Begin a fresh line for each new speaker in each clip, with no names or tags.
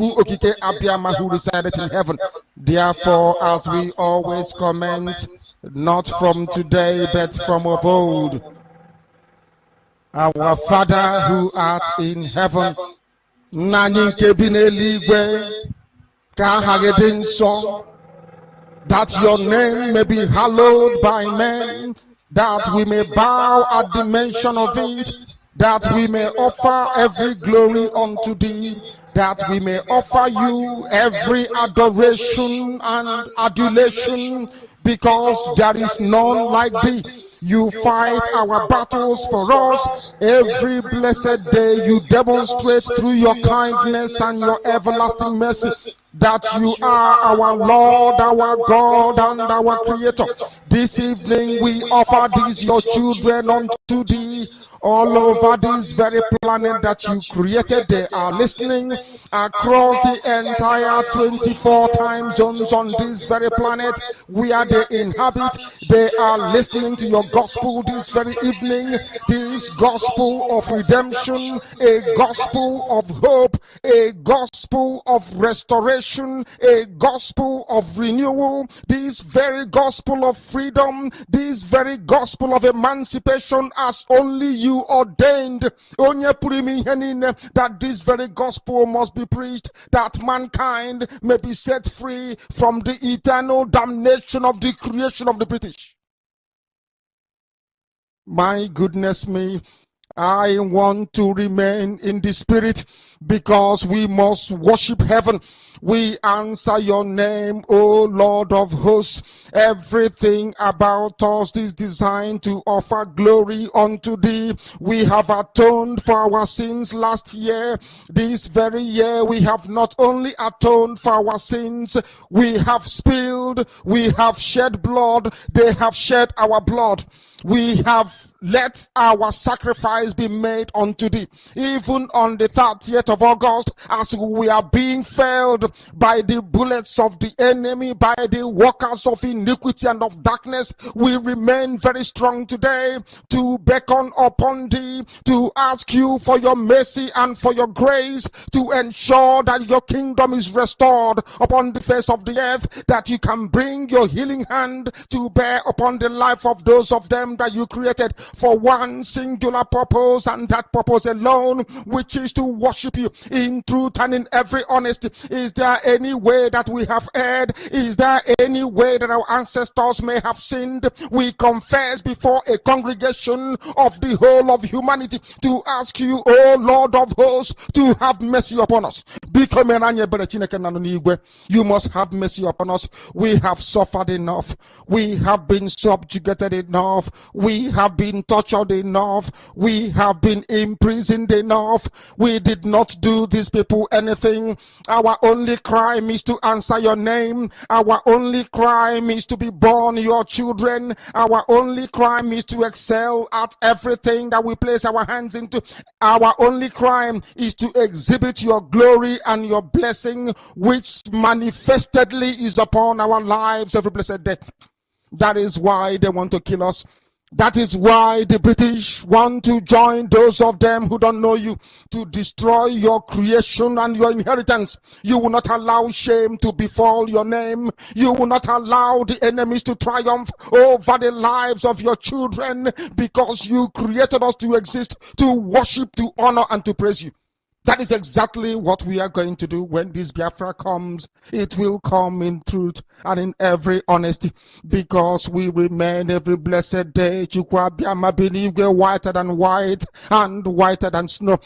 Chukwu Okike Abiyama who resided in heaven. Therefore, as we always commence, not from today, but from of old, our Father who art in heaven, Nani Kebine Ligwe, Kahagedin so, that your name may be hallowed by men, that we may bow at the mention of it, that we may offer every glory unto thee, that we may offer you every adoration and adulation, because there is none like thee. You fight our battles for us. Every blessed day you demonstrate through your kindness and your everlasting mercy that you are our Lord, our God, and our Creator. This evening we offer these your children unto thee. All over this very planet that you created, they are listening across the entire 24 time zones on this very planet where they inhabit. They are listening to your gospel this very evening, this gospel of redemption, a gospel of hope, a gospel of restoration, a gospel of renewal, this very gospel of freedom, this very gospel of emancipation as only you ordained, that this very gospel must be preached, that mankind may be set free from the eternal damnation of the creation of the British. My goodness me, I want to remain in the spirit because we must worship heaven. We answer your name, O Lord of hosts. Everything about us is designed to offer glory unto thee. We have atoned for our sins last year. This very year we have not only atoned for our sins, we have spilled, we have shed blood, they have shed our blood. We have let our sacrifice be made unto thee. Even on the 30th of August, as we are being felled by the bullets of the enemy, by the workers of iniquity and of darkness, we remain very strong today to beckon upon thee, to ask you for your mercy and for your grace, to ensure that your kingdom is restored upon the face of the earth, that you can bring your healing hand to bear upon the life of those of them that you created for one singular purpose, and that purpose alone, which is to worship you in truth and in every honesty. Is there any way that we have erred? Is there any way that our ancestors may have sinned? We confess before a congregation of the whole of humanity to ask you, O Lord of hosts, to have mercy upon us. You must have mercy upon us. We have suffered enough. We have been subjugated enough. We have been tortured enough. We have been imprisoned enough. We did not do these people anything. Our only crime is to answer your name. Our only crime is to be born your children. Our only crime is to excel at everything that we place our hands into. Our only crime is to exhibit your glory and your blessing, which manifestedly is upon our lives every blessed day. That is why they want to kill us. That is why the British want to join those of them who don't know you to destroy your creation and your inheritance. You will not allow shame to befall your name. You will not allow the enemies to triumph over the lives of your children, because you created us to exist, to worship, to honor, and to praise you. That is exactly what we are going to do when this Biafra comes. It will come in truth and in every honesty, because we remain every blessed day whiter than white and whiter than snow.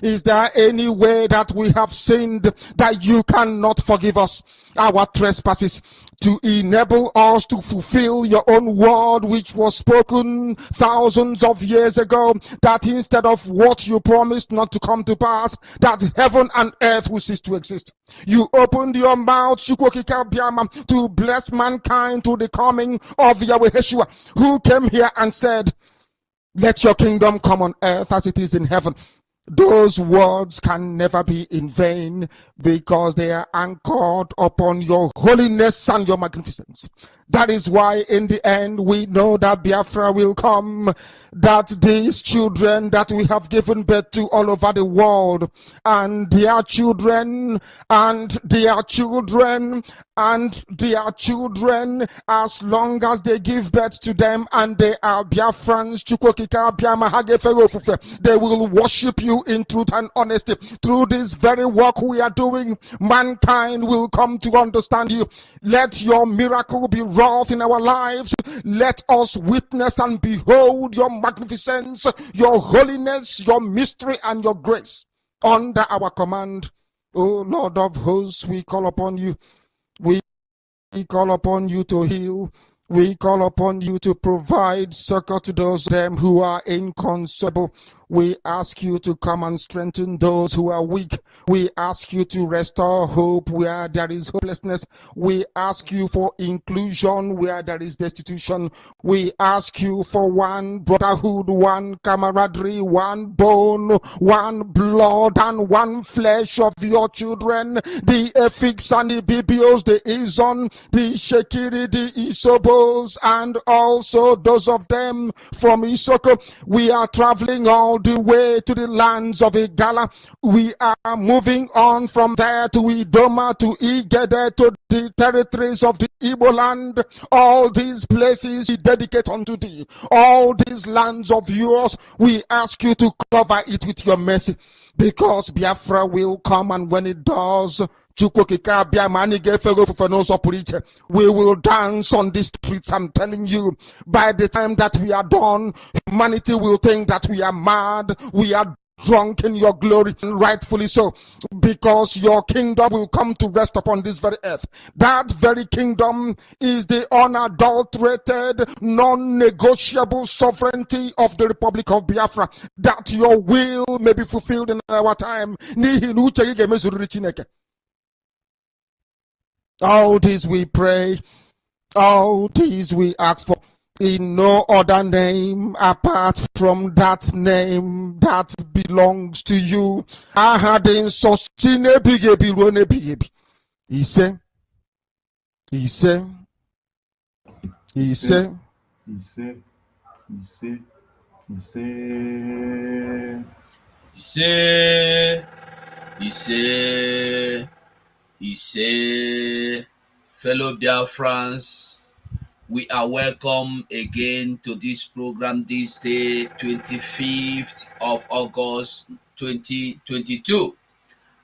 Is there any way that we have sinned that you cannot forgive us our trespasses, to enable us to fulfill your own word which was spoken thousands of years ago, that instead of what you promised not to come to pass, that heaven and earth will cease to exist? You opened your mouth to bless mankind to the coming of Yahweh Yeshua, who came here and said, let your kingdom come on earth as it is in heaven. Those words can never be in vain, because they are anchored upon your holiness and your magnificence. That is why in the end we know that Biafra will come, that these children that we have given birth to all over the world, and their children, and their children, and their children, as long as they give birth to them and they are Biafrans, they will worship you in truth and honesty. Through this very work we are doing, mankind will come to understand you. Let your miracle be wrought in our lives. Let us witness and behold your magnificence, your holiness, your mystery, and your grace under our command. O Lord of hosts, we call upon you. We call upon you to heal. We call upon you to provide succor to those of them who are inconsolable. We ask you to come and strengthen those who are weak. We ask you to restore hope where there is hopelessness. We ask you for inclusion where there is destitution. We ask you for one brotherhood, one camaraderie, one bone, one blood, and one flesh of your children. The Efiks and the Bibios, the Izon, the Shekiri, the Isobos, and also those of them from Isoko. We are traveling all the way to the lands of Igala. We are moving on from there to Idoma, to Igede, to the territories of the Igbo land. All these places we dedicate unto thee. All these lands of yours, we ask you to cover it with your mercy, because Biafra will come, and when it does, we will dance on the streets. I'm telling you, by the time that we are done, humanity will think that we are mad, we are drunk in your glory, and rightfully so, because your kingdom will come to rest upon this very earth. That very kingdom is the unadulterated, non-negotiable sovereignty of the Republic of Biafra, that your will may be fulfilled in our time. All this we pray, all this we ask for, in no other name apart from that name that belongs to you. I had in Sostine Bigebi Rone Bigebi. He said, he said, he said,
he said, he said, he said,
he said, he said, he said, fellow BIAFRANS, we are welcome again to this program this day, 25th of August 2022.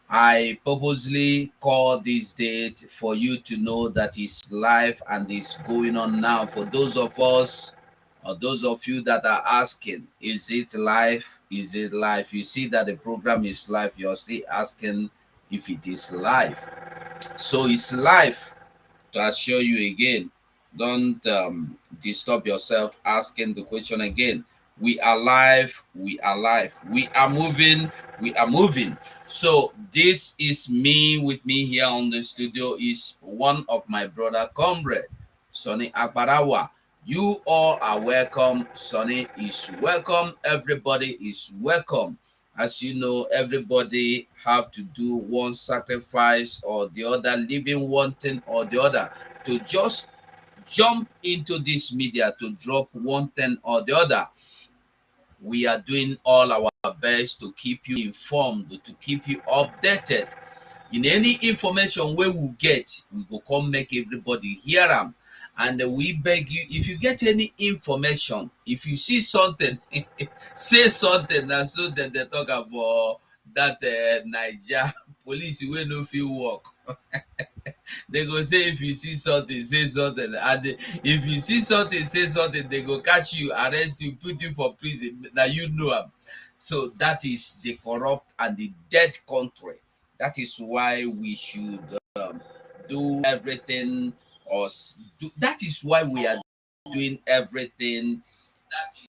I purposely call this date for you to know that it's live and it's going on now. For those of us or those of you that are asking, is it live? Is it live? You see that the program is live. You're still asking if it is live. So it's live, to assure you again. Don't disturb yourself asking the question again. We are live, we are live, we are moving, we are moving. So this is me. With me here on the studio is one of my brother comrade, Sonny Akbarawa. You all are welcome. Sonny is welcome. Everybody is welcome. As you know, everybody have to do one sacrifice or the other, living one thing or the other, to just jump into this media to drop one thing or the other. We are doing all our best to keep you informed, to keep you updated. In any information we will get, we will come make everybody hear them. And we beg you, if you get any information, if you see something, say something. And so that they talk about that Niger police will no feel work. They go say, if you see something, say something. And if you see something, say something. They go catch you, arrest you, put you for prison. Now you know them. So that is the corrupt and the dead country. That is why we should do everything, or do. That is why we are doing everything. That is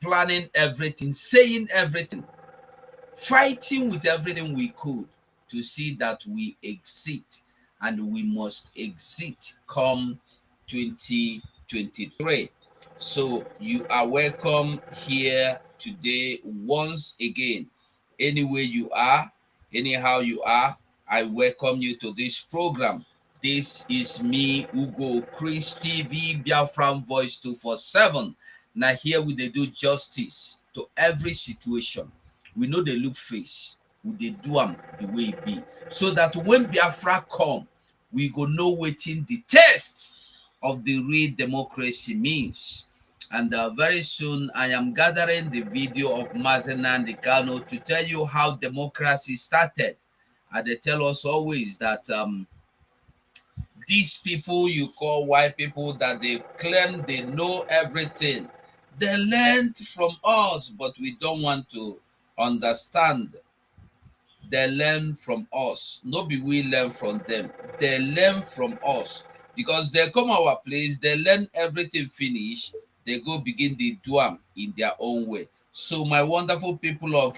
planning everything, saying everything, fighting with everything we could to see that we exit, and we must exit come 2023. So you are welcome here today once again. Anywhere you are, anyhow you are, I welcome you to this program. This is me, Ugo, Chris TV, Biafran Voice 247. Now here we they do justice to every situation. We know they look face, we they do them the way it be. So that when Biafra come, we go know waiting the test of the real democracy means. And very soon I am gathering the video of Mazenan Kano to tell you how democracy started. And they tell us always that these people you call white people that they claim they know everything, they learned from us, but we don't want to understand. They learn from us. No be we learn from them. They learn from us because they come our place, they learn everything finish, they go begin the do am in their own way. So my wonderful people of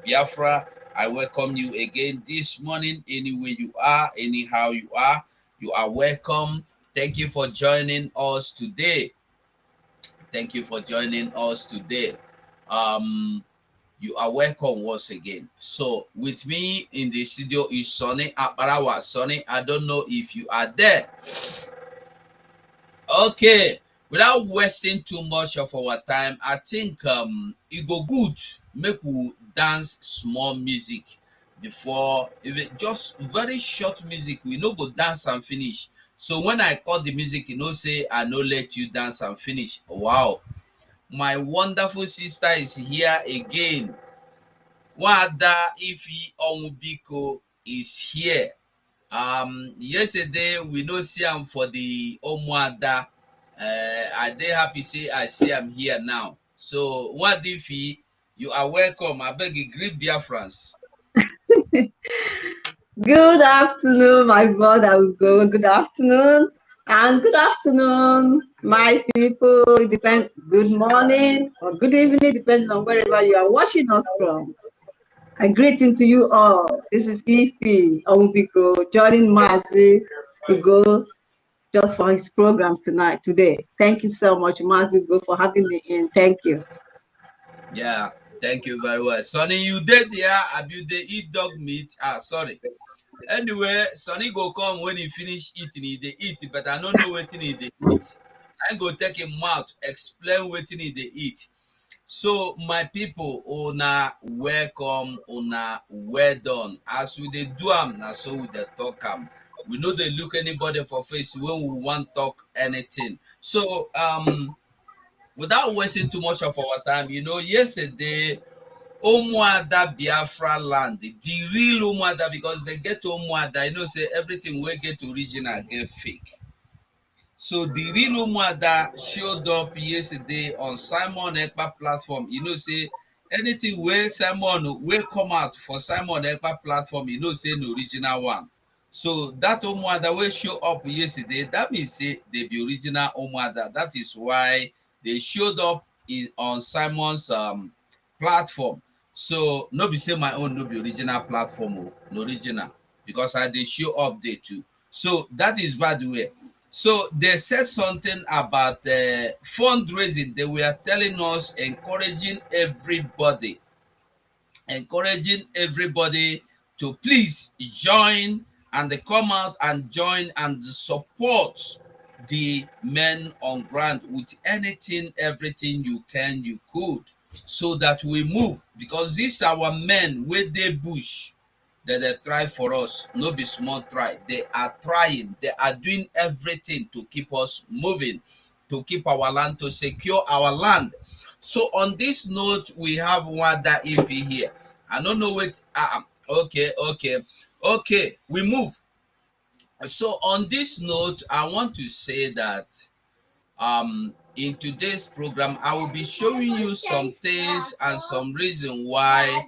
Biafra, I welcome you again this morning. Anywhere you are, anyhow you are welcome. Thank you for joining us today. Thank you for joining us today. You are welcome once again. So with me in the studio is Sonny Aparawa. Sonny, I don't know if you are there. Okay, without wasting too much of our time, I think it go good make we dance small music before, even just very short music. We no go dance and finish. So when I call the music, you know, say I no let you dance and finish. Wow, my wonderful sister is here again. Wada Ifi Onwubiko is here. Yesterday we no see him for the Umuada. I dey happy say I see him here now. So Wada Ifi, you are welcome. I beg you, greet BIAFRANS.
Good afternoon, my brother. We go. Good afternoon, and good afternoon, my people. It depends. Good morning or good evening, depending on wherever you are watching us from. A greeting to you all. This is Ifi Onwubiko joining Mazi Ugo just for his program today. Thank you so much, Mazi Ugo, for having me in. Thank you.
Yeah, thank you very well. Sonny, you did there. Have you dey eat dog meat? Sorry. Anyway, Sonny go come when he finish eating. He dey eat, but I don't know wetin he dey eat. I go take him mouth, explain wetin he dey eat. So my people, una welcome, una well done. As we dey do am, na so we dey talk am. We no dey look anybody for face when we want talk anything. So without wasting too much of our time, you know, yesterday Umuada Biafra land, the real Umuada, because they get Umuada, you know, say everything we get original get fake. So the real Umuada showed up yesterday on Simon Ekpa platform. You know, say anything where Simon will come out for Simon Ekpa platform, you know, say the original one. So that Umuada will show up yesterday. That means say they be original Umuada. That is why they showed up on Simon's platform. So no be say my own no be original platform, no original, because I they show up there too. So that is by the way. So they said something about fundraising. They were telling us, encouraging everybody to please join, and they come out and join and support the men on ground with anything, everything you can, you could, so that we move, because these our men with the bush that they try for us, no be small try. They are trying, they are doing everything to keep us moving, to keep our land, to secure our land. So on this note, we have Wada Ifi here. I don't know what. Okay. We move. So on this note, I want to say that in today's program, I will be showing you some things and some reason why.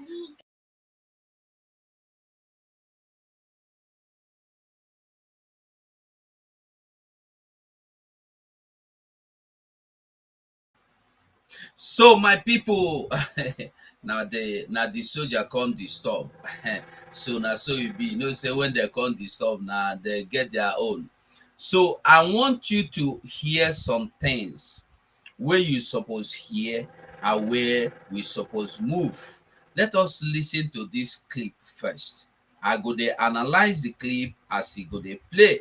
So my people, now the soldier come disturb. So now so it be, you know, say when they come disturb, now they get their own. So I want you to hear some things where you suppose hear and where we suppose move. Let us listen to this clip first. I go dey analyze the clip as e go dey play.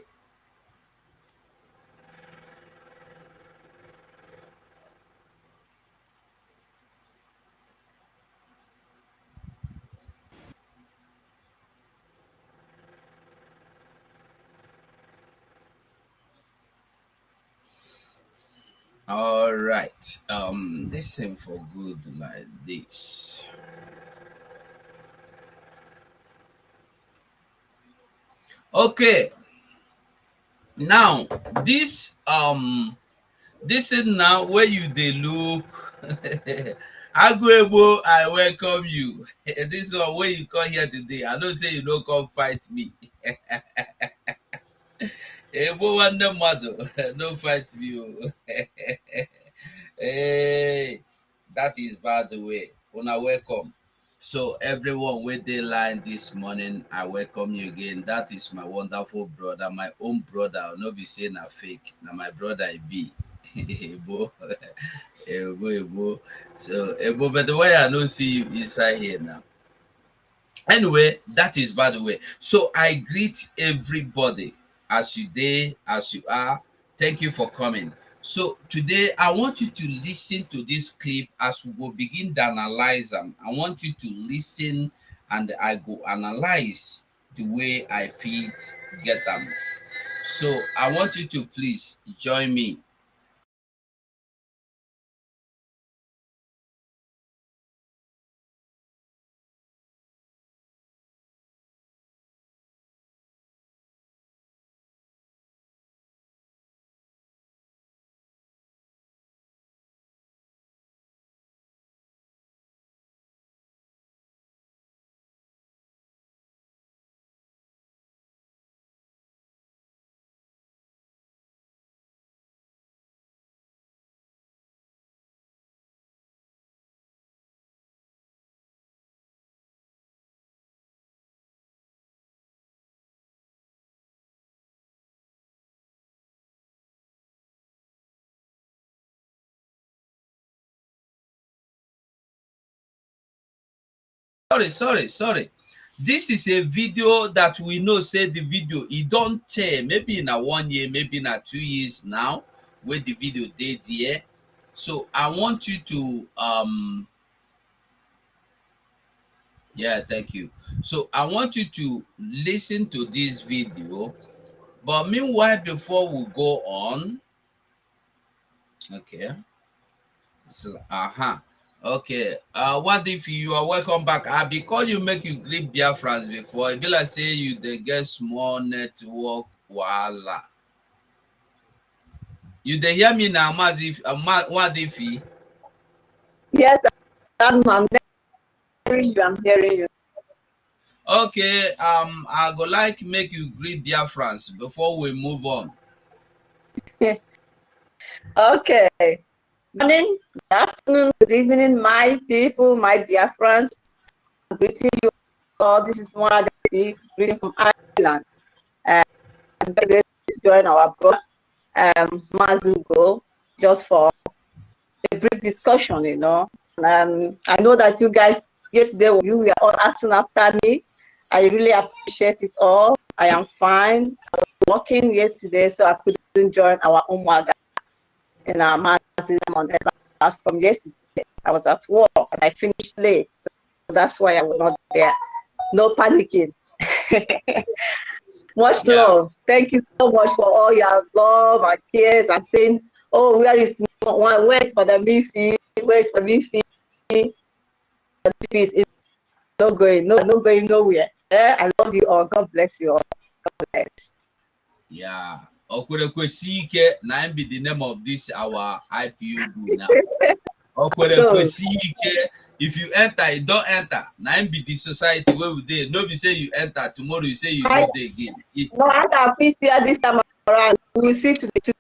All right. Listen for good like this. Okay. Now this is now where you dey look. Agwebo, I welcome you. This one where you come here today. I know say you don't come fight me. Ebo one mother, no fight me. Hey, that is bad the way. Una welcome. So everyone with the line this morning, I welcome you again. That is my wonderful brother, my own brother. I'll not be saying a fake. Now my brother I be. Ebo, Ebo. So Ebo, but the way I don't see you inside here now. Anyway, that is by the way. So I greet everybody as you day, as you are. Thank you for coming. So today I want you to listen to this clip as we go begin to analyze them. I want you to listen and I go analyze the way I feel get them. So I want you to please join me. Sorry. This is a video that we know say the video it don't tell maybe in a 1 year, maybe in a 2 years now where the video did here. So I want you to yeah, thank you. So I want you to listen to this video. But meanwhile, before we go on, okay. So okay. What if you are welcome back? Because you make you greet BIAFRANS before, it be like say you they get small network voila. You they hear me now, Mazif what if he?
Yes, I'm hearing you. I'm hearing you.
Okay, I go like make you greet BIAFRANS before we move on.
Okay. Good morning, good afternoon, good evening, my people, my dear friends. I'm greeting you all. This is Umuada greeting from Ireland. I'm very glad to join our brother Mazugo just for a brief discussion, you know. I know that you guys yesterday you were all asking after me. I really appreciate it all. I am fine. I was working yesterday, so I couldn't join our Umuada in our Mazim on the from yesterday. I was at work and I finished late, so that's why I was not there. No panicking. Much love. Thank you so much for all your love and cares and saying, oh, where's Madam Bifi? Where's the Bifi? Is not going, not going nowhere. I love you all. God bless you all. God bless.
Yeah. Okwerekwesike na be the name of this our IPU now. Okwerekwesike. If you enter, you don't enter. Now be the society where we dey. No be say you enter tomorrow. You say you go there again.
No, I can please here this time around. We will see to the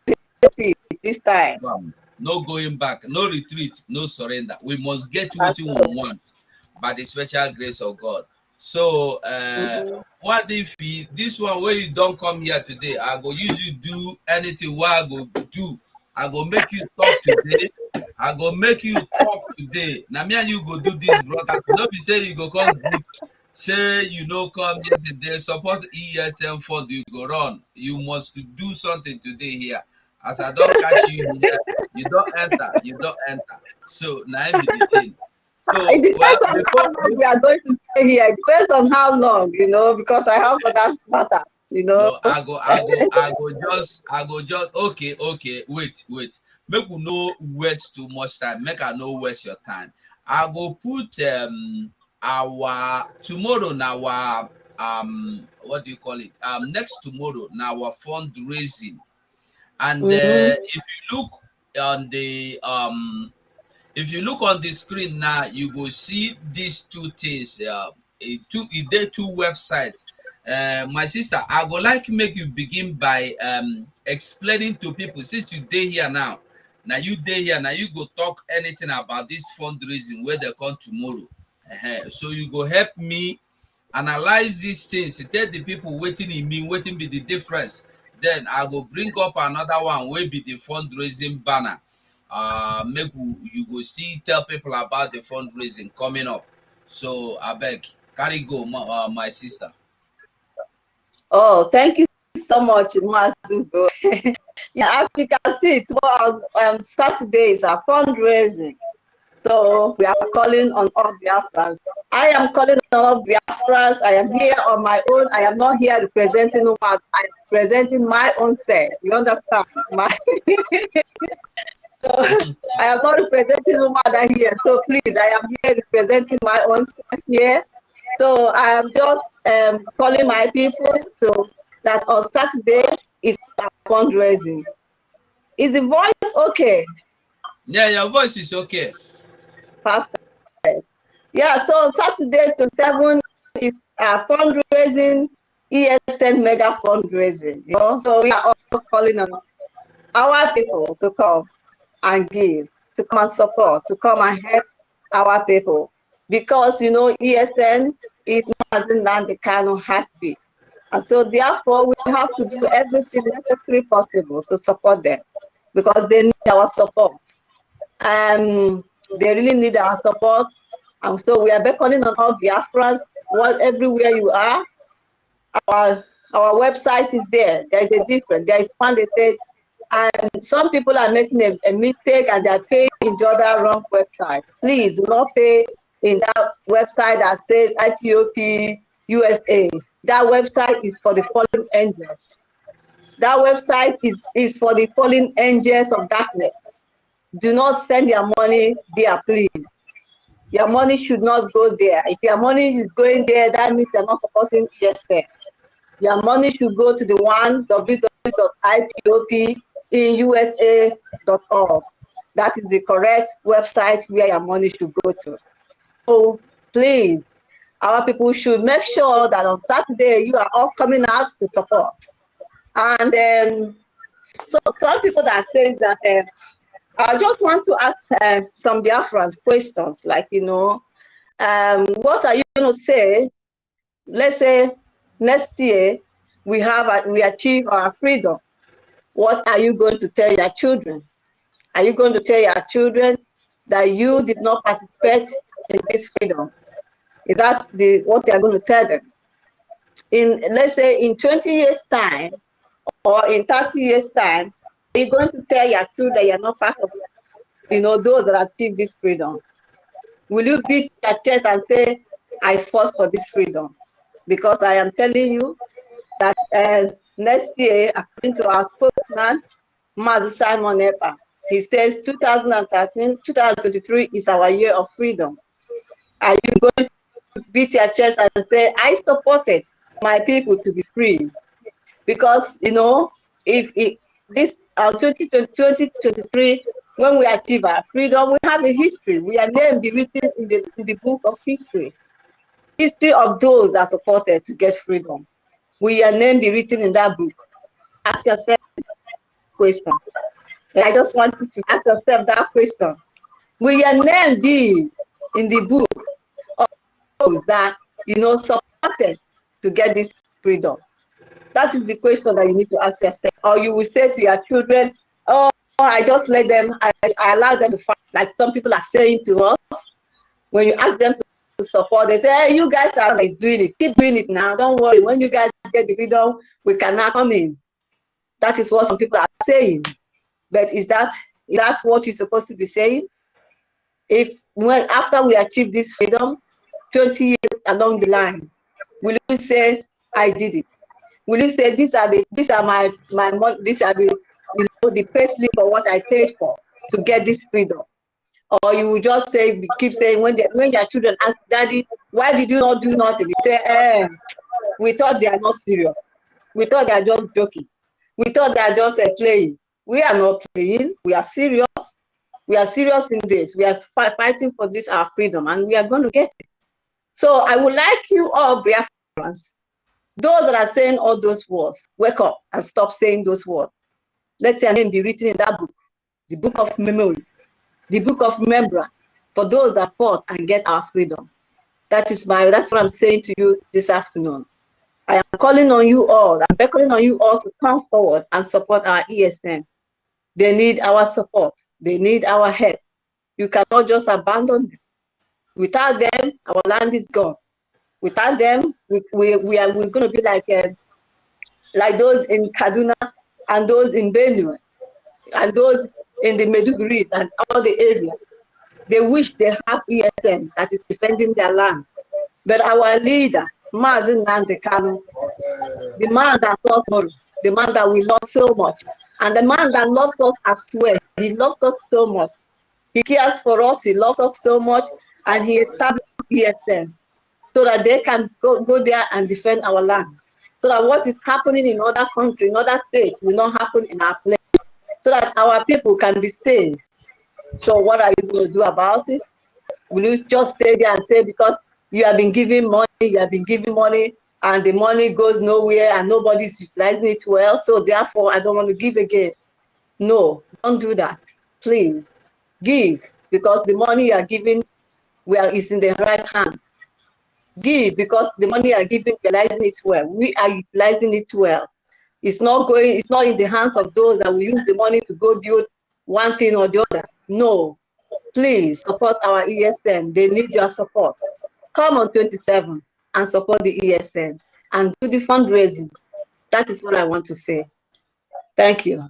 this time.
No going back. No retreat. No surrender. We must get what we want by the special grace of God. So, what if this one where you don't come here today? I go use you do anything. What I go do? I go make you talk today. I go make you talk today. Now me and you go do this, brother. Don't be say you go come greet say you know come yesterday support ESM fund you go run. You must do something today here. As I don't catch you here, you don't enter, you don't enter. So now be the thing.
It
So
depends
well
on how long we are going to stay here. It depends on how long, because I have for that matter,
no, I go just okay, wait. Make we no waste too much time. Make I no waste your time. I go put our tomorrow now our what do you call it? Next tomorrow now our fundraising. And
Mhm.
if you look on the if you look on the screen now, you go see these two things. Two websites. My sister, I go like make you begin by explaining to people since you day here now. Now you day here now, you go talk anything about this fundraising where they come tomorrow. So you go help me analyze these things, tell the people waiting in me, waiting be the difference. Then I go bring up another one wey be the fundraising banner. Make you go see tell people about the fundraising coming up. So abeg carry go my sister.
Oh, thank you so much, Mazugo. Yeah, as you can see, tomorrow, Saturday is our fundraising. So we are calling on all Biafrans. I am calling on all Biafrans. I am here on my own. I am not here representing Umuada. I am representing my own self. You understand? So, I am not representing Umuada here. So please, I am here representing my own self here. So I am just calling my people to that on Saturday is fundraising. Is the voice okay?
Yeah, your voice is okay.
Perfect. Yeah, so Saturday to 7 is fundraising, ESN mega fundraising. So we are all calling on our people to come and give, to come and support, to come and help our people. Because ESN is Mazen the kind of heartbeat. And so therefore we have to do everything necessary possible to support them because they need our support. They really need our support. And so we are beckoning on all Biafrans, everywhere you are. Our website is there. There is a difference. There is one they said, and some people are making a mistake and they are paying in the other wrong website. Please do not pay in that website that says IPOP USA. That website is for the fallen angels. That website is for the fallen angels of darkness. Do not send your money there, please. Your money should not go there. If your money is going there, that means you're not supporting ESN. Your money should go to the one www.ipopinUSA.org. That is the correct website where your money should go to. So please, our people should make sure that on Saturday you are all coming out to support. And so some people that says that I just want to ask some Biafrans questions, like, what are you going to say? Let's say next year we achieve our freedom. What are you going to tell your children? Are you going to tell your children that you did not participate in this freedom? Is that what you are going to tell them? Let's say in 20 years' time or in 30 years' time, are you going to tell your children that you're not part of those that achieve this freedom? Will you beat your chest and say, I fought for this freedom? Because I am telling you that next year, according to our spokesman, Mazi Simon Ekpa, he says 2023 is our year of freedom. Are you going to beat your chest and say, I supported my people to be free? Because, if this 2023, when we achieve our freedom, we have a history. We are name be written in the book of history. History of those that supported to get freedom. Will your name be written in that book? Ask yourself question. And I just want you to ask yourself that question. Will your name be in the book of those that supported to get this freedom? That is the question that you need to ask yourself. Or you will say to your children, oh, I just let them, I allow them to fight, like some people are saying to us. When you ask them to to support. They say, hey, you guys are like doing it. Keep doing it now. Don't worry. When you guys get the freedom, we cannot come in. That is what some people are saying. But is that what you're supposed to be saying? If when after we achieve this freedom, 20 years along the line, will you say, I did it? Will you say these are the these are the the pay slip for what I paid for to get this freedom? Or you will just say, keep saying when your children ask, Daddy, why did you not do nothing? You say, we thought they are not serious. We thought they are just joking. We thought they are just playing. We are not playing. We are serious. We are serious in this. We are fighting for this, our freedom, and we are going to get it. So I would like you all, BIAFRANS, those that are saying all those words, wake up and stop saying those words. Let your name be written in that book, the book of memory, the book of remembrance for those that fought and get our freedom. That's what I'm saying to you this afternoon. I am calling on you all, I'm beckoning on you all to come forward and support our ESN. They need our support. They need our help. You cannot just abandon them. Without them, our land is gone. Without them, we're going to be like those in Kaduna and those in Benue and those in the Meduguri and all the areas. They wish they have ESN that is defending their land. But our leader, Mazen Nandekano, the man that taught us, the man that we love so much, and the man that loves us as well, he loves us so much. He cares for us, he loves us so much, and he established ESN so that they can go there and defend our land. So that what is happening in other countries, in other states, will not happen in our place. So that our people can be saved. So what are you going to do about it? Will you just stay there and say, because you have been giving money, and the money goes nowhere and nobody's utilizing it well, so therefore I don't want to give again? No, don't do that. Please give, because the money you are giving is in the right hand. Give, because the money you are giving, utilizing it well. We are utilizing it well. It's not in the hands of those that will use the money to go build one thing or the other. No, please support our ESN. They need your support. Come on 27 and support the ESN and do the fundraising. That is what I want to say. Thank you.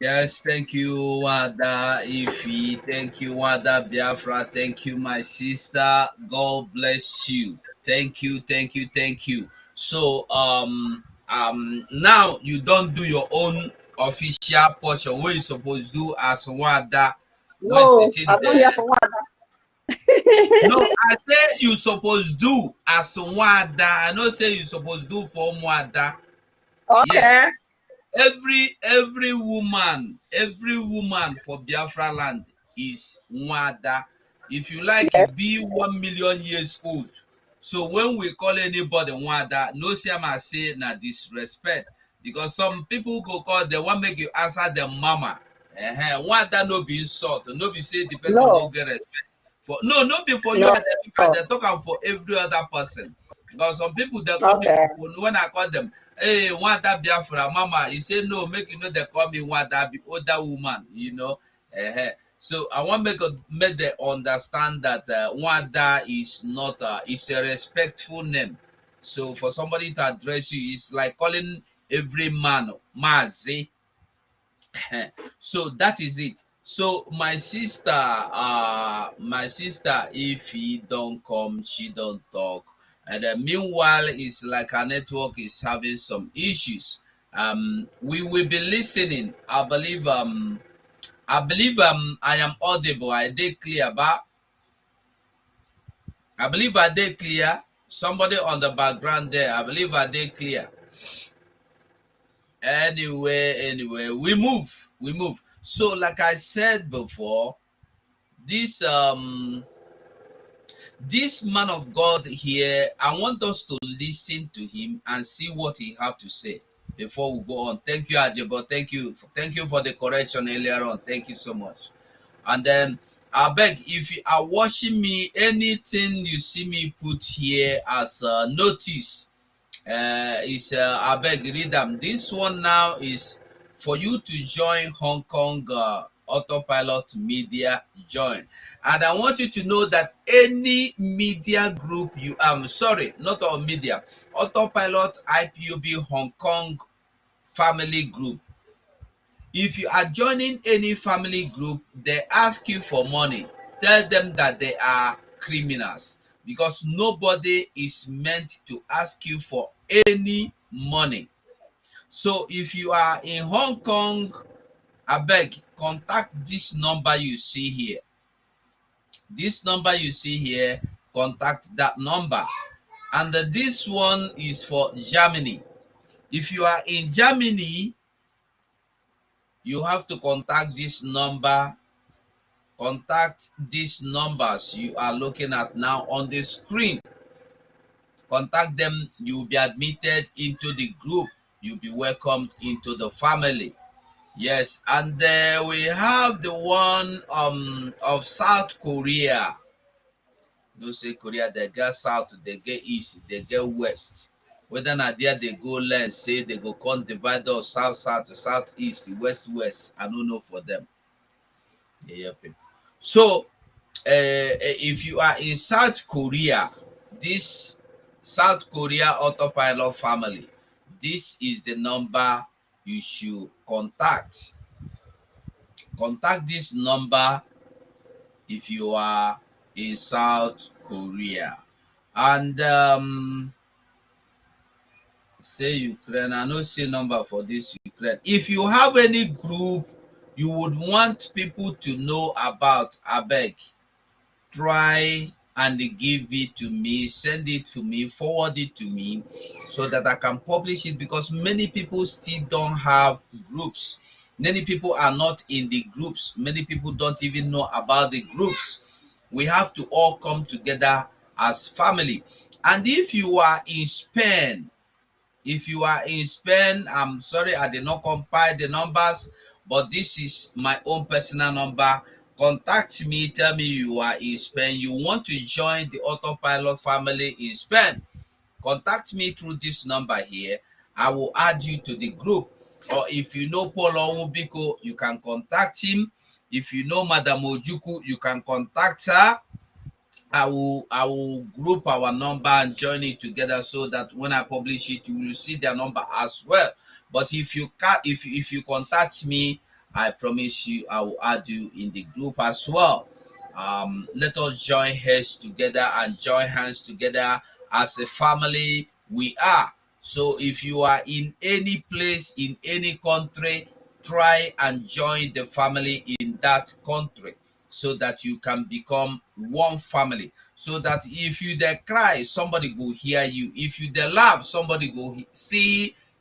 Yes, thank you, Wada Ifi. Thank you, Wada Biafra. Thank you, my sister. God bless you. Thank you, thank you, thank you. So, now you don't do your own official portion. What you supposed to do as Wada?
No, I'm not here for Wada.
No, I say you supposed do as Wada. I know say you supposed do for Wada.
Okay.
Yeah. Every woman for Biafra land is Wada. If you like,
Yes.
it be 1 million years old. So when we call anybody Wada, no shame say na disrespect, because some people go call, they want make you answer them mama. Wada no be insult, no be say the person no get respect. For no be for you and everybody. They talk for every other person. Because some people they call me when I call them, hey, Wada Biafra, mama, you say no, make you know they call me Wada, be older woman, you know. So I want to make them understand that Wada is not it's a respectful name. So for somebody to address you, it's like calling every man Mazi. So that is it. So my sister, if he don't come, she don't talk. And meanwhile, it's like her network is having some issues. We will be listening. I believe I am audible. I did clear, but I believe I did clear. Somebody on the background there. I believe I did clear. Anyway, we move. So like I said before, this man of God here, I want us to listen to him and see what he have to say before we go on. Thank you, Ajebo. Thank you for the correction earlier on. Thank you so much. And then I beg, if you are watching me, anything you see me put here as a notice, is I beg, read them. This one now is for you to join Hong Kong Autopilot Media join. And I want you to know that any media group you sorry, not all media, Autopilot IPOB Hong Kong family group. If you are joining any family group, they ask you for money. Tell them that they are criminals, because nobody is meant to ask you for any money. So if you are in Hong Kong, I beg, contact this number you see here. This number you see here, contact that number. And this one is for Germany. If you are in Germany, you have to contact this number. Contact these numbers you are looking at now on the screen. Contact them. You'll be admitted into the group. You'll be welcomed into the family. Yes, and we have the one of South Korea. No say Korea, they get south, they get east, they get west. Whether not there they go learn, say they go come divide us south to southeast, west. I don't know for them. Yeah, people. So if you are in South Korea, this South Korea Autopilot family, this is the number you should contact. Contact this number if you are in South Korea. And say Ukraine, I no see number for this Ukraine. If you have any group you would want people to know about, abeg, try and give it to me, send it to me, forward it to me, so that I can publish it, because many people still don't have groups. Many people are not in the groups. Many people don't even know about the groups. We have to all come together as family. And if you are in Spain, I'm sorry I did not compile the numbers, but this is my own personal number. Contact me, tell me you are in Spain, you want to join the Autopilot family in Spain. Contact me through this number here. I will add you to the group. Or if you know Paul Onwubiko, you can contact him. If you know Madam Ojuku, you can contact her. I will group our number and join it together, so that when I publish it, you will see their number as well. But if you contact me, I promise you I will add you in the group as well. Let us join heads together and join hands together as a family we are. So if you are in any place, in any country, try and join the family in that country, so that you can become one family. So that if you dey cry, somebody go hear you. If you dey laugh, somebody go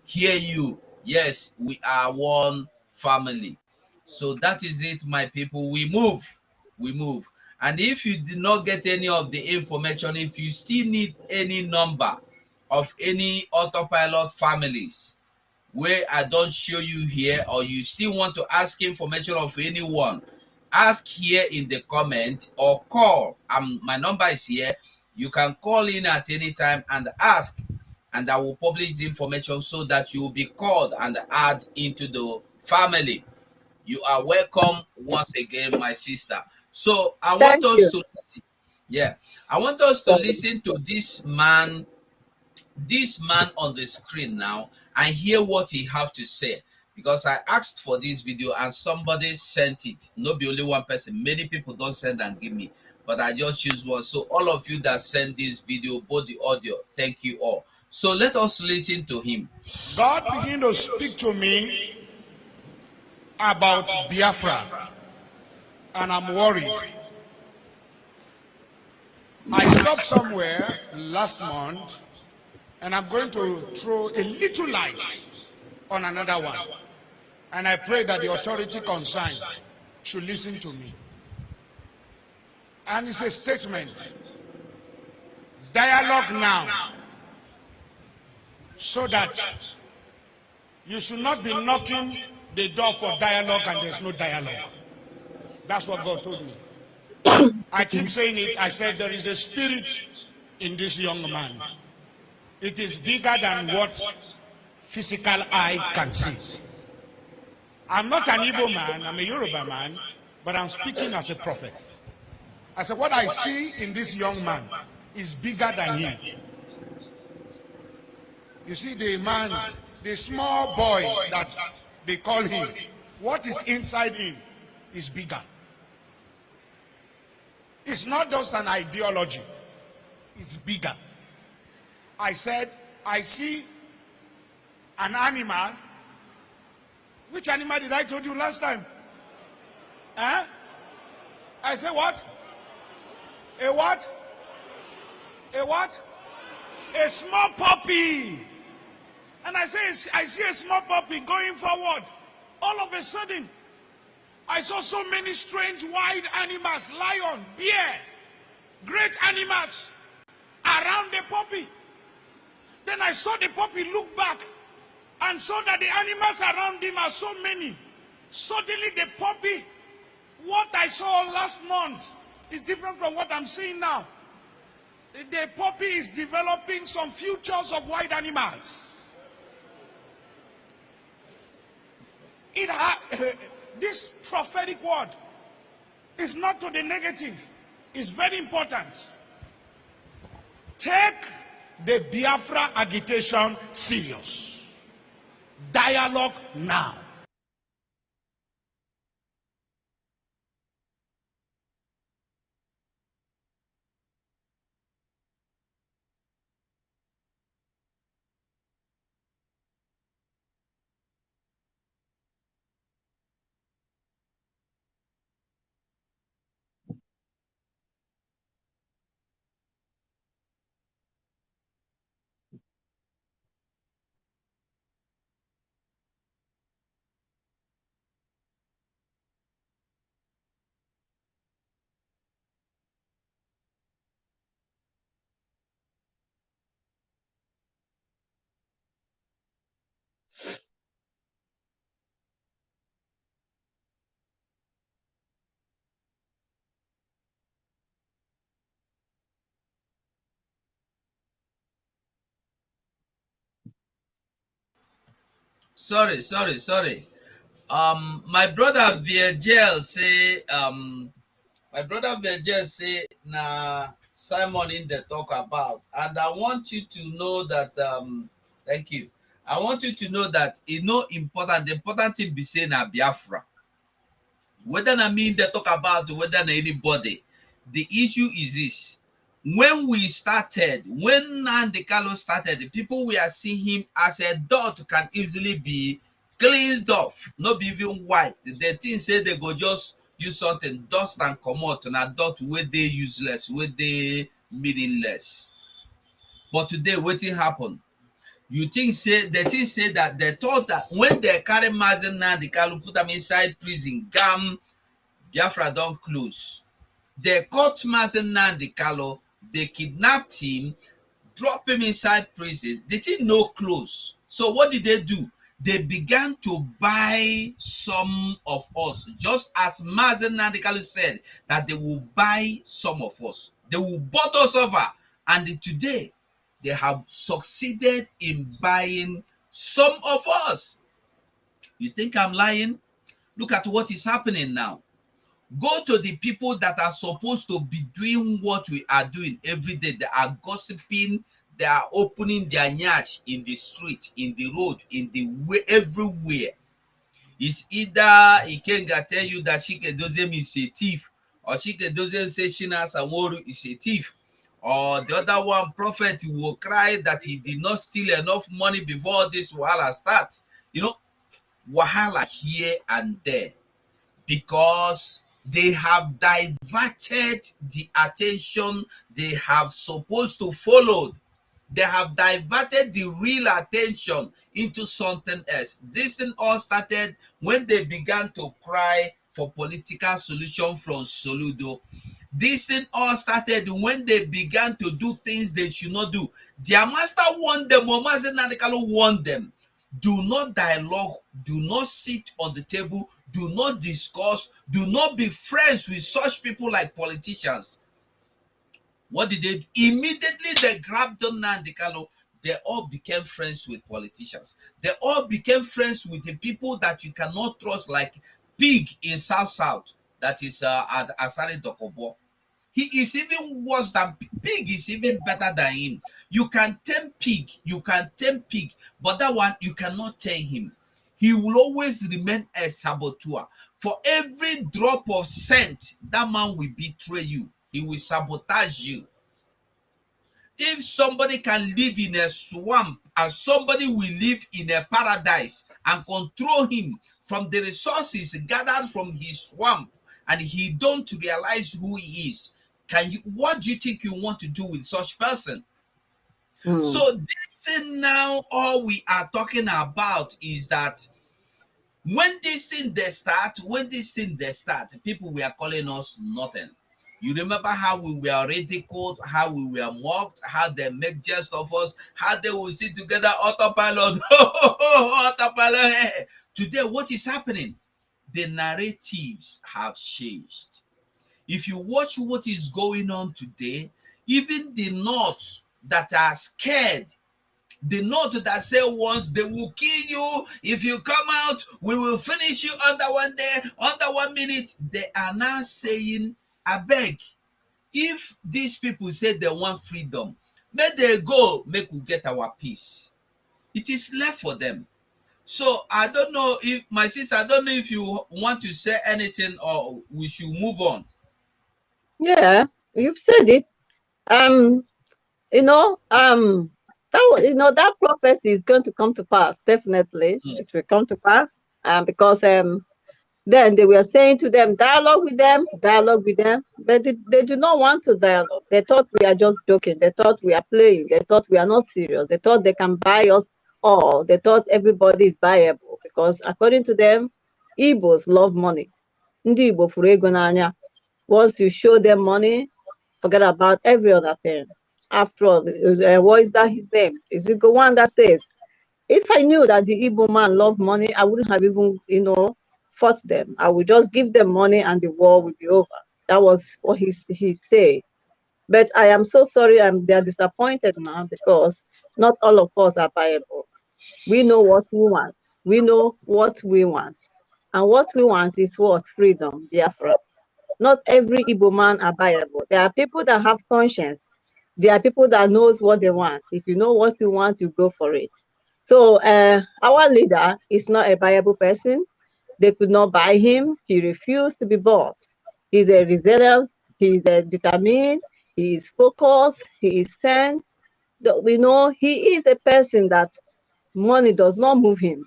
hear you. Yes, we are one family. So that is it, my people. We move. And if you did not get any of the information, if you still need any number of any Autopilot families where I don't show you here, or you still want to ask information of anyone, ask here in the comment or call. My number is here. You can call in at any time and ask, and I will publish the information so that you will be called and add into the family. You are welcome once again, my sister. So I want us to listen to this man on the screen now, and hear what he have to say, because I asked for this video and somebody sent it. Not be only one person, many people don't send and give me, but I just choose one. So all of you that send this video, both the audio, thank you all. So let us listen to him.
God began to speak to me about Biafra, and I'm worried. I stopped somewhere last month, and I'm going to throw a little light on another one. And I pray that the authority concerned should listen to me. And it's a statement. Dialogue now, so that you should not be knocking the door for dialogue and there's no dialogue. That's what God told me. I keep saying it. I said there is a spirit in this young man. It is bigger than what physical eye can see. I'm not an Igbo man, I'm a Yoruba man, but I'm speaking as a prophet. I said, what I see in this young man is bigger than him. You see, the man, the small boy that they call him, what is inside him is bigger. It's not just an ideology, it's bigger. I said, I see an animal. Which animal did I told you last time? Huh? I said what? A what? A what? A small puppy. And I say, I see a small puppy going forward. All of a sudden, I saw so many strange wild animals, lion, bear, great animals around the puppy. Then I saw the puppy look back and saw that the animals around him are so many. Suddenly the puppy, what I saw last month is different from what I'm seeing now. The puppy is developing some futures of wild animals. This prophetic word is not to the negative. It's very important. Take the Biafra agitation serious. Dialogue now.
Sorry. My brother Virgil say, na Simon in the talk about, and I want you to know that, thank you. I want you to know that it's no important. The important thing be saying na Biafra. Whether I mean they talk about, whether anybody, the issue is this. When we started, when Nnamdi Kanu started, the people we are seeing him as a dot can easily be cleansed off, not be even wiped. The thing say they go just use something, dust and come out, and a dot where they useless, where they meaningless. But today, what happened? You think say the thing say that they thought that when they carry Mazen Nnamdi Kanu, put them inside prison, gam, Biafra don't close. They caught Mazen Nnamdi Kanu, they kidnapped him, drop him inside prison. They didn't know close. So what did they do? They began to buy some of us, just as Mazen Nnamdi Kanu said that they will buy some of us. They will bought us over. And today, they have succeeded in buying some of us. You think I'm lying? Look at what is happening now. Go to the people that are supposed to be doing what we are doing every day. They are gossiping. They are opening their nyash in the street, in the road, in the way, everywhere. It's either Ikenga tell you that Chike Dozem is a thief, or Chike Dozem say Shina Samoru is a thief, or the other one prophet will cry that he did not steal enough money before this wahala starts. You know, wahala here and there, because they have diverted the attention they have supposed to follow. They have diverted the real attention into something else. This thing all started when they began to cry for political solution from Soludo. This thing all started when they began to do things they should not do. Their master warned them, Mazen Nnamdi Kanu warned them. Do not dialogue, do not sit on the table, do not discuss, do not be friends with such people like politicians. What did they do? Immediately they grabbed Nnamdi Kanu, they all became friends with politicians. They all became friends with the people that you cannot trust, like pig in South. That is at Asari Dokobo. He is even worse than pig. Is even better than him. You can tame pig. You can tame pig, but that one you cannot tame him. He will always remain a saboteur. For every drop of scent, that man will betray you. He will sabotage you. If somebody can live in a swamp and somebody will live in a paradise and control him from the resources gathered from his swamp, and he don't realize who he is, what do you think you want to do with such person? So this thing now, all we are talking about is that when this thing they start, people were calling us nothing. You remember how we were ridiculed, how we were mocked, how they make jest of us, how they will sit together, autopilot, autopilot. Today, what is happening? The narratives have changed. If you watch what is going on today, even the North that are scared, the North that say once they will kill you, if you come out, we will finish you under 1 day, under 1 minute. They are now saying, I beg, if these people say they want freedom, may they go, make we get our peace. It is left for them. So I don't know if, my sister, I don't know if you want to say anything or we should move on.
Yeah, you've said it. You know, that prophecy is going to come to pass. Definitely, it will come to pass. Because then they were saying to them, dialogue with them, but they do not want to dialogue. They thought we are just joking. They thought we are playing. They thought we are not serious. They thought they can buy us all. They thought everybody is buyable because according to them, Igbos love money. Ndị Igbo furu ego n'anya. Once you show them money, forget about every other thing. After all, what is that his name? Is it the one that says, if I knew that the Igbo man loved money, I wouldn't have even, fought them. I would just give them money and the war would be over. That was what he said. But I am so sorry, they are disappointed now because not all of us are viable. We know what we want. We know what we want. And what we want is what? Freedom, Biafra. Not every Igbo man are viable. There are people that have conscience. There are people that knows what they want. If you know what you want, you go for it. So our leader is not a viable person. They could not buy him. He refused to be bought. He's a resilient. He's a determined. He is focused. He is sent. We know he is a person that money does not move him.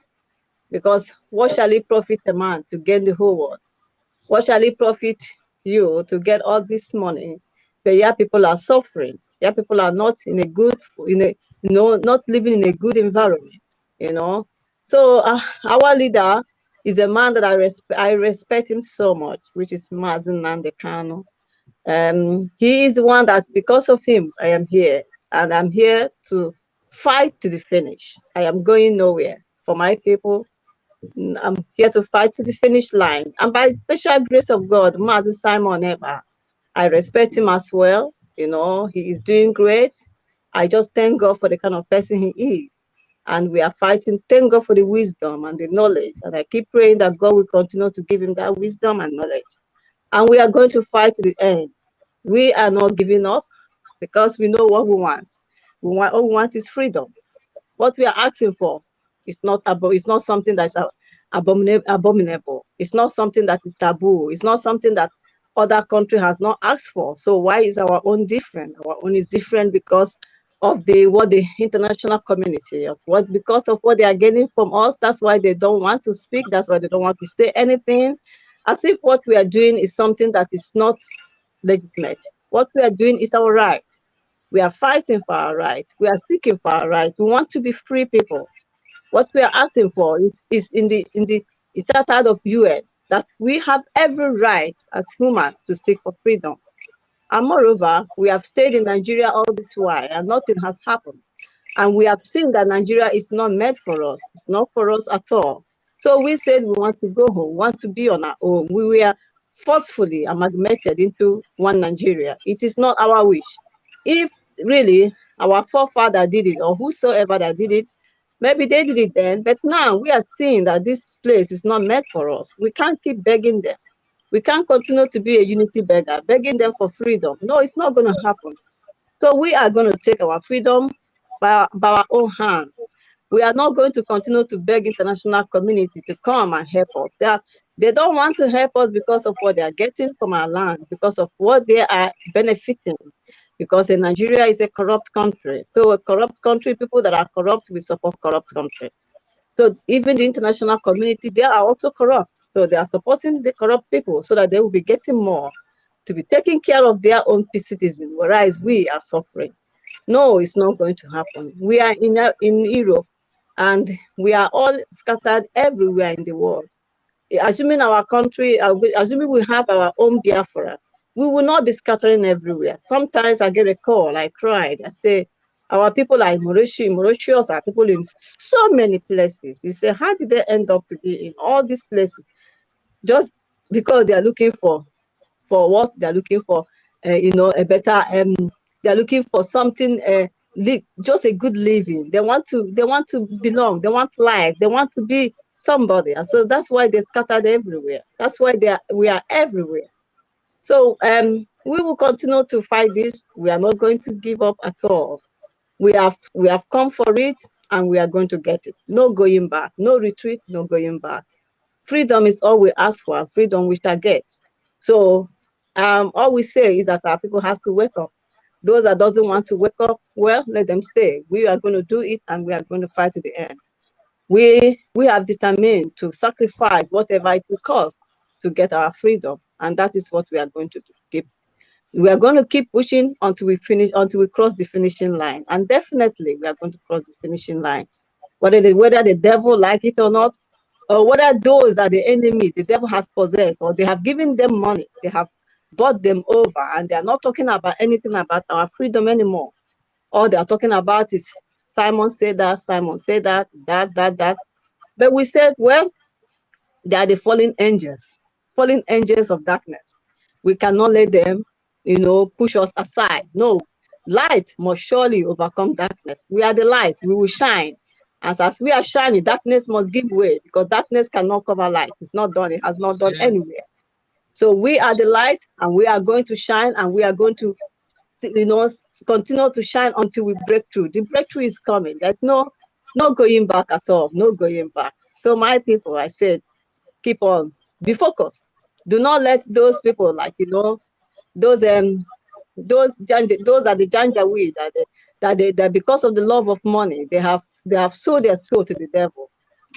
Because what shall it profit a man to gain the whole world? What shall it profit you to get all this money? But yeah, people are suffering. Yeah, people are not in a good, not living in a good environment. So our leader is a man that I respect him so much, which is Mazen Nandekano. He is the one that because of him I am here, and I'm here to fight to the finish. I am going nowhere for my people. I'm here to fight to the finish line. And by special grace of God, Mazi Simon Ekpa, I respect him as well. He is doing great. I just thank God for the kind of person he is. And we are fighting. Thank God for the wisdom and the knowledge. And I keep praying that God will continue to give him that wisdom and knowledge. And we are going to fight to the end. We are not giving up because we know what we want. All we want is freedom. What we are asking for is not something that's abominable. It's not something that is taboo. It's not something that other country has not asked for. So why is our own different? Our own is different because of the international community, because of what they are getting from us. That's why they don't want to speak. That's why they don't want to say anything, as if what we are doing is something that is not legitimate. What we are doing is our right. We are fighting for our right. We are seeking for our right. We want to be free people. What we are asking for is in the Charter of UN, that we have every right as humans to seek for freedom. And moreover, we have stayed in Nigeria all this while and nothing has happened. And we have seen that Nigeria is not meant for us. It's not for us at all. So we said we want to go home, want to be on our own. We were forcefully amalgamated into one Nigeria. It is not our wish. If really our forefather did it, or whosoever that did it. Maybe they did it then, but now we are seeing that this place is not meant for us. We can't keep begging them. We can't continue to be a unity beggar, begging them for freedom. No, it's not going to happen. So we are going to take our freedom by our own hands. We are not going to continue to beg international community to come and help us. They don't want to help us because of what they are getting from our land, because of what they are benefiting. Because Nigeria is a corrupt country. So a corrupt country, people that are corrupt, we support corrupt country. So even the international community, they are also corrupt. So they are supporting the corrupt people so that they will be getting more to be taking care of their own citizens, whereas we are suffering. No, it's not going to happen. We are in Europe, and we are all scattered everywhere in the world. Assuming our country, assuming we have our own Biafra, we will not be scattering everywhere. Sometimes I get a call, I cried, I say, our people are in Mauritius are people in so many places. You say, how did they end up to be in all these places? Just because they are looking for what they're looking for, a better, they're looking for something, just a good living. They want to belong, they want life, they want to be somebody. And so that's why they're scattered everywhere. That's why we are everywhere. So we will continue to fight this. We are not going to give up at all. We have come for it, and we are going to get it. No going back, no retreat, no going back. Freedom is all we ask for, freedom we shall get. So all we say is that our people has to wake up. Those that doesn't want to wake up, well, let them stay. We are going to do it, and we are going to fight to the end. We have determined to sacrifice whatever it will cost to get our freedom, and that is what we are going to do. We are going to keep pushing until we cross the finishing line, and definitely we are going to cross the finishing line, whether the devil like it or not, or whether those are the enemies the devil has possessed, or they have given them money, they have bought them over, and they are not talking about anything about our freedom anymore. All they are talking about is Simon said that, that. But we said, well, they are the fallen angels of darkness. We cannot let them, push us aside. No, light must surely overcome darkness. We are the light, we will shine. As we are shining, darkness must give way, because darkness cannot cover light. It's not done, it has not done anywhere. So we are the light, and we are going to shine, and we are going to continue to shine until we break through. The breakthrough is coming. There's no going back at all, no going back. So my people, I said, keep on, be focused. Do not let those people, like, those are the janjaweed that because of the love of money, they have sold their soul to the devil.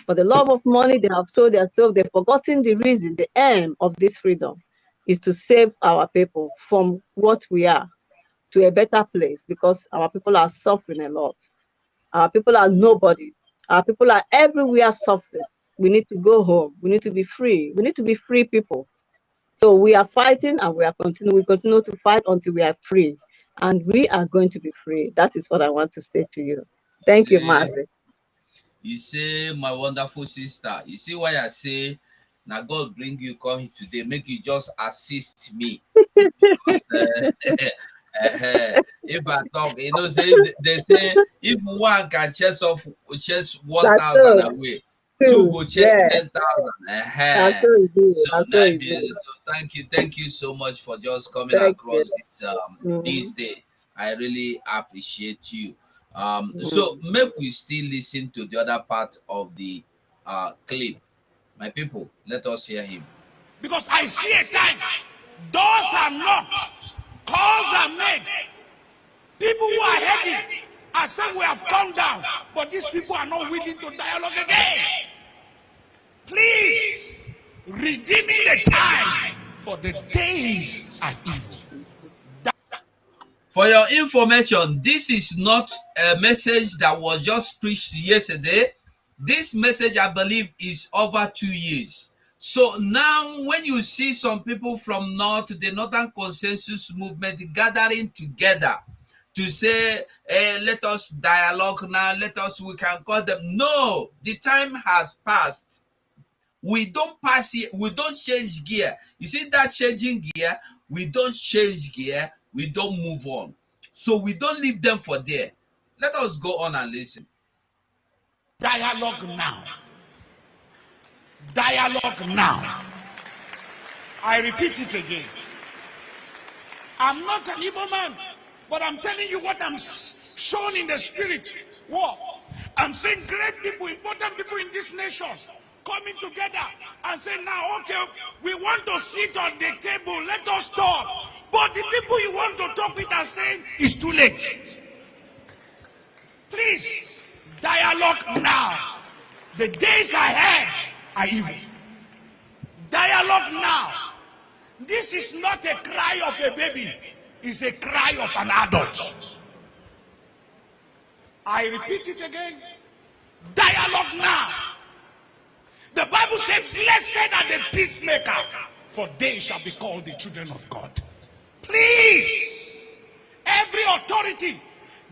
For the love of money, they have sold their soul. They've forgotten the reason, the aim of this freedom is to save our people from what we are to a better place, because our people are suffering a lot. Our people are nobody. Our people are everywhere suffering. We need to go home. We need to be free. We need to be free people. So we are fighting, and we continue to fight until we are free. And we are going to be free. That is what I want to say to you. Thank you, Mazi.
You say, my wonderful sister, you see why I say, now God bring you come here today, make you just assist me. Because, if I talk, they say, if one can chase 1,000 away, two go chase 10,000. So thank you so much for just coming across this day. I really appreciate you. So maybe we still listen to the other part of the clip. My people, let us hear him.
Because I see a time, doors are knocked, calls are made. People who are heading are saying we have come down, but these people are not willing to dialogue again. Please, redeeming the time, for the days are evil.
For your information, this is not a message that was just preached yesterday. This message, I believe, is over 2 years. So now when you see some people from the Northern Consensus Movement gathering together to say, hey, let us dialogue now, we can call them. No, the time has passed. We don't pass here, we don't change gear. You see that changing gear? We don't change gear, we don't move on. So we don't leave them for there. Let us go on and listen.
Dialogue now. Dialogue now. I repeat it again. I'm not an evil man, but I'm telling you what I'm shown in the spirit. What? I'm saying great people, important people in this nation coming together and saying, now, okay, we want to sit on the table, let us talk. But the people you want to talk with are saying, it's too late. Please, dialogue now. The days ahead are evil. Dialogue now. This is not a cry of a baby. It's a cry of an adult. I repeat it again. Dialogue now. The Bible says, blessed are the peacemaker, for they shall be called the children of God. Please, every authority,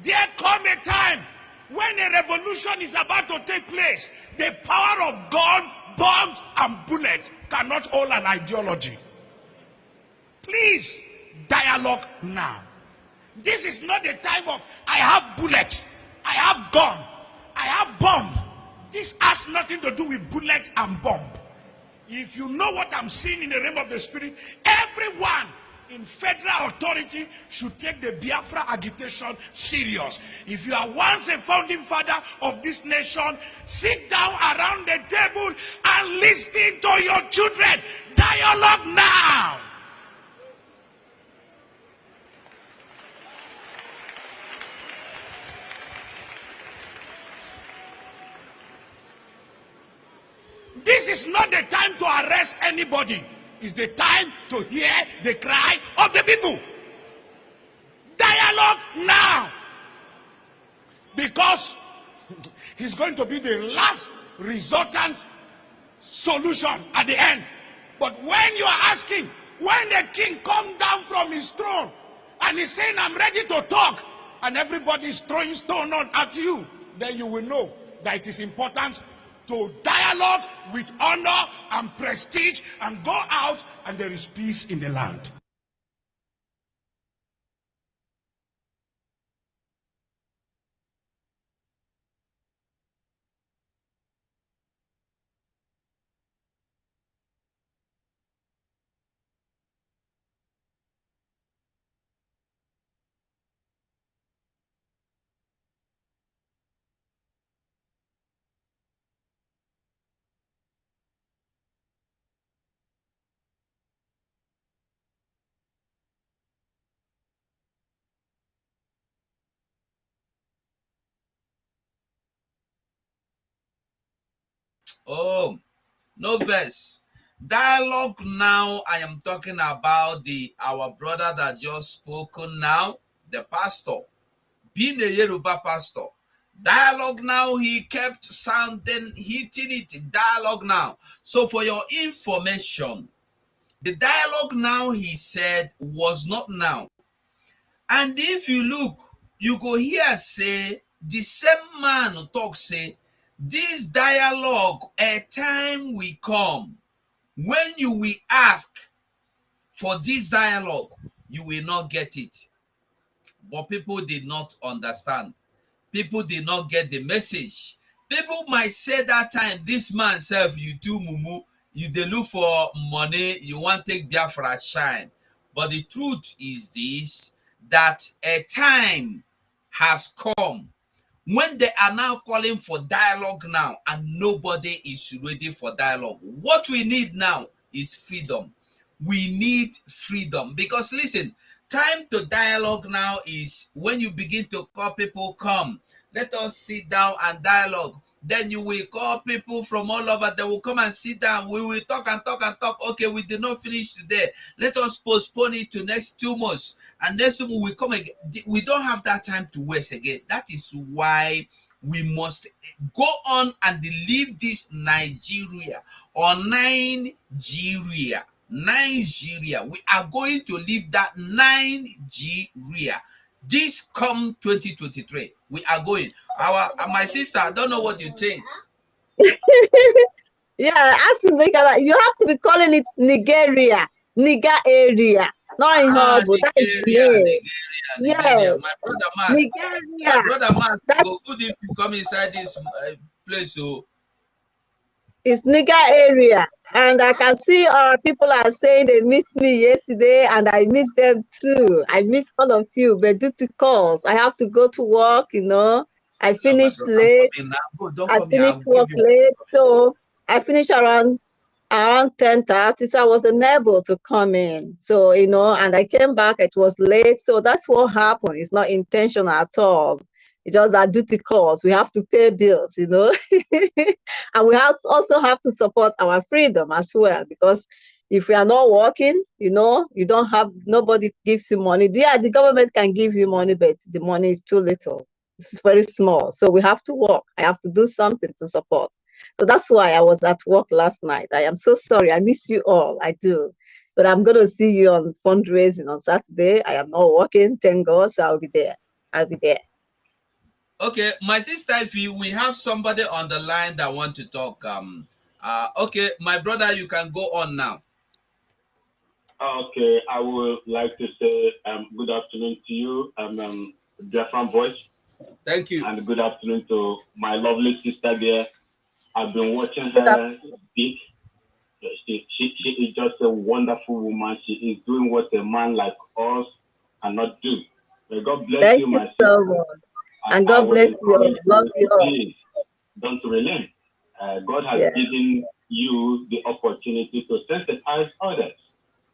there come a time when a revolution is about to take place. The power of God, bombs, and bullets cannot hold an ideology. Please, dialogue now. This is not the time of, I have bullet, I have gun, I have bomb. This has nothing to do with bullet and bomb. If you know what I'm seeing in the realm of the spirit, everyone in federal authority should take the Biafra agitation serious. If you are once a founding father of this nation, sit down around the table and listen to your children. Dialogue now. This is not the time to arrest anybody. It's the time to hear the cry of the people. Dialogue now. Because it's going to be the last resultant solution at the end. But when you are asking, when the king comes down from his throne and he's saying, I'm ready to talk, and everybody is throwing stone on at you, then you will know that it is important to dialogue with honor and prestige and go out, and there is peace in the land.
Oh, no verse. Dialogue now. I am talking about our brother that just spoken now, the pastor, being a Yoruba pastor. Dialogue now, he kept sounding, hitting it, dialogue now. So for your information, the dialogue now, he said, was not now. And if you look, you go here say, the same man who talk say, this dialogue, a time will come when you will ask for this dialogue, you will not get it. But people did not understand. People did not get the message. People might say that time, this man self, you do mumu, you dey look for money, you want take Biafra shine. But the truth is this, that a time has come when they are now calling for dialogue now, and nobody is ready for dialogue. What we need now is freedom. We need freedom. Because listen, time to dialogue now is when you begin to call people, come, let us sit down and dialogue. Then you will call people from all over. They will come and sit down. We will talk and talk and talk. Okay, we did not finish today. Let us postpone it to next 2 months. And next time we will come again. We don't have that time to waste again. That is why we must go on and leave this Nigeria or Nigeria. We are going to leave that Nigeria. This come 2023. We are going. My sister, I don't know what you think.
Yeah, as you have to be calling it Nigeria, Niger area. Not in Hobo. That is
Nigeria.
yeah.
My brother Mas.
Nigeria.
My brother Mas.
That
Go good if you come inside this place. So
is Niger area. And I can see our people are saying they missed me yesterday, and I missed them too. I missed all of you, but due to calls, I have to go to work. I
my
finished
brother, I'm
late.
coming now. Go, don't
I
come here.
finished
I'll
work
give you.
late, so I finished around 10:30. So I was unable to come in. So and I came back. It was late. So that's what happened. It's not intentional at all. It's just that duty calls. We have to pay bills, and we also have to support our freedom as well, because if we are not working, you don't have, nobody gives you money. Yeah, the government can give you money, but the money is too little. It's very small. So we have to work. I have to do something to support. So that's why I was at work last night. I am so sorry. I miss you all. I do. But I'm going to see you on fundraising on Saturday. I am not working. Thank God. So I'll be there. I'll be there.
Okay, my sister, if we have somebody on the line that want to talk, okay, my brother, you can go on now.
Okay, I would like to say good afternoon to you, BIAFRANS voice.
Thank you.
And good afternoon to my lovely sister there. I've been watching her speak. She is just a wonderful woman. She is doing what a man like us cannot do. May God bless you, my sister.
So much. And God bless you. Love you all.
Don't relent. God has given you the opportunity to sensitize others.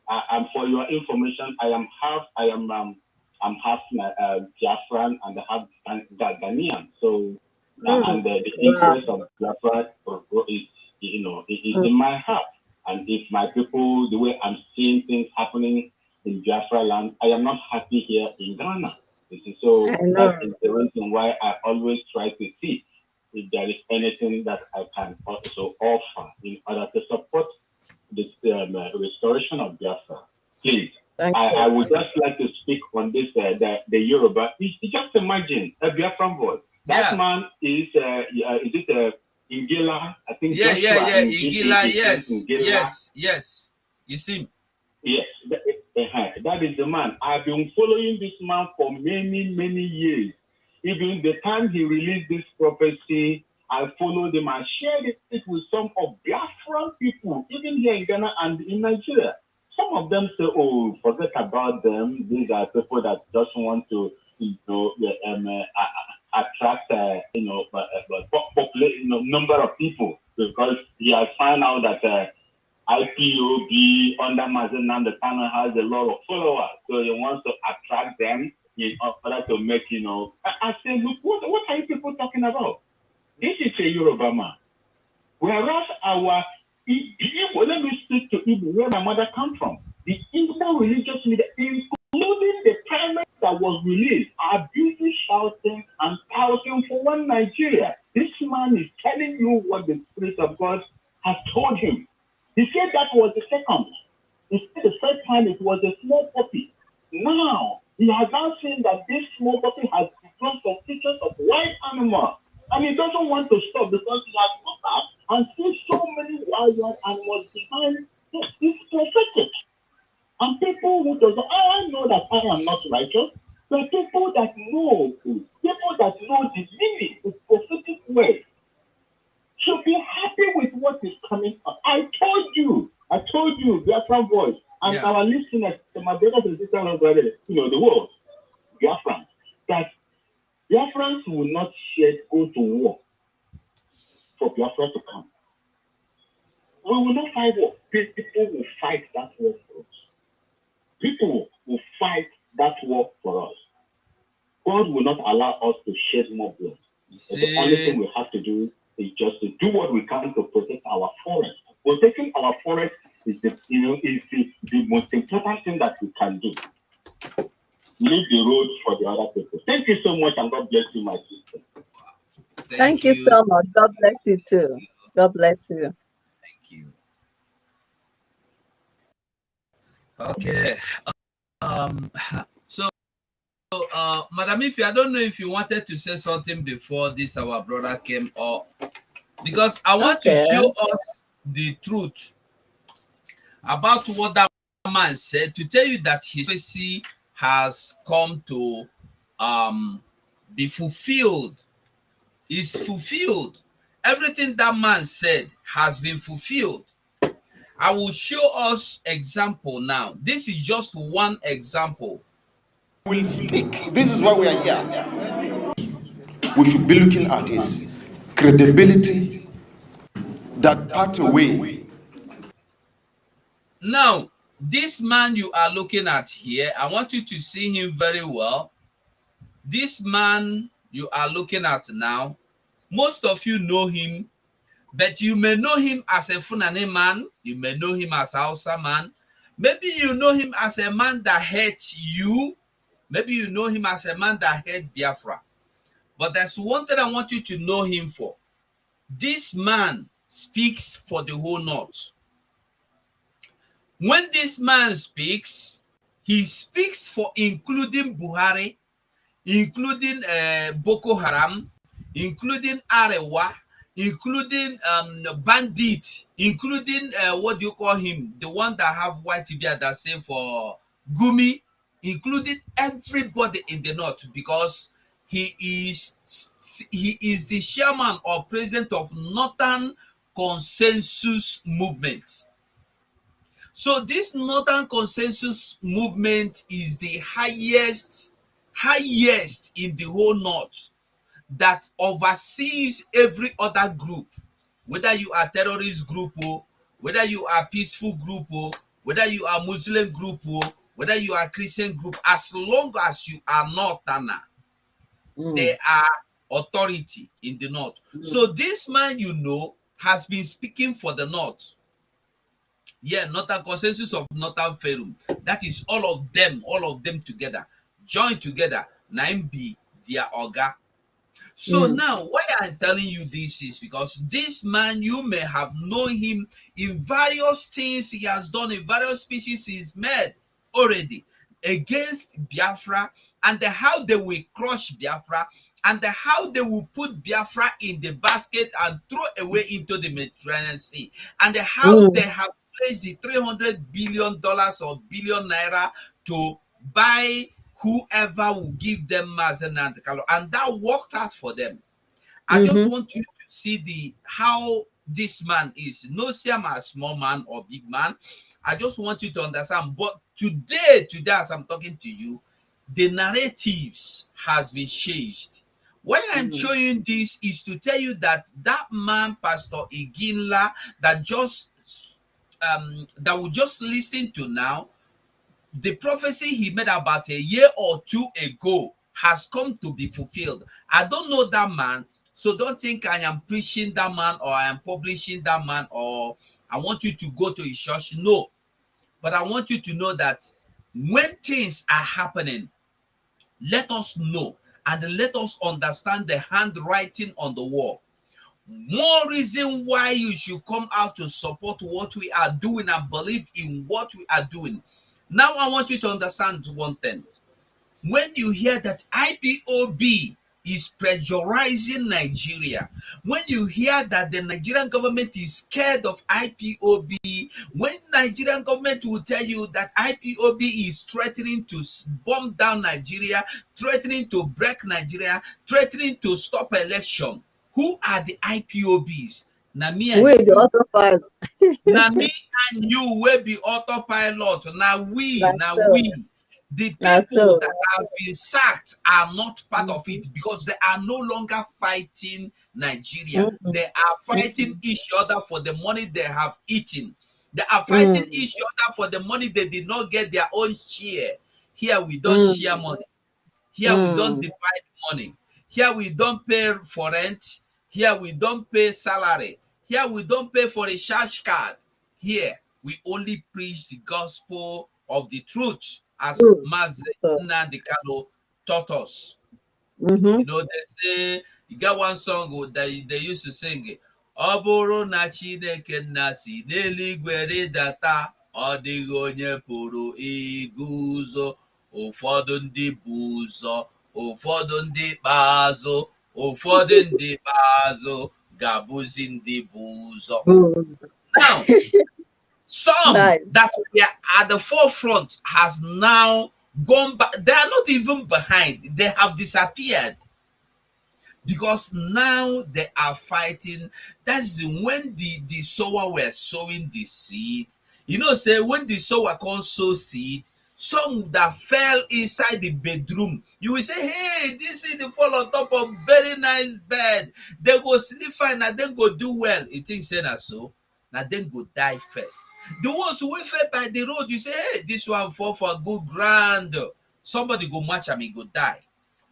And for your information, I'm half Biafran and half Ghanaian. So, and the interest of Biafra is, in my heart. And if my people, the way I'm seeing things happening in Biafra land, I am not happy here in Ghana. So that is the reason why I always try to see if there is anything that I can also offer in order to support this restoration of Biafra. Please, I would just like to speak on this, the Yoruba. Just imagine a Biafran voice. That man is it Ingela? I think
Ingela, yes. You see?
Yes, that is the man. I've been following this man for many, many years. Even the time he released this prophecy, I followed him and shared it with some of Biafran people, even here in Ghana and in Nigeria. Some of them say, "Oh, forget about them. These are people that just want to, attract, number of people," because he has found out that IPOB under Mazen Nandekano has a lot of followers, so he wants to attract them in order to make, I say, look, what are you people talking about? This is a Yoruba man. Whereas our Igbo, let me speak to Igbo, where my mother comes from. The Igbo religious leader, including the primate that was released, are busy shouting and touting for one Nigeria. This man is telling you what the Spirit of God has told him. He said that was the second. He said the first time it was a small puppy. Now, he has now seen that this small puppy has become some features of wild animal. And he doesn't want to stop because he has looked up and seen so many wild animals behind this prophetic. And people who doesn't, I know that I am not righteous, but people that know the meaning, the prophetic word, should be happy with what is coming up. I told you, Biafran voice, and our listeners, my brothers and sisters of the world, Biafrans, that Biafrans will not go to war for Biafra to come. We will not fight war. People will fight that war for us. People will fight that war for us. God will not allow us to shed more blood. The only thing we have to do is just to do what we can to protect our forest. Protecting our forest is the most important thing that we can do. Leave the road for the other people. Thank you so much, and God bless you, my sister.
Thank you so much. God bless you too. God bless you.
Thank you. Okay. Madam Ifi, I don't know if you wanted to say something before this our brother came, or because I want to show us the truth about what that man said, to tell you that his prophecy has come to be fulfilled. Is fulfilled. Everything that man said has been fulfilled. I will show us example now. This is just one example.
Will speak. This is why we are here. We should be looking at his credibility, that part away.
Now, this man you are looking at here, I want you to see him very well. This man you are looking at now, most of you know him, but you may know him as a Funani man, you may know him as a Hausa man, maybe you know him as a man that hates you, maybe you know him as a man that hates Biafra. But there's one thing I want you to know him for. This man speaks for the whole North. When this man speaks, he speaks for including Buhari, including Boko Haram, including Arewa, including bandit, including what do you call him, the one that have white beard that say for Gumi, including everybody in the North, because he is the chairman or president of Northern Consensus Movement. So this Northern Consensus Movement is the highest in the whole North, that oversees every other group, whether you are terrorist group, whether you are peaceful group, whether you are Muslim group, whether you are Christian group, as long as you are Northerner, they are authority in the North. So this man, you know, has been speaking for the North. Yeah, Northern Consensus of Northern Forum. That is all of them together, joined together. 9B, their Oga. So now, why I'm telling you this is because this man, you may have known him in various things he has done, in various speeches he's made already against Biafra, and how they will crush Biafra, and how they will put Biafra in the basket and throw away into the Mediterranean Sea, and how they have pledged the $300 billion or billion naira to buy whoever will give them Mazen and Kalo, and that worked out for them. I just want you to see how this man is. No see him as small man or big man. I just want you to understand. But today as I'm talking to you, the narratives has been changed. Why I'm showing this is to tell you that man, Pastor Iginla, that we just listen to now, the prophecy he made about a year or two ago has come to be fulfilled. I don't know that man, so don't think I am preaching that man or I am publishing that man or I want you to go to his church. No. But I want you to know that when things are happening, let us know and let us understand the handwriting on the wall. More reason why you should come out to support what we are doing and believe in what we are doing. Now I want you to understand one thing. When you hear that IPOB is pressurizing Nigeria, when you hear that the Nigerian government is scared of IPOB, when Nigerian government will tell you that IPOB is threatening to bomb down Nigeria, threatening to break Nigeria, threatening to stop election, who are the IPOBs? Na me and
Wait, the
you.
autopilot.
Na me and you will be autopilot. Now we. The people that have been sacked are not part of it because they are no longer fighting Nigeria. They are fighting each other for the money they have eaten. They are fighting each other for the money they did not get their own share. Here we don't share money. Here we don't divide money. Here we don't pay for rent. Here we don't pay salary. Here we don't pay for a charge card. Here we only preach the gospel of the truth, as Mazen Nandikano taught us. You know, they say, you got one song that they used to sing. Oboro na Chineke nasi n'eluigwe rịdata, ọ dịghị onye pụrụ iguzo. Ụfọdụ ndị bụ ụzọ, ụfọdụ ndị ikpeazụ, ụfọdụ ndị ikpeazụ ga-abụzi ndị bụ ụzọ. Now, Some
Nice.
that were at the forefront has now gone back. They are not even behind. They have disappeared. Because now they are fighting. That's when the sower were sowing the seed. You know, say when the sower can sow seed, some that fell inside the bedroom, you will say, hey, this is the fall on top of very nice bed. They go sleep fine and then go do well. You think say that so? Now then go die first. The ones who went fell by the road, you say, hey, this one fall for good ground. Somebody go match and he go die.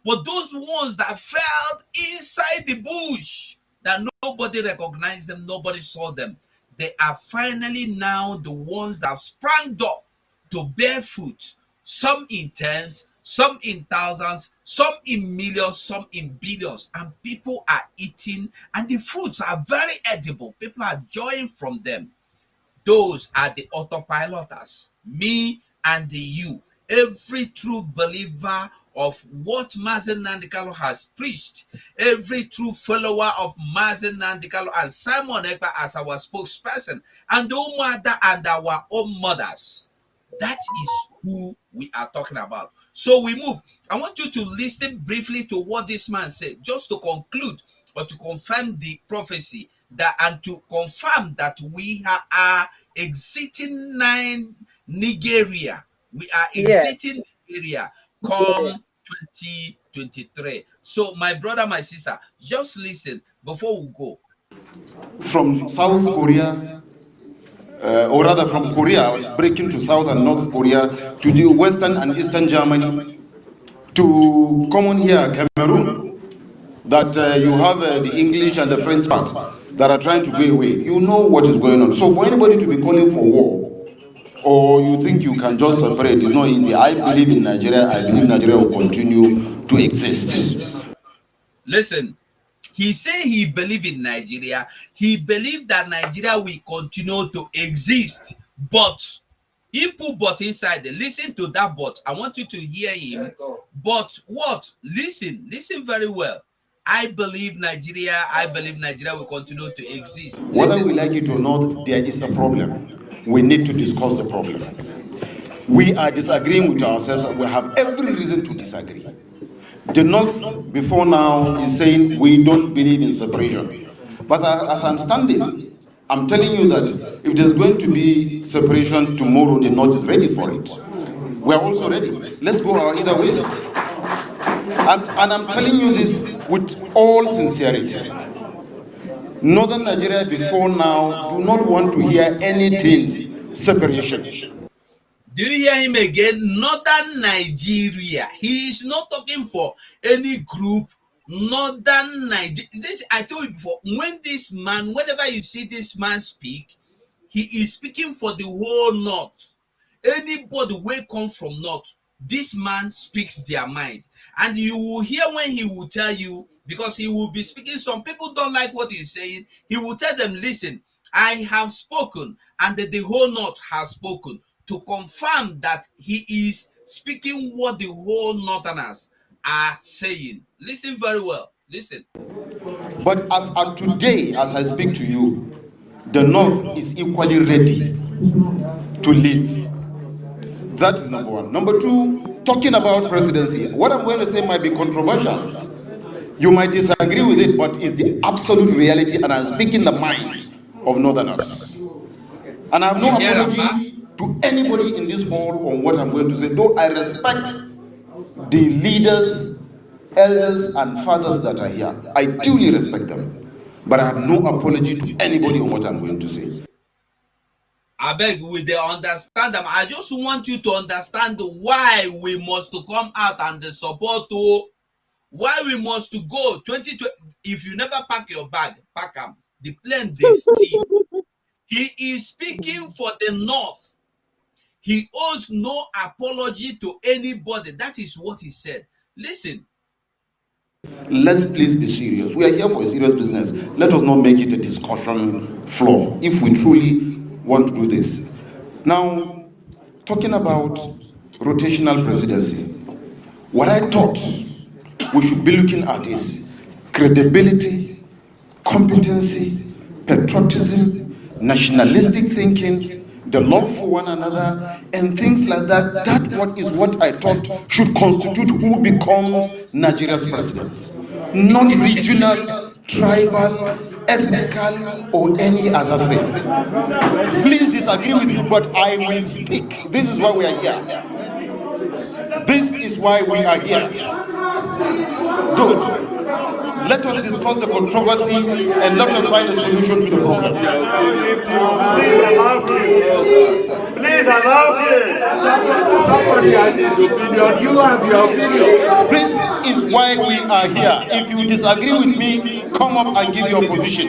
But those ones that fell inside the bush, that nobody recognized them, nobody saw them, they are finally now the ones that sprang up to bear fruit, some in tens, some in thousands, some in millions, some in billions. And people are eating, and the fruits are very edible. People are enjoying from them. Those are the autopiloters, me and you. Every true believer of what Mazen Nandikalo has preached, every true follower of Mazen Nandikalo and Simon Ekpa as our spokesperson, and the Umuada and our own mothers. That is who we are talking about. So we move. I want you to listen briefly to what this man said, just to conclude or to confirm the prophecy that, and to confirm that we are exiting Nigeria. We are exiting Nigeria come 2023. So my brother, my sister, just listen before we go.
From South Korea, or rather from Korea, breaking to South and North Korea, to the Western and Eastern Germany, to common here, Cameroon, that you have the English and the French part that are trying to go away. You know what is going on. So for anybody to be calling for war, or you think you can just separate, it's not easy. I believe in Nigeria. I believe Nigeria will continue to exist.
Listen, he said he believed in Nigeria. He believed that Nigeria will continue to exist. But he put but inside there. Listen to that but. I want you to hear him. But what? Listen very well. I believe Nigeria will continue to exist.
Whether we like it or not, there is a problem. We need to discuss the problem. We are disagreeing with ourselves, and we have every reason to disagree. The North before now is saying we don't believe in separation. But as I'm standing, I'm telling you that if there's going to be separation tomorrow, the North is ready for it. We are also ready. Let's go our either ways. And I'm telling you this with all sincerity. Northern Nigeria before now do not want to hear anything separation.
Do you hear him again? Northern Nigeria. He is not talking for any group. Northern Nigeria. This I told you before. Whenever you see this man speak, he is speaking for the whole North. Anybody will come from North, this man speaks their mind. And you will hear when he will tell you, because he will be speaking, some people don't like what he's saying, he will tell them, listen, I have spoken, and the whole North has spoken, to confirm that he is speaking what the whole Northerners are saying. Listen very well. Listen.
But as of today, as I speak to you, the North is equally ready to live. That is number one. Number two, talking about presidency, what I'm going to say might be controversial. You might disagree with it, but it's the absolute reality, and I'm speaking the mind of Northerners. And I have no apology to anybody in this hall on what I'm going to say, though I respect the leaders, elders, and fathers that are here. I duly respect them. But I have no apology to anybody on what I'm going to say.
I beg, will they understand them? I just want you to understand why we must to come out and the support to, why we must to go 2020. If you never pack your bag, pack them. The plane this team. He is speaking for the North. He owes no apology to anybody. That is what he said. Listen.
Let's please be serious. We are here for a serious business. Let us not make it a discussion floor if we truly want to do this. Now, talking about rotational presidency, what I thought we should be looking at is credibility, competency, patriotism, nationalistic thinking, the love for one another, and things like that. That what I thought should constitute who becomes Nigeria's president. Not regional, tribal, ethnical, or any other thing. Please disagree with me, but I will speak. This is why we are here. This is why we are here. Good. Let us discuss the controversy and let us find a solution to the problem.
Please allow me. Somebody has his opinion. You have your opinion.
This is why we are here. If you disagree with me, come up and give your position.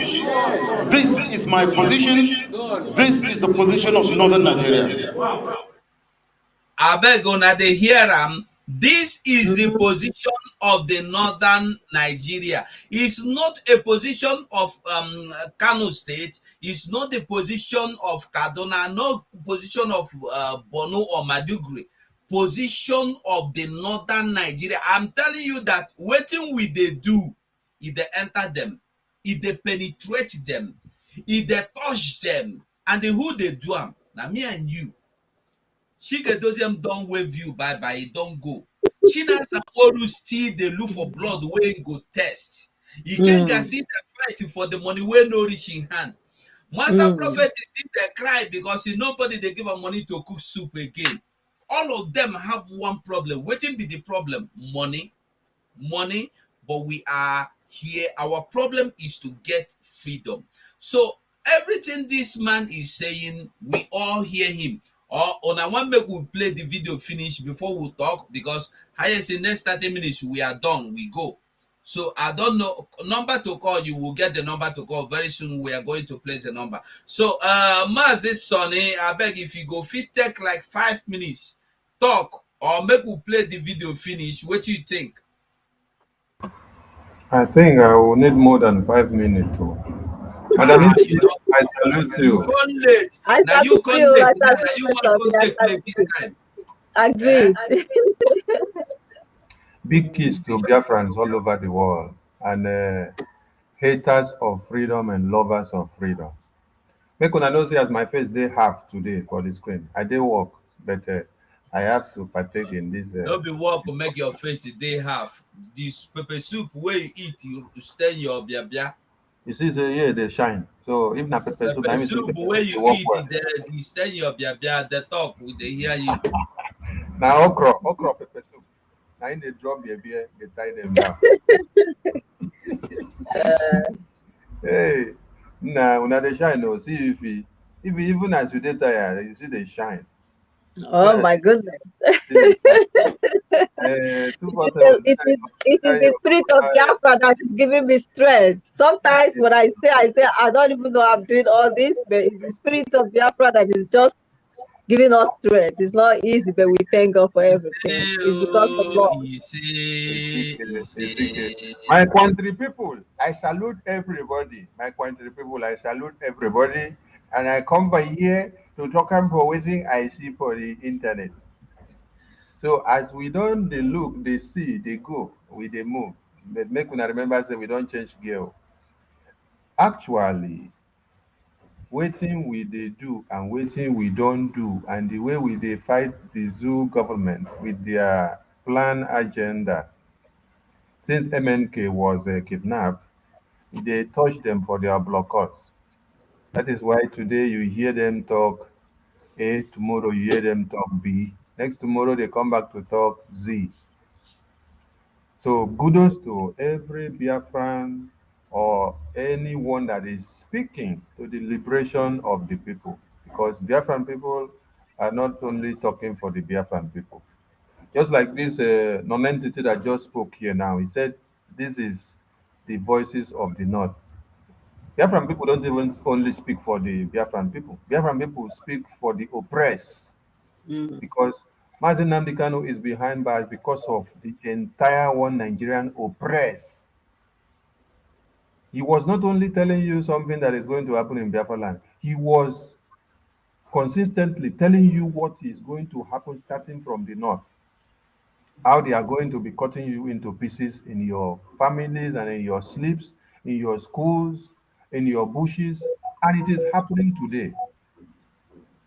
This is my position. This is the position of Northern Nigeria.
Abeg una dey hear am. This is the position of the northern Nigeria. It's not a position of Kano State. It's not the position of Kaduna. No position of Borno or Maduguri. Position of the northern Nigeria. I'm telling you that wetin we dey do, e dey enter them, e dey penetrate them, e dey touch them, and who dey do am? Na me and you. Chigedoziem don wave you bye bye, e don go. Chinasa Oru still dey look for blood wey go test. Ikenga still dey fight for the money wey no reach in hand. Master Prophet still dey cry because nobody dey give am money to cook soup again. All of them have one problem. Wetin be the problem? Money. Money, but we are here. Our problem is to get freedom. So everything this man is saying, we all hear him. Or on a one make we play the video finish before we talk, because highest in next 30 minutes we are done, we go. So I don't know number to call. You will get the number to call very soon. We are going to place the number. So Mazi Sonny, I beg if you go fit take like 5 minutes talk, or make we play the video finish. What do you think?
I think I will need more than 5 minutes. Madam, I salute you.
Come late.
I
Now you come
you.
late. Now you want to take plenty time.
Agreed.
Big kiss to BIAFRANS all over the world, and haters of freedom and lovers of freedom. Make una know say as my face dey half today for the screen. I dey work, but I have to partake in this.
No be work to make your face a day half. This pepper soup where you eat, you stain your bia.
You see, say yeah, they shine. So if na pepper soup,
Pepper soup where you eat, you stain your bia. They talk, they hear you.
Now okra pepper soup. Now in the drop your beer, they tie them down. Hey, now when they shine, no, see if even as you dey tired, you see they shine.
Oh my goodness.
It
is the spirit of Biafra that is giving me strength. Sometimes when I say I don't even know I'm doing all this, but it's the spirit of Biafra that is just giving us strength. It's not easy, but we thank God for everything. It's because of God.
My country people, I salute everybody. My country people, I salute everybody. And I come by here to talk about waiting I see for the internet. So as we don't they look, they see, they go, they move. But make una remember say we don't change gear. Actually, waiting we they do and waiting we don't do, and the way we they fight the zoo government with their plan agenda. Since MNK was kidnapped, they touched them for their blockades. That is why today you hear them talk A, tomorrow you hear them talk B, next tomorrow they come back to talk Z. So kudos to every Biafran or anyone that is speaking to the liberation of the people, because Biafran people are not only talking for the Biafran people. Just like this non-entity that just spoke here now, he said this is the voices of the North. Biafran people don't even only speak for the Biafran people. Biafran people speak for the oppressed, because Mazi Nnamdi Kanu is behind bars because of the entire one Nigerian oppressed. He was not only telling you something that is going to happen in Biafra land, he was consistently telling you what is going to happen starting from the North. How they are going to be cutting you into pieces in your families and in your sleeps, in your schools, in your bushes, and it is happening today.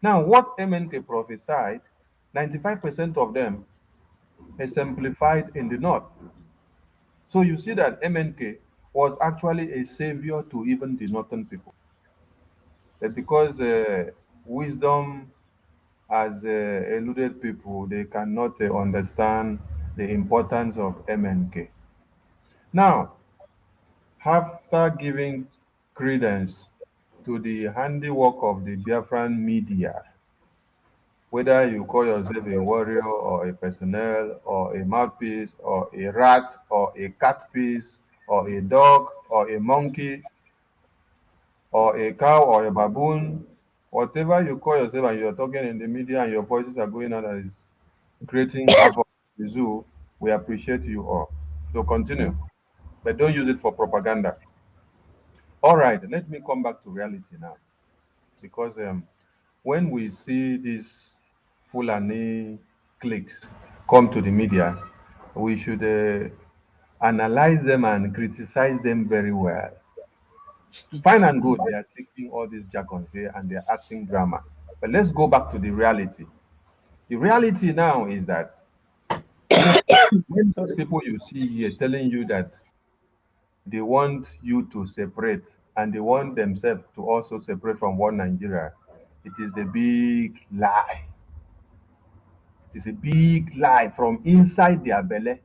Now, what MNK prophesied, 95% of them exemplified in the north. So you see that MNK was actually a savior to even the northern people. But because wisdom has eluded people, they cannot understand the importance of MNK. Now, after giving credence to the handiwork of the Biafran media, whether you call yourself a warrior or a personnel or a mouthpiece or a rat or a cat piece or a dog or a monkey or a cow or a baboon, whatever you call yourself and you're talking in the media and your voices are going out and is creating havoc in the zoo, we appreciate you all. So continue, but don't use it for propaganda. All right, let me come back to reality now because when we see these Fulani cliques come to the media, we should analyze them and criticize them very well. Fine and good, they are speaking all these jargons here and they are acting drama. But let's go back to the reality. The reality now is that when these people you see here telling you that they want you to separate and they want themselves to also separate from one Nigeria, it is the big lie. It's a big lie from inside their belly.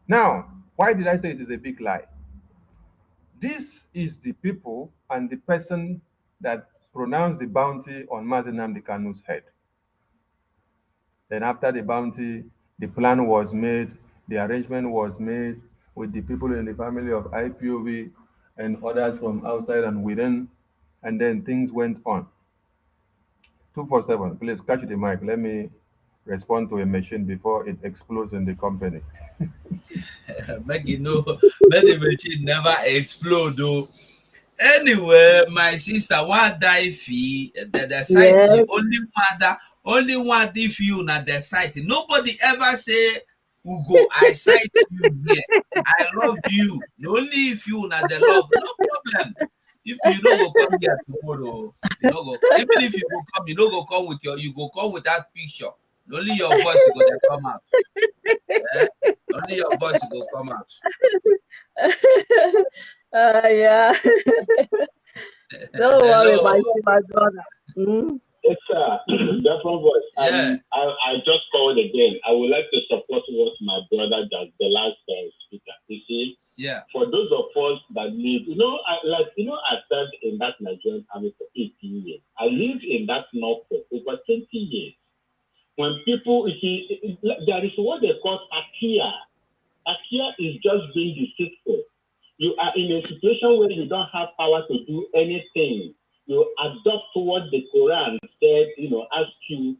Now, why did I say it is a big lie? This is the people and the person that pronounced the bounty on Mazen Nnamdi Kanu's head. Then after the bounty, the plan was made, the arrangement was made with the people in the family of IPOB and others from outside and within, and then things went on. 247, please catch the mic. Let me respond to a machine before it explodes in the company.
Make you know, make the machine never explode though. Anyway, my sister, one die fee, the site
Yes.
only one if you na the site. Nobody ever say Ugo, I cite you here. I love you. Only if you na the love, no problem. If you no go come here tomorrow, you no go. Even if you go come, you no go come with you go come with that picture. Only your voice go dey come out. Eh? Only your voice go come out.
Yeah. Don't worry,
Hello.
my brother. Mm.
Yes, sir. Different voice.
Yeah.
I just called again. I would like to support what my brother does, the last speaker. You see,
Yeah.
for those of us that live, I served in that Nigerian army for 18 years. I lived in that north for over 20 years. When people, you see, there is what they call akia. Akia is just being deceitful. You are in a situation where you don't have power to do anything. You adopt what the Quran said, ask you,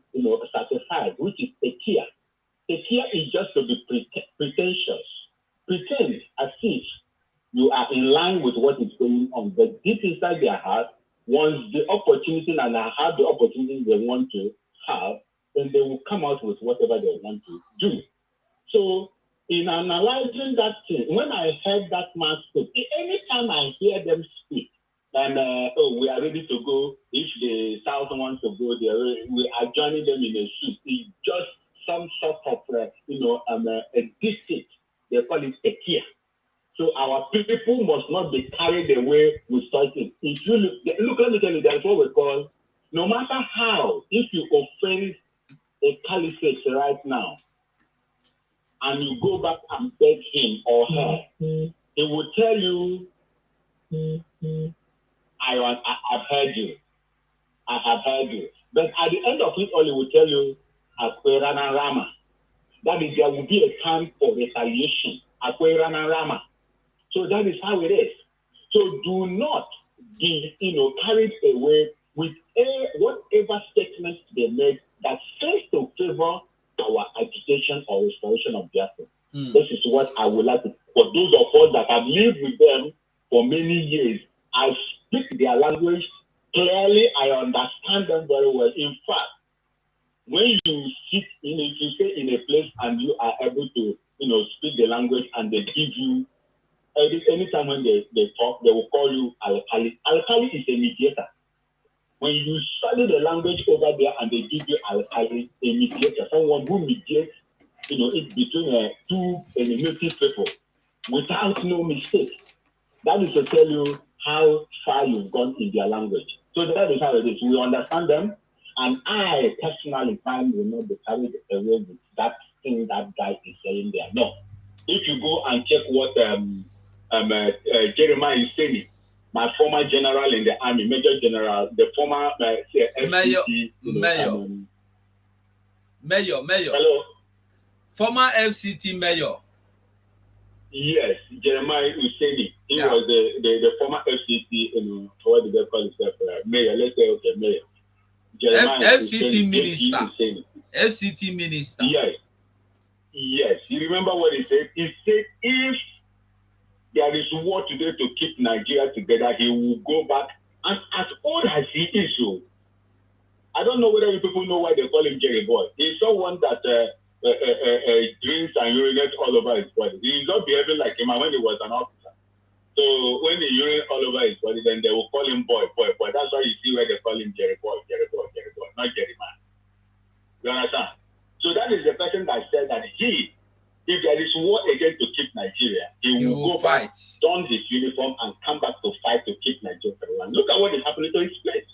sacrifice, which is tekia. Tekia is just to be pretentious. Pretend as if you are in line with what is going on. But deep inside their heart, once the opportunity and have the opportunity they want to have, then they will come out with whatever they want to do. So in analyzing that thing, when I heard that man speak, anytime I hear them speak, and we are ready to go, if the South wants to go there, we are joining them in a suit. It's just some sort of, a deceit. They call it tekia. So our people must not be carried away with such things. If you look, let me tell you, that's what we call, no matter how, if you offend a caliphate right now, and you go back and beg him or her, he will tell you, I've heard you. I have heard you. But at the end of it all, he will tell you, Akwerana Rama. That is, there will be a time for retaliation. Akwerana Rama. So that is how it is. So do not be, carried away with whatever statements they make that seems to favor our agitation or restoration of justice. This is what I would like to, for those of us that have lived with them for many years, I speak their language clearly, I understand them very well. In fact, when you sit if you stay in a place and you are able to, speak the language and they give you, anytime when they talk, they will call you Alkali. Alkali is a mediator. when you study the language over there and they give you a mediator, someone who mediates, it between two native people without no mistake, that is to tell you how far you've gone in their language. So that is how it is. We understand them, and I personally find will not be carried away with that thing that guy is saying there. No. If you go and check what Jeremiah is saying, my former general in the army, Major General, the former FCT,
Mayor.
Hello?
Former FCT mayor.
Yes, Jeremiah Husseini. He was the former FCT, what do they call himself? Mayor, let's say, okay, mayor. Jeremiah
FCT minister. FCT minister.
Yes. Yes. You remember what he said? He said, if there is war today to keep Nigeria together, he will go back. And as old as he is, so I don't know whether you people know why they call him Jerry Boy. He's someone that drinks and urinates all over his body. He's not behaving like him when he was an officer. So when he urinates all over his body, then they will call him boy. That's why you see where they call him Jerry Boy, not Jerry Man. You understand? So that is the person that said that if there is war again to keep Nigeria, he will go fight, don his uniform, and come back to fight to keep Nigeria. Look at what is happening to his place.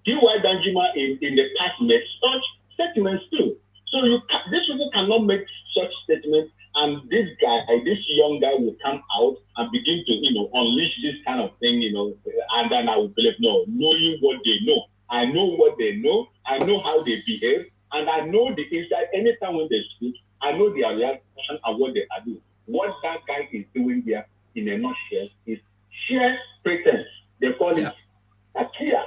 D.Y. Danjuma in the past made such statements too. So these people cannot make such statements, and this young guy will come out and begin to, unleash this kind of thing, and then I will believe, no, knowing what they know. I know what they know. I know how they behave, and I know the inside. Anytime when they speak, I know their reaction and what they are doing. What that guy is doing there, in a nutshell, is sheer pretense. They call it Akia.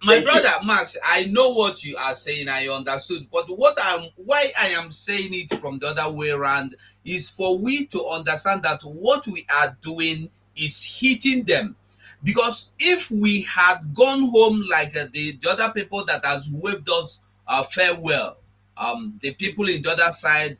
My brother Max, I know what you are saying, I understood, but why I am saying it from the other way around is for we to understand that what we are doing is hitting them. Because if we had gone home like the other people that has waved us farewell, the people in the other side,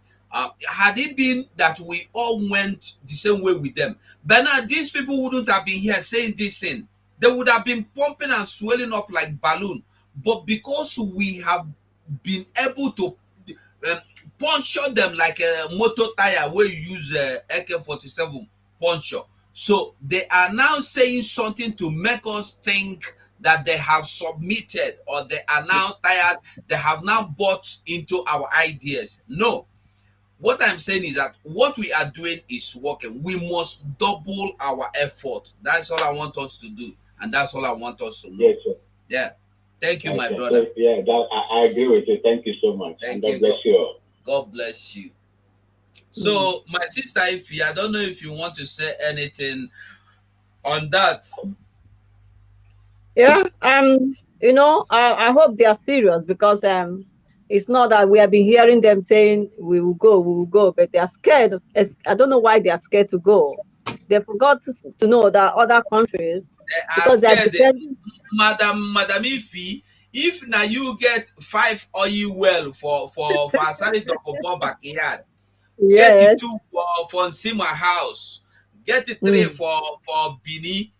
had it been that we all went the same way with them, but now these people wouldn't have been here saying this thing. They would have been pumping and swelling up like balloon. But because we have been able to puncture them like a motor tire where you use AK-47 puncture, so they are now saying something to make us think that they have submitted, or they are now tired, they have now bought into our ideas. No. What I'm saying is that what we are doing is working. We must double our effort. That's all I want us to do. And that's all I want us to know.
Yes, sir.
Yeah. Thank you, my brother.
So, I agree with you. Thank you so much.
Thank
you.
God bless you. God bless you. So, my sister Ify, I don't know if you want to say anything on that.
Yeah, I hope they are serious, because it's not that we have been hearing them saying we will go, but they are scared. I don't know why they are scared to go. They forgot to know that other countries, because they are depending.
Madam Ify, if now you get 5 oil well for Asari Dokobo backyard,
Yes.
get it 2 for Nsima house, get it 3 for Bini,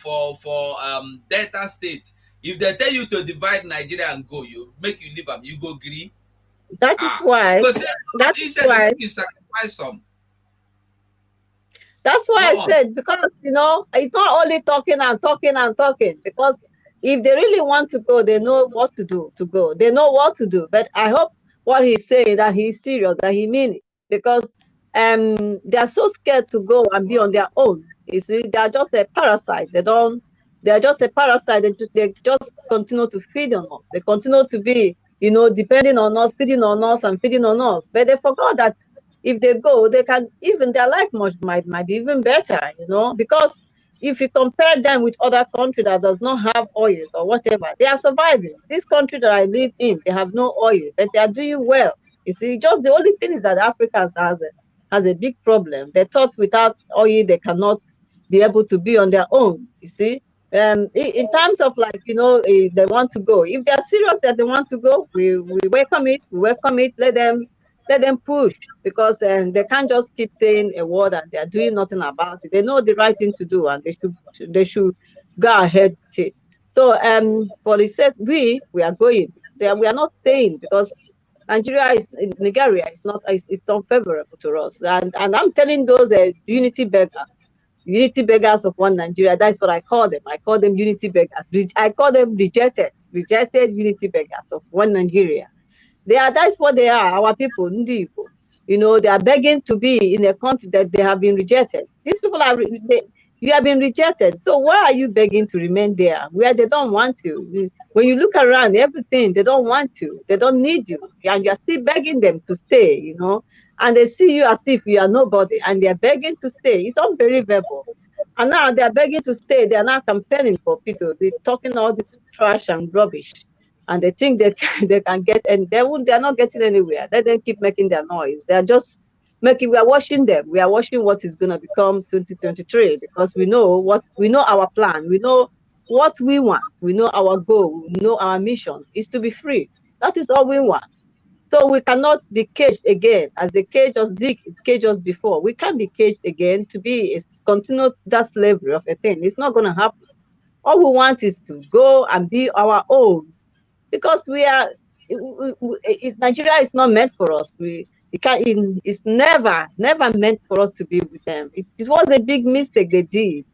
for Delta State. If they tell you to divide Nigeria and go, you leave them, you go green.
That is why. That is why
you sacrifice some.
That's why I said, because it's not only talking and talking and talking. Because if they really want to go, they know what to do to go. They know what to do. But I hope what he's saying, that he's serious, that he means it. Because they are so scared to go and be on their own. You see, they are just a parasite. They are just a parasite. They just continue to feed on us. They continue to be, depending on us, feeding on us and feeding on us. But they forgot that if they go, they can, even their life might be even better, because if you compare them with other countries that does not have oil or whatever, they are surviving. This country that I live in, they have no oil, but they are doing well. You see, just the only thing is that Africa has a big problem. They thought without oil, they cannot be able to be on their own, you see. In terms of if they want to go, if they are serious that they want to go, we welcome it. Let them Let them push, because they can't just keep saying a word and they're doing nothing about it. They know the right thing to do, and they should go ahead with it. So for the sake, we are going there. We are not staying, because Nigeria is not favorable to us. And I'm telling those unity beggars of one Nigeria. That's what I call them. I call them unity beggars. I call them rejected unity beggars of one Nigeria. That's what they are, our people, Ndi Igbo. They are begging to be in a country that they have been rejected. These people you have been rejected. So why are you begging to remain there where they don't want to? When you look around, everything, they don't want to. They don't need you. And you're still begging them to stay, and they see you as if you are nobody, and they're begging to stay. It's unbelievable. And now they're begging to stay. They're now campaigning for people. They're talking all this trash and rubbish. And they think they can get, and they're not getting anywhere. Let them keep making their noise. They're just we are watching them. We are watching what is going to become 2023, because we know our plan. We know what we want. We know our goal. We know our mission is to be free. That is all we want. So we cannot be caged again, as they caged us before. We can't be caged again to continue that slavery of a thing. It's not going to happen. All we want is to go and be our own, because Nigeria is not meant for us. It's never meant for us to be with them. It was a big mistake they did.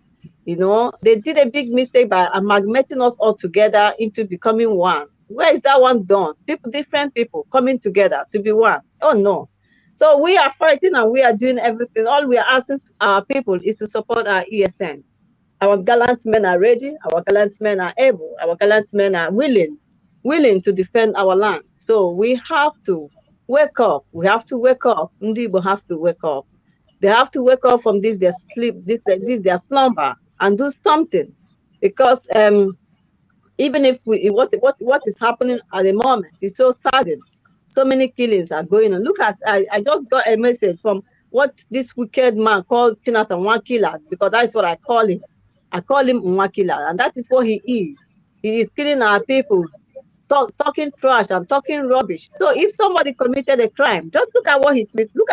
They did a big mistake by amalgamating us all together into becoming one. Where is that one done? Different people coming together to be one. Oh no. So we are fighting and we are doing everything. All we are asking our people is to support our ESN. Our gallant men are ready. Our gallant men are able. Our gallant men are willing to defend our land. So we have to wake up. We have to wake up. Ndi Igbo have to wake up. They have to wake up from their sleep, their slumber, and do something. Because even if what is happening at the moment is so saddening. So many killings are going on. Look at, I just got a message from what this wicked man called Chinas and Wakila, because that's what I call him. I call him Wakila, and that is what he is. He is killing our people, talking trash and talking rubbish. So if somebody committed a crime, just look at what he tweeted. Look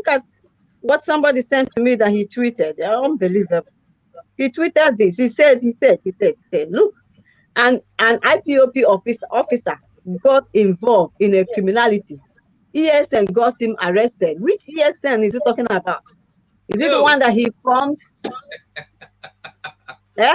at what somebody sent to me that he tweeted. They're unbelievable. He tweeted this. He said, look, an IPOP officer got involved in a criminality. ESN got him arrested. Which ESN is he talking about? Is it the one that he formed? Yeah?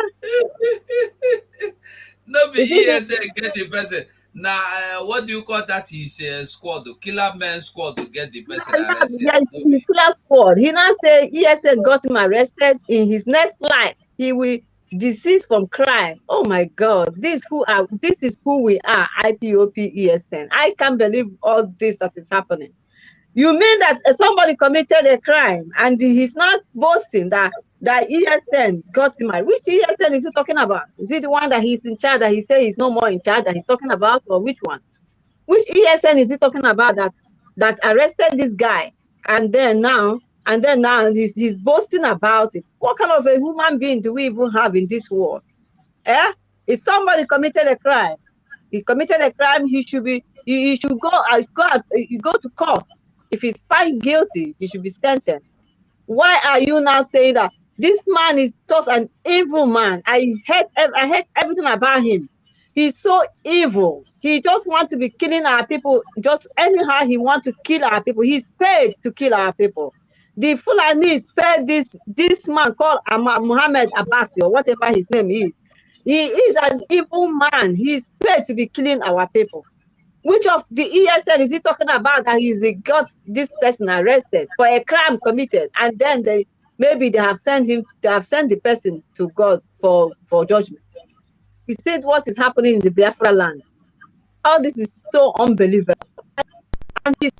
No, be ESN get the person. Now, what do you call that? His squad, the killer man squad, to get the person arrested.
Yeah, the killer squad. He now say ESN got him arrested. In his next life, he will decease from crime. Oh my God, this is who we are, IPOP ESN. I can't believe all this that is happening. You mean that somebody committed a crime and he's not boasting that ESN got him out? Which ESN is he talking about? Is it the one that he's in charge, that he says he's no more in charge, that he's talking about, or which one? Which ESN is he talking about that arrested this guy and then now he's boasting about it? What kind of a human being do we even have in this world? If somebody committed a crime, he committed a crime, he should go to court. If he's found guilty, he should be sentenced. Why are you now saying that this man is just an evil man? I hate everything about him. He's so evil. He just wants to be killing our people. Just anyhow, he wants to kill our people. He's paid to kill our people. The Fulanis paid this man called Muhammad Abbas, or whatever his name is. He is an evil man. He's paid to be killing our people. Which of the ESN is he talking about that he's got this person arrested for a crime committed, and then they have sent the person to God for judgment? He said what is happening in the Biafra land. All this is so unbelievable. And he's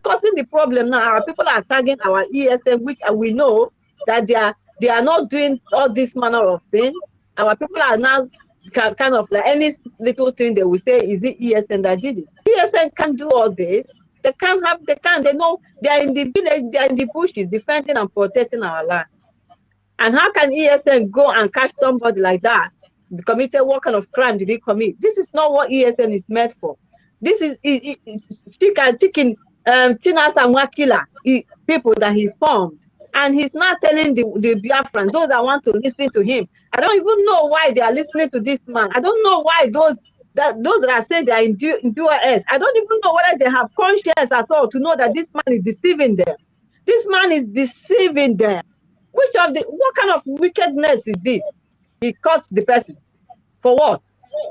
causing the problem now. Our people are tagging our ESN, which we know that they are not doing all this manner of thing. Our people are now kind of like any little thing they will say, is it ESN that did it? ESN can't do all this. They know they are in the village, they are in the bushes defending and protecting our land. And how can ESN go and catch somebody like that? Committed, what kind of crime did he commit? This is not what ESN is meant for. This is chicken Chinasa Mwakila, people that he formed. And he's not telling the Biafrans, those that want to listen to him. I don't even know why they are listening to this man. I don't know why those that are saying they are in DOS. I don't even know whether they have conscience at all to know that this man is deceiving them. This man is deceiving them. What kind of wickedness is this? He caught the person. For what?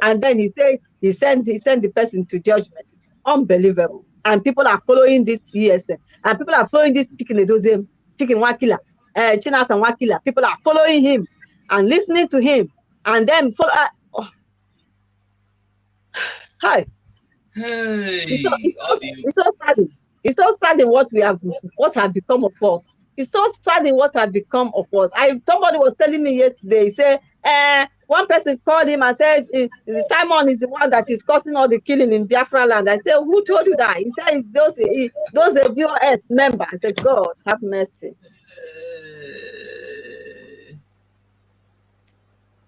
And then he sent the person to judgment. Unbelievable. And people are following this ESN. And people are following this chicken Wakila, Chinas and Wakila. People are following him and listening to him. And then follow. Hi.
Hey,
It's so sad. It's so sad in what have become of us. It's so sad in what have become of us. Somebody was telling me yesterday, he said, one person called him and says, Simon is the one that is causing all the killing in Biafra land. I said, who told you that? He said, those DOS members. I said, God, have mercy.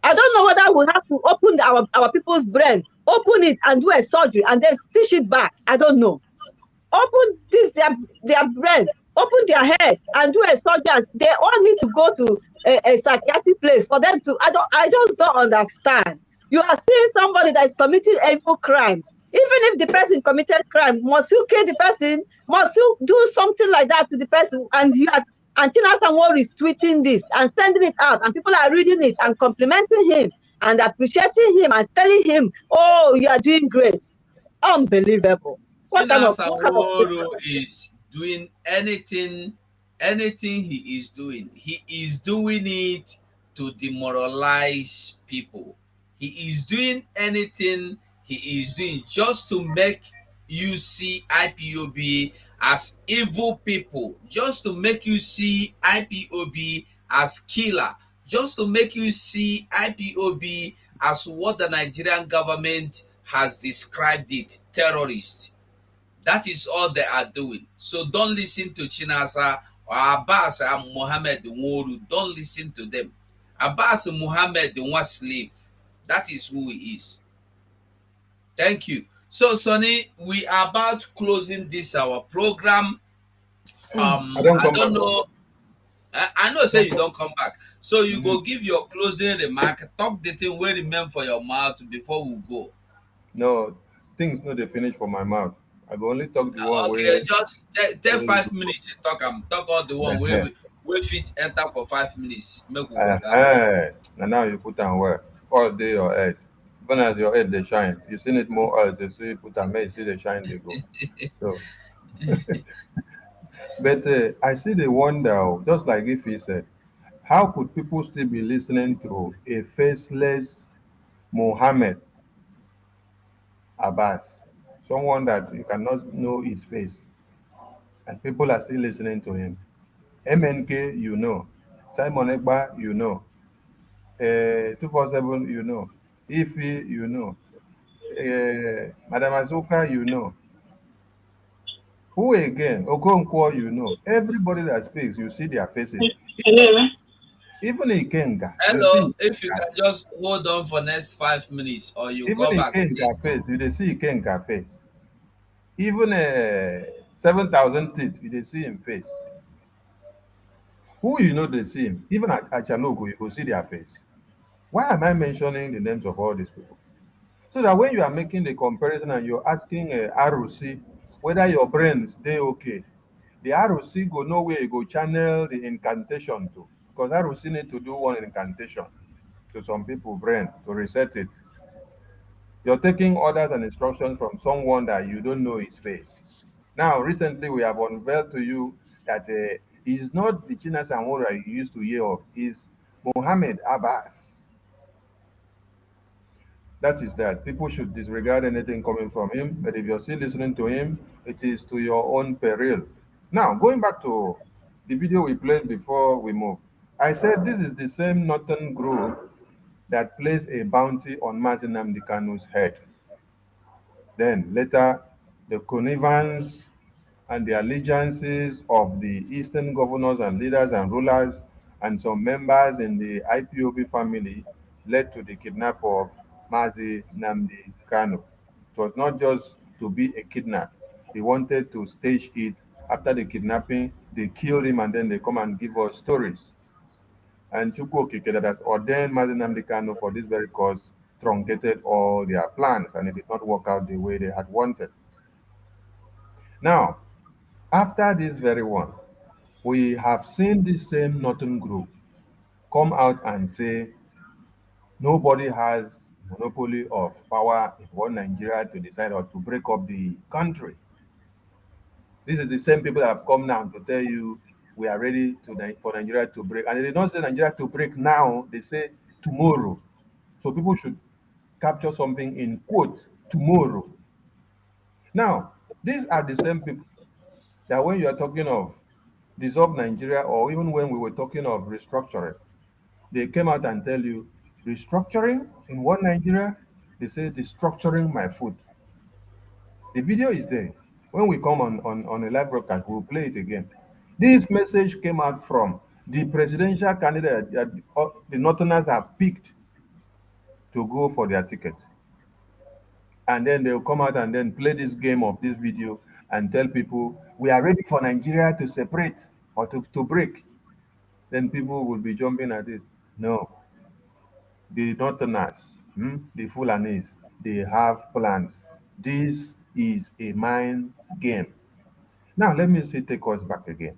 I don't know whether we have to open our people's brain, open it and do a surgery and then stitch it back. I don't know. Open their brain, open their head and do a surgery. They all need to go to a psychiatric place for them to. I just don't understand. You are seeing somebody that is committing a evil crime. Even if the person committed crime, must you kill the person? Must you do something like that to the person? And Tina Samuel is tweeting this and sending it out, and people are reading it and complimenting him and appreciating him and telling him, "Oh, you are doing great." Unbelievable. What kind of
is doing anything he is doing it to demoralize people. He is doing anything he is doing just to make you see IPOB as evil people, just to make you see IPOB as killer, just to make you see IPOB as what the Nigerian government has described it, terrorists. That is all they are doing. So don't listen to Chinasa or Abbas and Mohammed Nworu. Don't listen to them. Abbas Muhammad, the one slave. That is who he is. Thank you. So, Sonny, we are about closing this our program. I don't know. I know say you don't come back. So you go give your closing remark, talk the thing where remain for your mouth before we go.
No, things no dey finish for my mouth. I go only talk the one
Okay,
wey.
just take 5 minutes to talk talk all the one wey fit enter for 5 minutes. Make we waka.
Na now you put am well. Oil dey your head. Even as your head dey shine, you still need more oil to see you put am make you see the shine dey go. So, but I still dey wonder, just like if he said, how could people still be listening to a faceless Mohammed Abbas, someone that you cannot know his face, and people are still listening to him? MNK, you know. Simon Ekpa, you know. 247, you know. Ifi, you know. Madam Azuka, you know. Who again? Okonkwo, you know. Everybody that speaks, you see their faces. Even Ikenga.
Hello, if you can just hold on for next 5 minutes or you
Even
come back.
Ikenga face, you dey see Ikenga face. Even 7,000 teeth, you dey see him face. Who you know they see him? Even at Achalogo, you go see their face. Why am I mentioning the names of all these people? So that when you are making the comparison and you're asking ROC whether your brains they okay, the ROC go know where you go channel the incantation to, because ROC need to do one incantation to some people brain to reset it. You're taking orders and instructions from someone that you don't know his face. Now, recently we have unveiled to you that he's not the China Samora you used to hear of, he's Mohammed Abbas. That is that. People should disregard anything coming from him, but if you're still listening to him, it is to your own peril. Now, going back to the video we played before we move, I said this is the same northern group that placed a bounty on Mazi Nnamdi Kanu's head. Then later, the connivance and the allegiances of the eastern governors and leaders and rulers and some members in the IPOB family led to the kidnap of Mazi Nnamdi Kanu. It was not just to be a kidnap. They wanted to stage it. After the kidnapping, they killed him and then they come and give us stories. And Chukwu Okike that has ordained Mazi Nnamdi Kanu for this very cause truncated all their plans and it did not work out the way they had wanted. Now, after this very one, we have seen this same Northern group come out and say nobody has monopoly of power in one Nigeria to decide or to break up the country. This is the same people that have come now to tell you we are ready for Nigeria to break. And they don't say Nigeria to break now, they say tomorrow. So people should capture something in quote, tomorrow. Now, these are the same people that when you are talking of dissolve Nigeria or even when we were talking of restructuring, they came out and tell you restructuring in one Nigeria, they say restructuring my food. The video is there. When we come on a live broadcast, we'll play it again. This message came out from the presidential candidate that the Northerners have picked to go for their ticket. And then they'll come out and then play this game of this video and tell people, we are ready for Nigeria to separate or to break. Then people will be jumping at it. No. The Northerners, the Fulanis, they have plans. This is a mind game. Now, let me take us back again.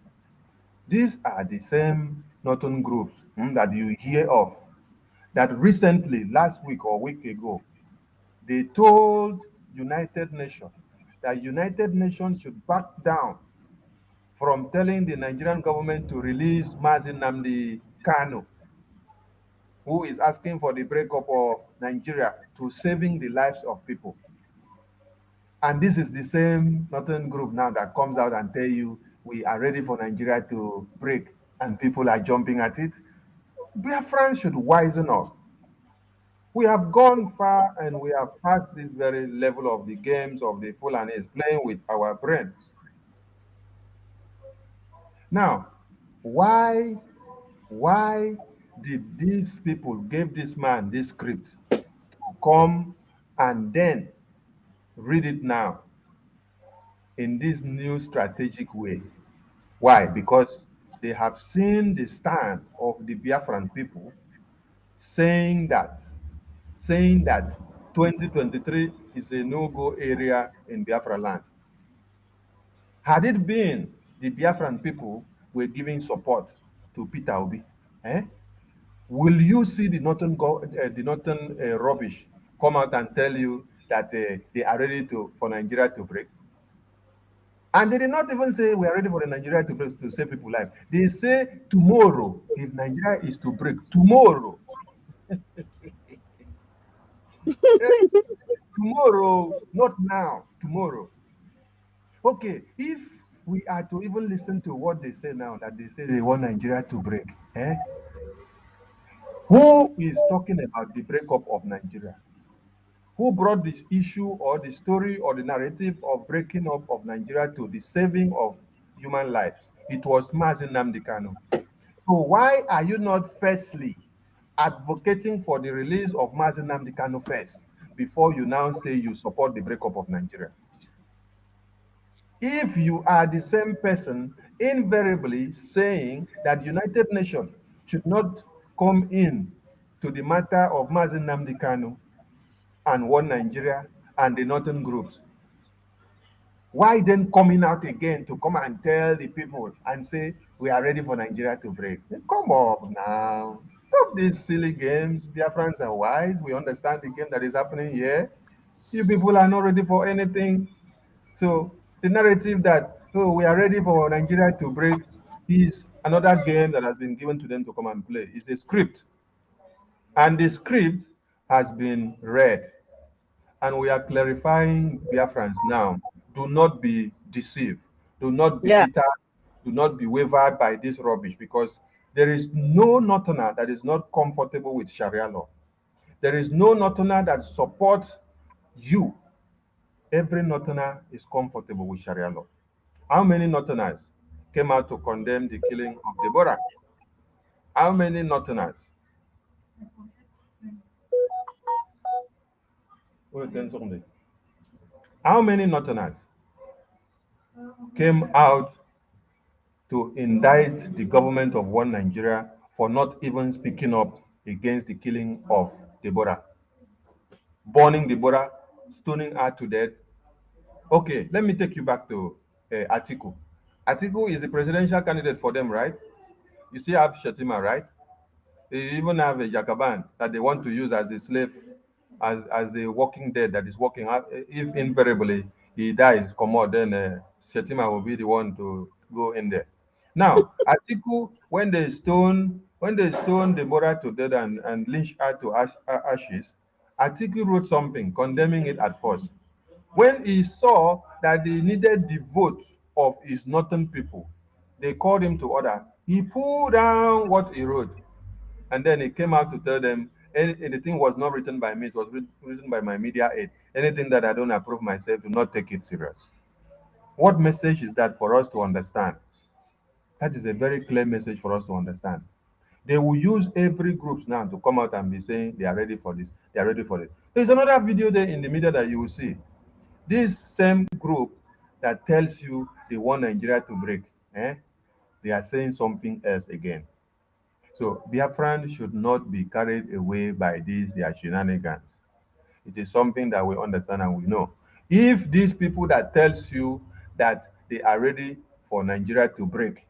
These are the same Northern groups that you hear of that recently, last week or week ago, they told United Nations that United Nations should back down from telling the Nigerian government to release Mazi Nnamdi Kanu, who is asking for the breakup of Nigeria to saving the lives of people. And this is the same Northern group now that comes out and tell you we are ready for Nigeria to break and people are jumping at it. BIAFRANS should wisen up. We have gone far and we have passed this very level of the games of the Fulanis playing with our brains. Now, why did these people give this man this script to come and then read it now in this new strategic way? Why? Because they have seen the stand of the Biafran people saying that 2023 is a no-go area in Biafra land. Had it been the Biafran people were giving support to Peter Obi, will you see the northern rubbish come out and tell you that they are ready for Nigeria to break? And they did not even say we are ready for the Nigeria to break to save people's lives. They say tomorrow, if Nigeria is to break, tomorrow. Tomorrow, not now, tomorrow. Okay, if we are to even listen to what they say now, that they say they want Nigeria to break, who is talking about the breakup of Nigeria? Who brought this issue or the story or the narrative of breaking up of Nigeria to the saving of human lives? It was Mazi Nnamdi Kanu. So why are you not firstly advocating for the release of Mazi Nnamdi Kanu first before you now say you support the breakup of Nigeria? If you are the same person invariably saying that the United Nations should not come in to the matter of Mazi Nnamdi Kanu and one Nigeria and the northern groups, why then coming out again to come and tell the people and say we are ready for Nigeria to break? Come on now. Stop these silly games. Biafrans are wise. We understand the game that is happening here. You people are not ready for anything. So the narrative that, oh, we are ready for Nigeria to break is another game that has been given to them to come and play. It's a script. And the script has been read. And we are clarifying Biafrans now. Do not be deceived. Do not be bitter. Do not be wavered by this rubbish, because there is no Northerner that is not comfortable with Sharia law. There is no Northerner that supports you. Every Northerner is comfortable with Sharia law. How many Northerners came out to condemn the killing of Deborah? How many Northerners? How many Northerners came out to indict the government of one Nigeria for not even speaking up against the killing of Deborah, burning Deborah, stoning her to death. Okay, let me take you back to Atiku. Atiku is the presidential candidate for them, right? You still have Shetima, right? They even have a Jakaban that they want to use as a slave, as a walking dead that is walking. If invariably he dies, come on, then Shetima will be the one to go in there. Now, Atiku, when they stone Deborah to death and lynch her to ashes, Atiku wrote something condemning it at first. When he saw that they needed the vote of his northern people, they called him to order. He pulled down what he wrote, and then he came out to tell them anything was not written by me, it was written by my media aide. Anything that I don't approve myself, do not take it serious. What message is that for us to understand? That is a very clear message for us to understand. They will use every groups now to come out and be saying they are ready for this, they are ready for this. There's another video there in the media that you will see. This same group that tells you they want Nigeria to break, they are saying something else again. So Biafran should not be carried away by these their shenanigans. It is something that we understand and we know. If these people that tells you that they are ready for Nigeria to break,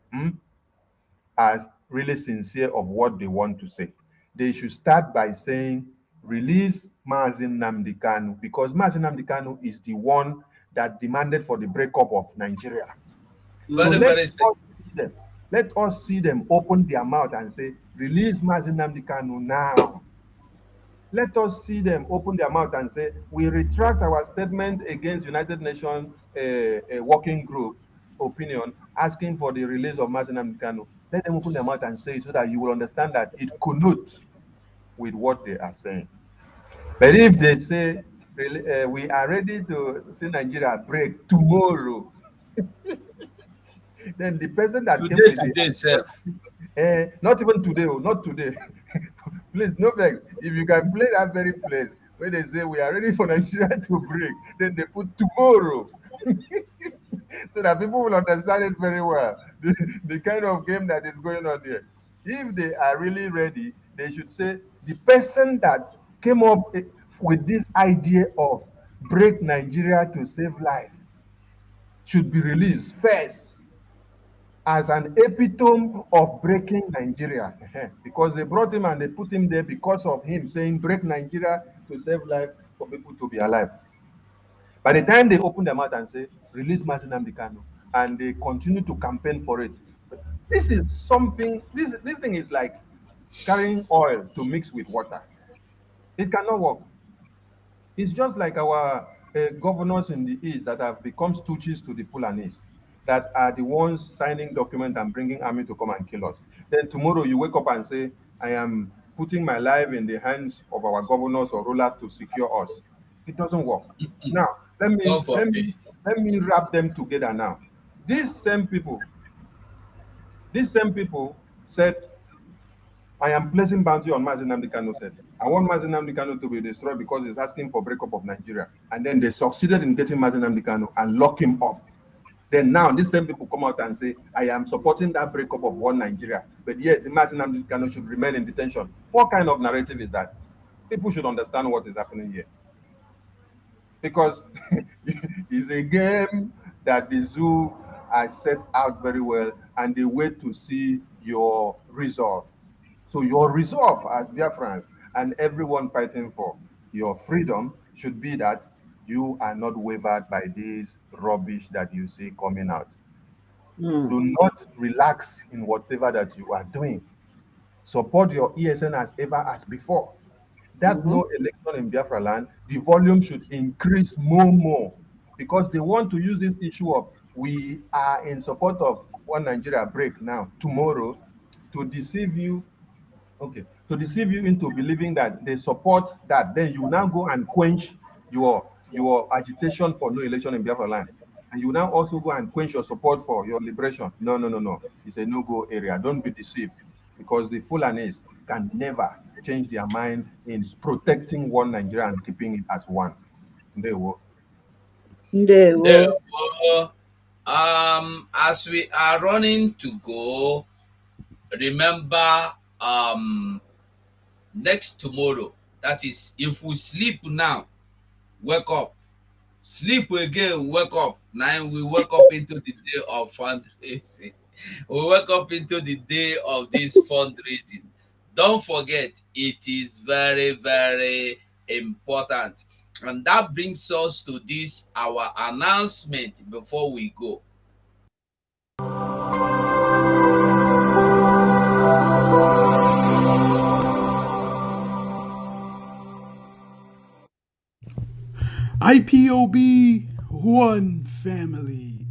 are really sincere of what they want to say, they should start by saying release Mazin Nnamdi Kanu, because Mazin Nnamdi Kanu is the one that demanded for the breakup of Nigeria. So
Very, very sick.
Let us see them open their mouth and say, release Mazin Nnamdi Kanu now. Let us see them open their mouth and say, we retract our statement against United Nations working group opinion asking for the release of Mazin Nnamdi Kanu. Let them open their mouth and say it so that you will understand that it connotes with what they are saying. But if they say, we are ready to see Nigeria break tomorrow, then the person that came with
Today, self.
not even today, not today. Please, no vex. If you can play that very place where they say we are ready for Nigeria to break, then they put tomorrow. So that people will understand it very well. The kind of game that is going on here. If they are really ready, they should say the person that came up with this idea of break Nigeria to save life should be released first as an epitome of breaking Nigeria. Because they brought him and they put him there because of him saying break Nigeria to save life for people to be alive. By the time they open their mouth and say release Mazin Nnamdi Kanu, and they continue to campaign for it, this is something. This thing is like carrying oil to mix with water. It cannot work. It's just like our governors in the east that have become stooges to the Fulanis, that are the ones signing documents and bringing army to come and kill us. Then tomorrow you wake up and say, I am putting my life in the hands of our governors or rulers to secure us. It doesn't work. Now, let me wrap them together now. These same people said, I am placing bounty on Mazin Nnamdi Kanu said, I want Mazin Nnamdi Kanu to be destroyed because he's asking for breakup of Nigeria. And then they succeeded in getting Mazin Nnamdi Kanu and lock him up. Then now these same people come out and say, I am supporting that breakup of one Nigeria, but yet Mazin Nnamdi Kanu should remain in detention. What kind of narrative is that? People should understand what is happening here. Because it's a game that the zoo has set out very well, and they wait to see your resolve. So your resolve as Biafrans and everyone fighting for your freedom should be that you are not wavered by this rubbish that you see coming out. Do not relax in whatever that you are doing. Support your ESN as ever as before. That no election in Biafra land, the volume should increase more, because they want to use this issue of we are in support of one Nigeria break now, tomorrow, to deceive you. Okay, to deceive you into believing that they support that. Then you now go and quench your agitation for no election in Biafra land. And you now also go and quench your support for your liberation. No. It's a no-go area. Don't be deceived, because the Fulanis can never change their mind in protecting one Nigeria and keeping it as one. They will.
As we are running to go, remember next tomorrow, that is, if we sleep now, wake up, sleep again, wake up. Now we wake up into the day of fundraising. We wake up into the day of this fundraising. Don't forget, it is very, very important. And that brings us to this our announcement before we go.
IPOB, one family.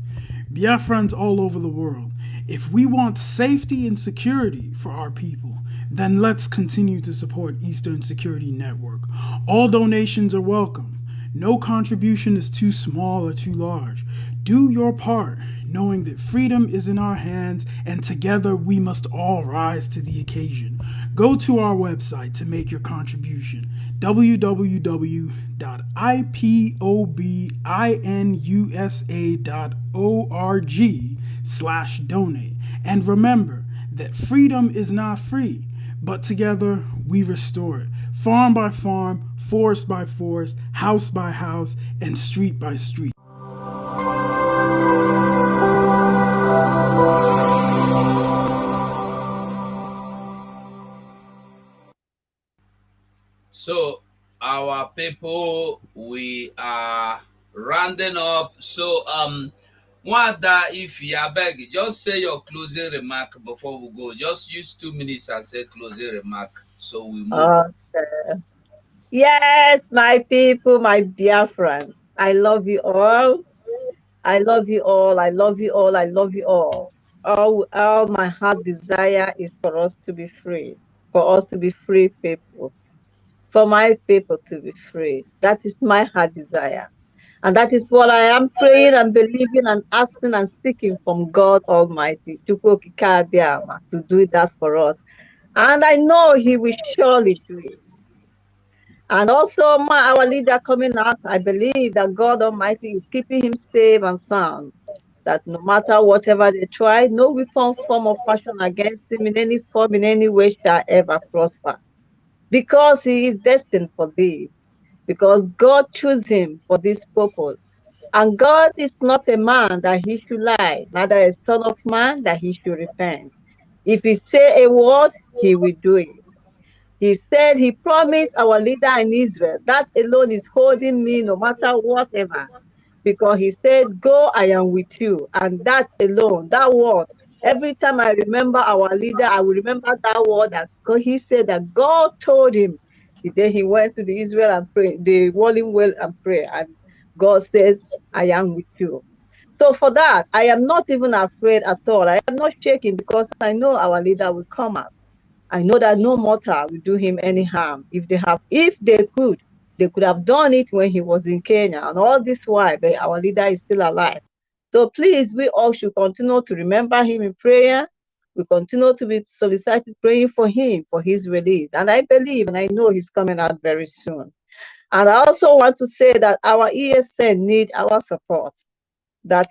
Biafrans all over the world. If we want safety and security for our people, then let's continue to support Eastern Security Network. All donations are welcome. No contribution is too small or too large. Do your part, knowing that freedom is in our hands and together we must all rise to the occasion. Go to our website to make your contribution, www.ipobinUSA.org/donate. And remember that freedom is not free, but together we restore it, farm by farm, forest by forest, house by house, and street by street.
So, our people, we are rounding up. So, Umuada, if you beg, just say your closing remark before we go. Just use 2 minutes and say closing remark. So we move.
Okay. Yes, my people, my dear friends, I love you all. I love you all. I love you all. I love you all. All my heart desire is for us to be free, for us to be free people, for my people to be free. That is my heart desire. And that is what I am praying and believing and asking and seeking from God Almighty, Chukwu Okike Abiama, to do that for us. And I know He will surely do it. And also, our leader coming out, I believe that God Almighty is keeping him safe and sound. That no matter whatever they try, no weapon, form, or fashion against him in any form, in any way shall ever prosper. Because he is destined for this. Because God chose him for this purpose. And God is not a man that he should lie, neither a son of man that he should repent. If he say a word, he will do it. He said he promised our leader in Israel. That alone is holding me no matter whatever. Because he said, go, I am with you. And that alone, that word, every time I remember our leader, I will remember that word that he said that God told him. Then he went to the Israel and prayed, the Walling Well and pray. And God says, I am with you. So for that, I am not even afraid at all. I am not shaking because I know our leader will come out. I know that no mortal will do him any harm. If they could have done it when he was in Kenya. And all this while, but our leader is still alive. So please, we all should continue to remember him in prayer. We continue to be solicited praying for him, for his release. And I believe and I know he's coming out very soon. And I also want to say that our ESN need our support. That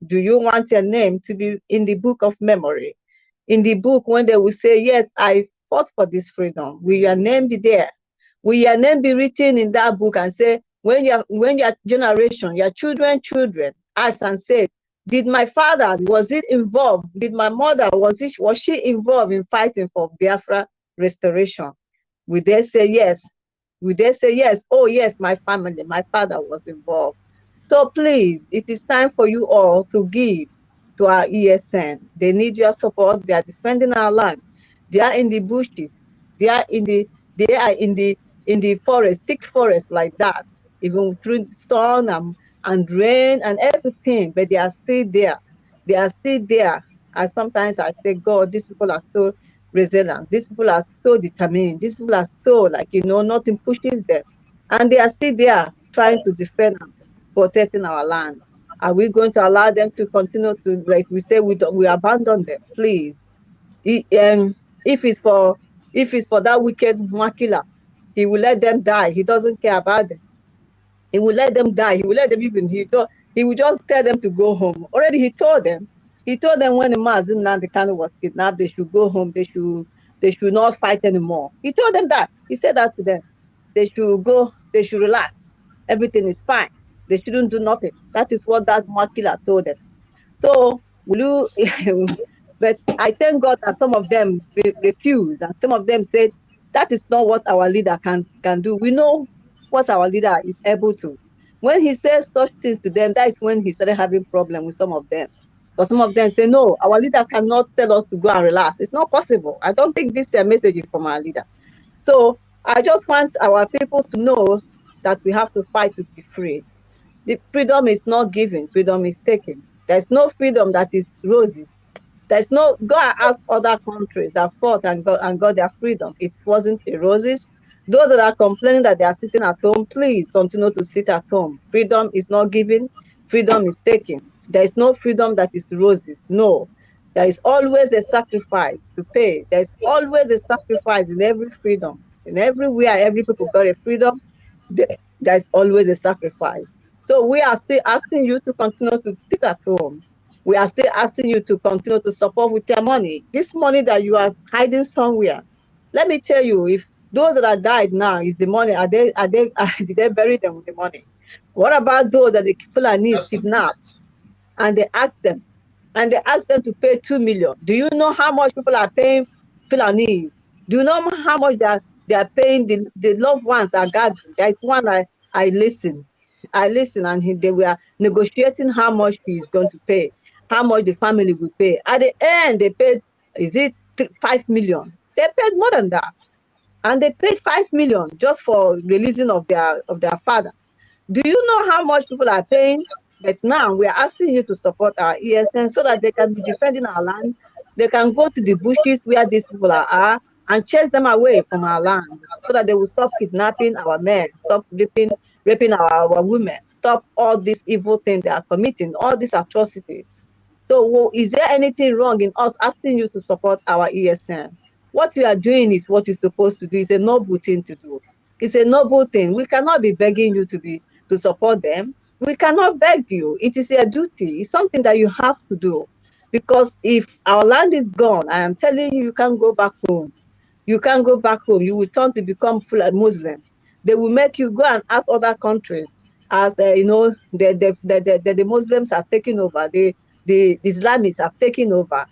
do you want your name to be in the book of memory? In the book, when they will say, yes, I fought for this freedom, will your name be there? Will your name be written in that book and say, when your generation, your children ask and say, did my father, was it involved? Did my mother, was she involved in fighting for Biafra restoration? Will they say yes? Will they say yes? Oh yes, my family, my father was involved. So please, it is time for you all to give to our ESN. They need your support. They are defending our land. They are in the bushes. They are in the forest, thick forest like that, even through the sun and rain and everything, but they are still there. They are still there. And sometimes I say, God, these people are so resilient. These people are so determined. These people are so nothing pushes them. And they are still there trying to defend us, protecting our land. Are we going to allow them to continue to, like we say, we abandon them? Please. If it's for that wicked Makila, he will let them die. He doesn't care about them. He will let them die. He will let them He would just tell them to go home. Already he told them. He told them when the Mazi Nnamdi Kanu was kidnapped, they should go home. They should not fight anymore. He told them that. He said that to them. They should go. They should relax. Everything is fine. They shouldn't do nothing. That is what that Makila told them. So will you? But I thank God that some of them refused, and some of them said that is not what our leader can do. We know what our leader is able to. When he says such things to them, that is when he started having problem with some of them. But some of them say, no, our leader cannot tell us to go and relax. It's not possible. I don't think this message is from our leader. So I just want our people to know that we have to fight to be free. The freedom is not given, freedom is taken. There's no freedom that is roses. There's no, go and ask other countries that fought and got their freedom. It wasn't a roses. Those that are complaining that they are sitting at home, please continue to sit at home. Freedom is not given, freedom is taken. There is no freedom that is roses. No. There is always a sacrifice to pay. There is always a sacrifice in every freedom. In everywhere, every people got a freedom, there's always a sacrifice. So we are still asking you to continue to sit at home. We are still asking you to continue to support with your money. This money that you are hiding somewhere. Let me tell you, if those that are died now is the money, did they bury them with the money? What about those that the Fulani kidnapped and they ask them to pay 2 million? Do you know how much people are paying Fulani? Do you know how much they are paying the loved ones are gathering? There is one I listened. And they were negotiating how much he is going to pay, how much the family will pay. At the end, they paid, is it 5 million? They paid more than that. And they paid 5 million just for releasing of their father. Do you know how much people are paying? But now we are asking you to support our ESN so that they can be defending our land. They can go to the bushes where these people are and chase them away from our land so that they will stop kidnapping our men, stop raping our women, stop all these evil things they are committing, all these atrocities. So is there anything wrong in us asking you to support our ESN? What you are doing is what you're supposed to do. It's a noble thing to do. It's a noble thing. We cannot be begging you to support them. We cannot beg you. It is a duty. It's something that you have to do. Because if our land is gone, I am telling you, you can't go back home. You can't go back home. You will turn to become full Muslims. They will make you go and ask other countries, as the Muslims are taking over, the Islamists have taken over.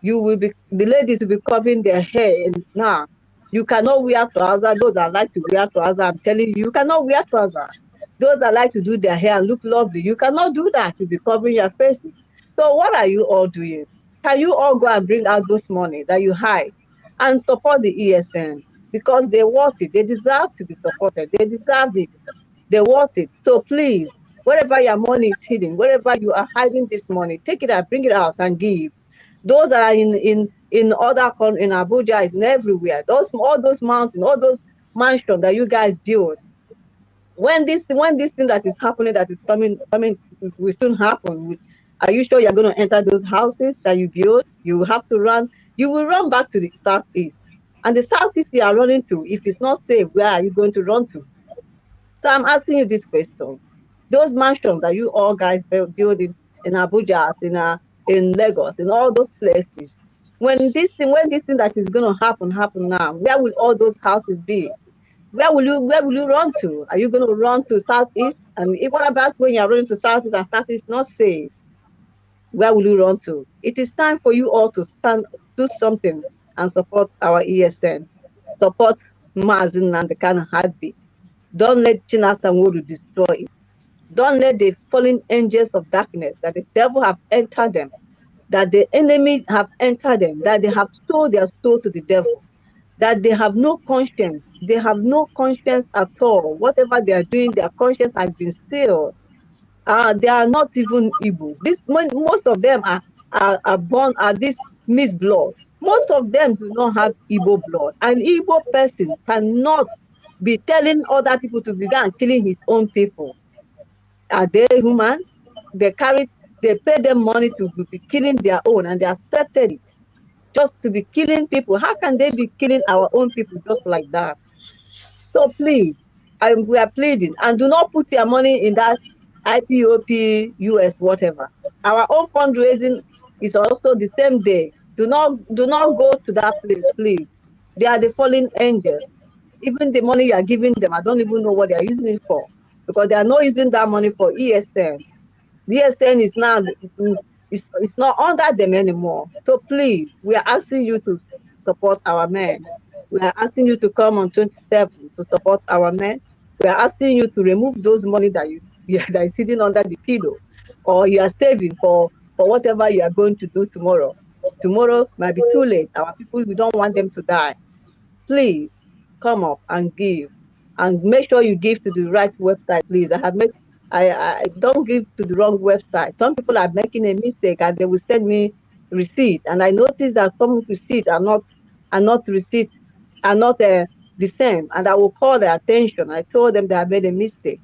The ladies will be covering their hair now. You cannot wear trousers. Those that like to wear trousers, I'm telling you, you cannot wear trousers. Those that like to do their hair and look lovely, you cannot do that. You'll be covering your faces. So what are you all doing? Can you all go and bring out those money that you hide and support the ESN? Because they want it. They deserve to be supported. They deserve it. They want it. So please, wherever your money is hidden, wherever you are hiding this money, take it out, bring it out and give. Those that are in other countries, in Abuja, is everywhere. All those mountains, all those mansions that you guys build. When this thing that is happening, that is coming, will soon happen. Are you sure you're going to enter those houses that you build? You will have to run. You will run back to the southeast. And the southeast you are running to, if it's not safe, where are you going to run to? So I'm asking you these questions. Those mansions that you all guys build in Abuja, in Lagos, in all those places, when this thing that is going to happen now, where will all those houses be? Where will you run to? Are you going to run to southeast? And what about when you're running to southeast and southeast not safe? Where will you run to? It is time for you all to do something and support our ESN. Support Mazi Nnamdi Kanu heartbeat. Don't let Chinasanwodu destroy it. Don't let the fallen angels of darkness, that the devil have entered them, that the enemy have entered them, that they have sold their soul to the devil, that they have no conscience. They have no conscience at all. Whatever they are doing, their conscience has been sealed. They are not even Igbo. Most of them are born at this mixed blood. Most of them do not have Igbo blood. An Igbo person cannot be telling other people to begin killing his own people. Are they human? They pay them money to be killing their own, and they accepted it just to be killing people. How can they be killing our own people just like that? So please, we are pleading, and do not put your money in that IPOP, US, whatever. Our own fundraising is also the same day. Do not go to that place, please. They are the fallen angels. Even the money you are giving them, I don't even know what they are using it for, because they are not using that money for ESN. ESN is now it's not under them anymore. So please, we are asking you to support our men. We are asking you to come on 27 to support our men. We are asking you to remove those money that that is sitting under the pillow, or you are saving for whatever you are going to do tomorrow. Tomorrow might be too late. Our people, we don't want them to die. Please come up and give, and make sure you give to the right website, please. I don't give to the wrong website. Some people are making a mistake and they will send me receipt, and I notice that some receipts are not receipt, are not the same, and I will call their attention. I told them they have made a mistake.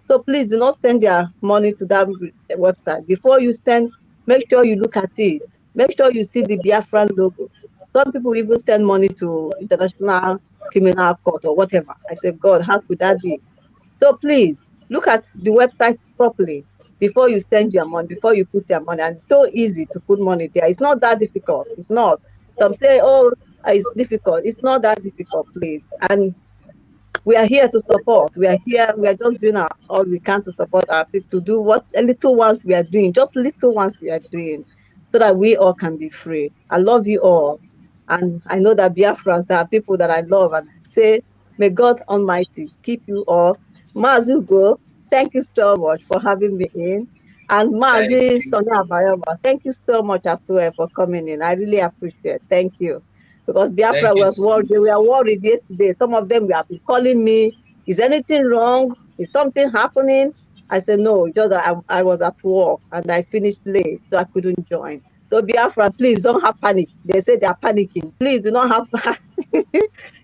So please do not send their money to that website. Before you send, make sure you look at it. Make sure you see the Biafran logo. Some people even send money to International Criminal Court or whatever. I said, God, how could that be? So please look at the website properly before you send your money, before you put your money. And it's so easy to put money there. It's not that difficult. It's not. Some say, oh, it's difficult. It's not that difficult, please. And we are here to support. We are here. We are just doing all we can to support our people, to do what a little ones we are doing, just little ones we are doing, so that we all can be free. I love you all. And I know that Biafrans, there are people that I love, and say, may God Almighty keep you all. Mazugo, thank you so much for having me in. And
Thank
Mazi
you.
Sonia Bayama, thank you so much as well for coming in. I really appreciate it. Thank you. Because Biafra
Thank you
was
so
worried. They
much.
were worried yesterday. Some of them were calling me, is anything wrong? Is something happening? I said, no, just that I was at work and I finished late, so I couldn't join. So Biafra, please don't have panic. They say they are panicking. Please do not have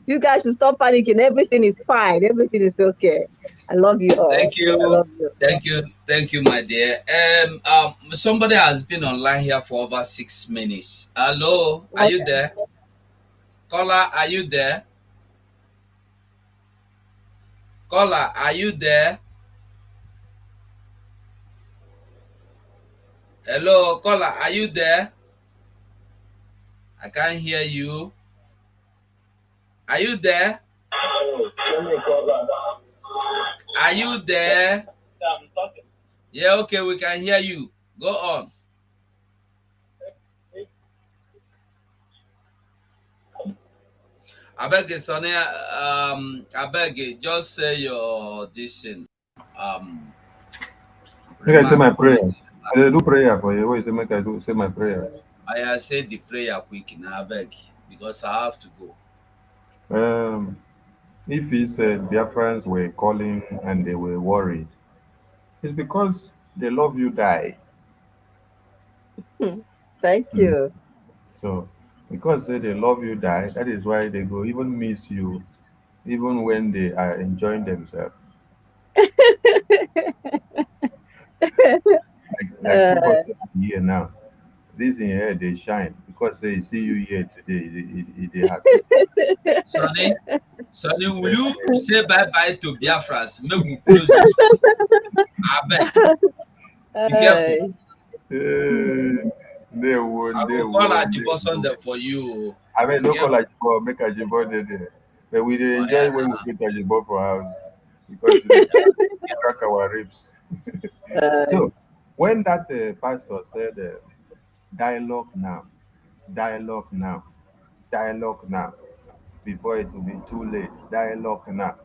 you guys should stop panicking. Everything is fine. Everything is okay. I love you all.
Thank
I
you.
love you.
Thank you. Thank you, my dear. Somebody has been online here for over 6 minutes. Hello, are you
Okay.
there? Caller, are you there? Caller, are you there? Hello, caller, are you there? I can't hear you. Are you there? Are you there? Yeah, okay, we can hear you. Go on. I beg you, Sonny. I beg you, just say your this thing. Um,
Make I say
remark.
my prayer. I dey do prayer for you. Wait, say make I do say my prayer.
I say the prayer quick now, I beg, because I have to go.
Um, if he said their friends were calling and they were worried, it's because they love you die.
Thank
Mm.
you.
So because they love you die, that is why they go even miss you even when they are enjoying themselves. Like two of
uh,
them here now. This in here they shine because they see you here today. They happy.
Sonny, will you say bye bye to Biafras? Make we close this one. I beg. Be careful.
uh,
They won,
I
they
will call
won, they
Ajiboson
won.
there for you.
I mean,
Be
no call
careful.
Ajibo, make Ajibo there. But we dey
Oh, yeah,
enjoy when we get Ajibo for house because they crack our ribs.
uh,
So, when that pastor said, dialogue now, dialogue now, dialogue now, before it will be too late, dialogue now.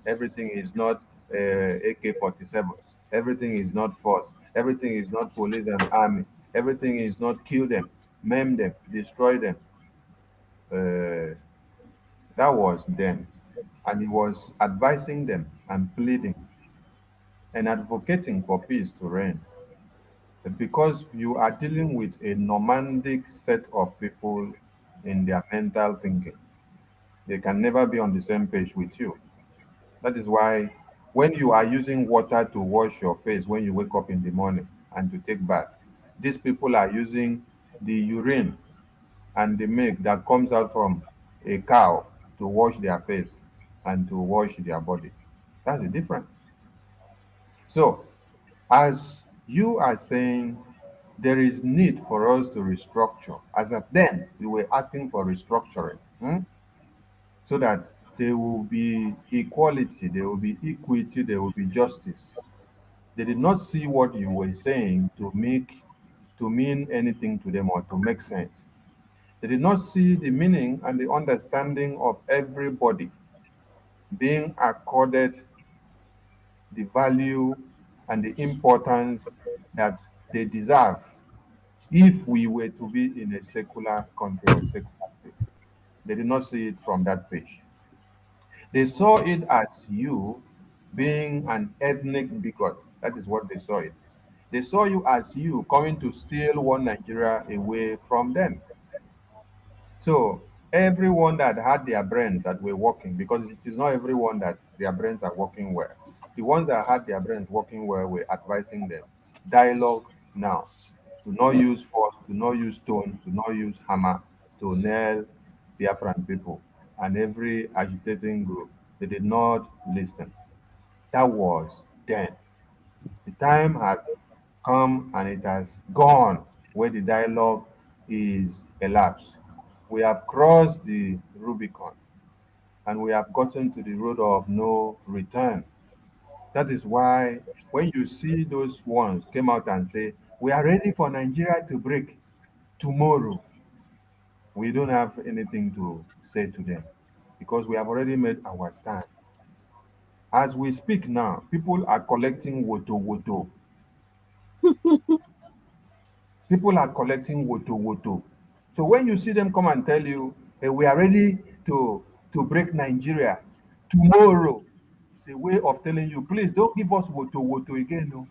Everything is not AK-47. Everything is not force. Everything is not police and army. Everything is not kill them, maim them, destroy them. Uh, that was then. And he was advising them and pleading and advocating for peace to reign. Because you are dealing with a nomadic set of people in their mental thinking. They can never be on the same page with you. That is why when you are using water to wash your face when you wake up in the morning and to take bath, these people are using the urine and the milk that comes out from a cow to wash their face and to wash their body. That's the difference. So As you are saying, there is need for us to restructure. As of then, we were asking for restructuring, so that there will be equality, there will be equity, there will be justice. They did not see what you were saying to mean anything to them or to make sense. They did not see the meaning and the understanding of everybody being accorded the value and the importance that they deserve if we were to be in a secular country or secular state. They did not see it from that page. They saw it as you being an ethnic bigot. That is what they saw it. They saw you as you coming to steal one Nigeria away from them. So everyone that had their brains that were working, because it is not everyone that their brains are working well. The ones that had their brains working well were advising them. Dialogue now. Do not use force, do not use stone, do not use hammer to nail the Afran people. And every agitating group, they did not listen. That was then. The time had come and it has gone where the dialogue is elapsed. We have crossed the Rubicon and we have gotten to the road of no return. That is why when you see those ones came out and say, we are ready for Nigeria to break tomorrow, we don't have anything to say to them because we have already made our stand. As we speak now, people are collecting woto woto. People are collecting woto woto. So when you see them come and tell you, hey, we are ready to break Nigeria tomorrow, it's a way of telling you, please don't give us woto woto again, no,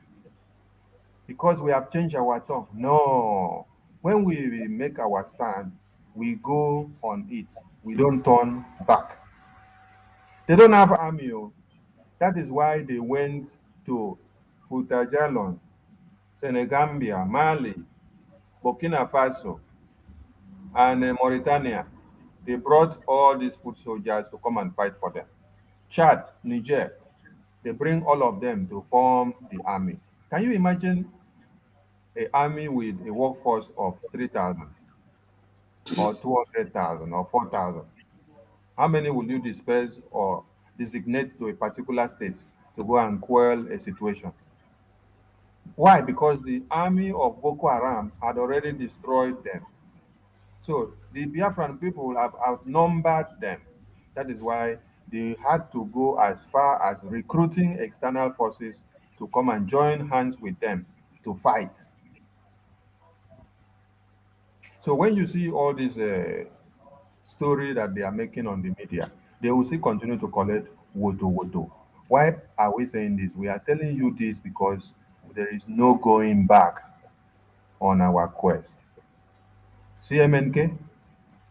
because we have changed our tongue. No, when we make our stand, we go on it. We don't turn back. They don't have army. Oh. That is why they went to Futajalon, Senegambia, Mali, Burkina Faso, and Mauritania. They brought all these foot soldiers to come and fight for them. Chad, Niger, they bring all of them to form the army. Can you imagine an army with a workforce of 3,000 or 200,000 or 4,000? How many will you disperse or designate to a particular state to go and quell a situation? Why? Because the army of Boko Haram had already destroyed them. So the Biafran people have outnumbered them. That is why they had to go as far as recruiting external forces to come and join hands with them to fight. So when you see all this story that they are making on the media, they will still continue to collect woto woto. Why are we saying this? We are telling you this because there is no going back on our quest. See MNK?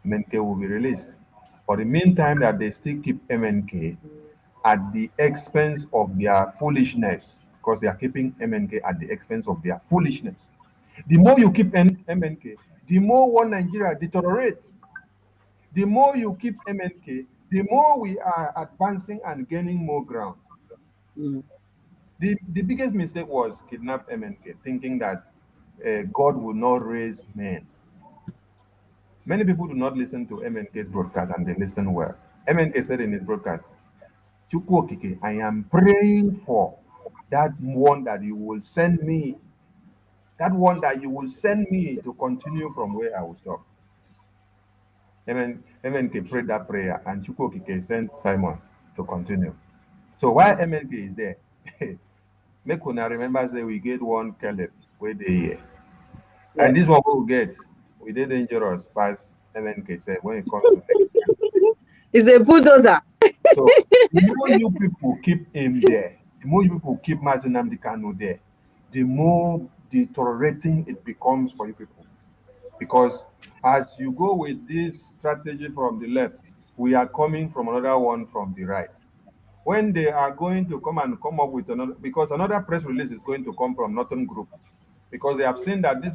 MNK will be released. For the meantime that they still keep MNK at the expense of their foolishness, because they are keeping MNK at the expense of their foolishness. The more you keep MNK, the more one Nigeria deteriorates. The more you keep MNK, the more we are advancing and gaining more ground.
Mm.
The biggest mistake was kidnap MNK, thinking that God will not raise men. Many people do not listen to MNK's broadcast and they listen well. MNK said in his broadcast, Chukwu Okike, I am praying for that one that you will send me, that one that you will send me to continue from where I will stop. MNK prayed that prayer and Chukwu Okike sent Simon to continue. So while MNK is there, make una remember say we get one Caleb where they here.
Yeah.
And this one we will get, we did dangerous past MNK said when it comes to
It's a bulldozer.
so the more you people keep him there, the more you people keep Mazinam Kanu there, the more deteriorating it becomes for you people. Because as you go with this strategy from the left, we are coming from another one from the right. When they are going to come up with another, because another press release is going to come from Northern Group, because they have seen that this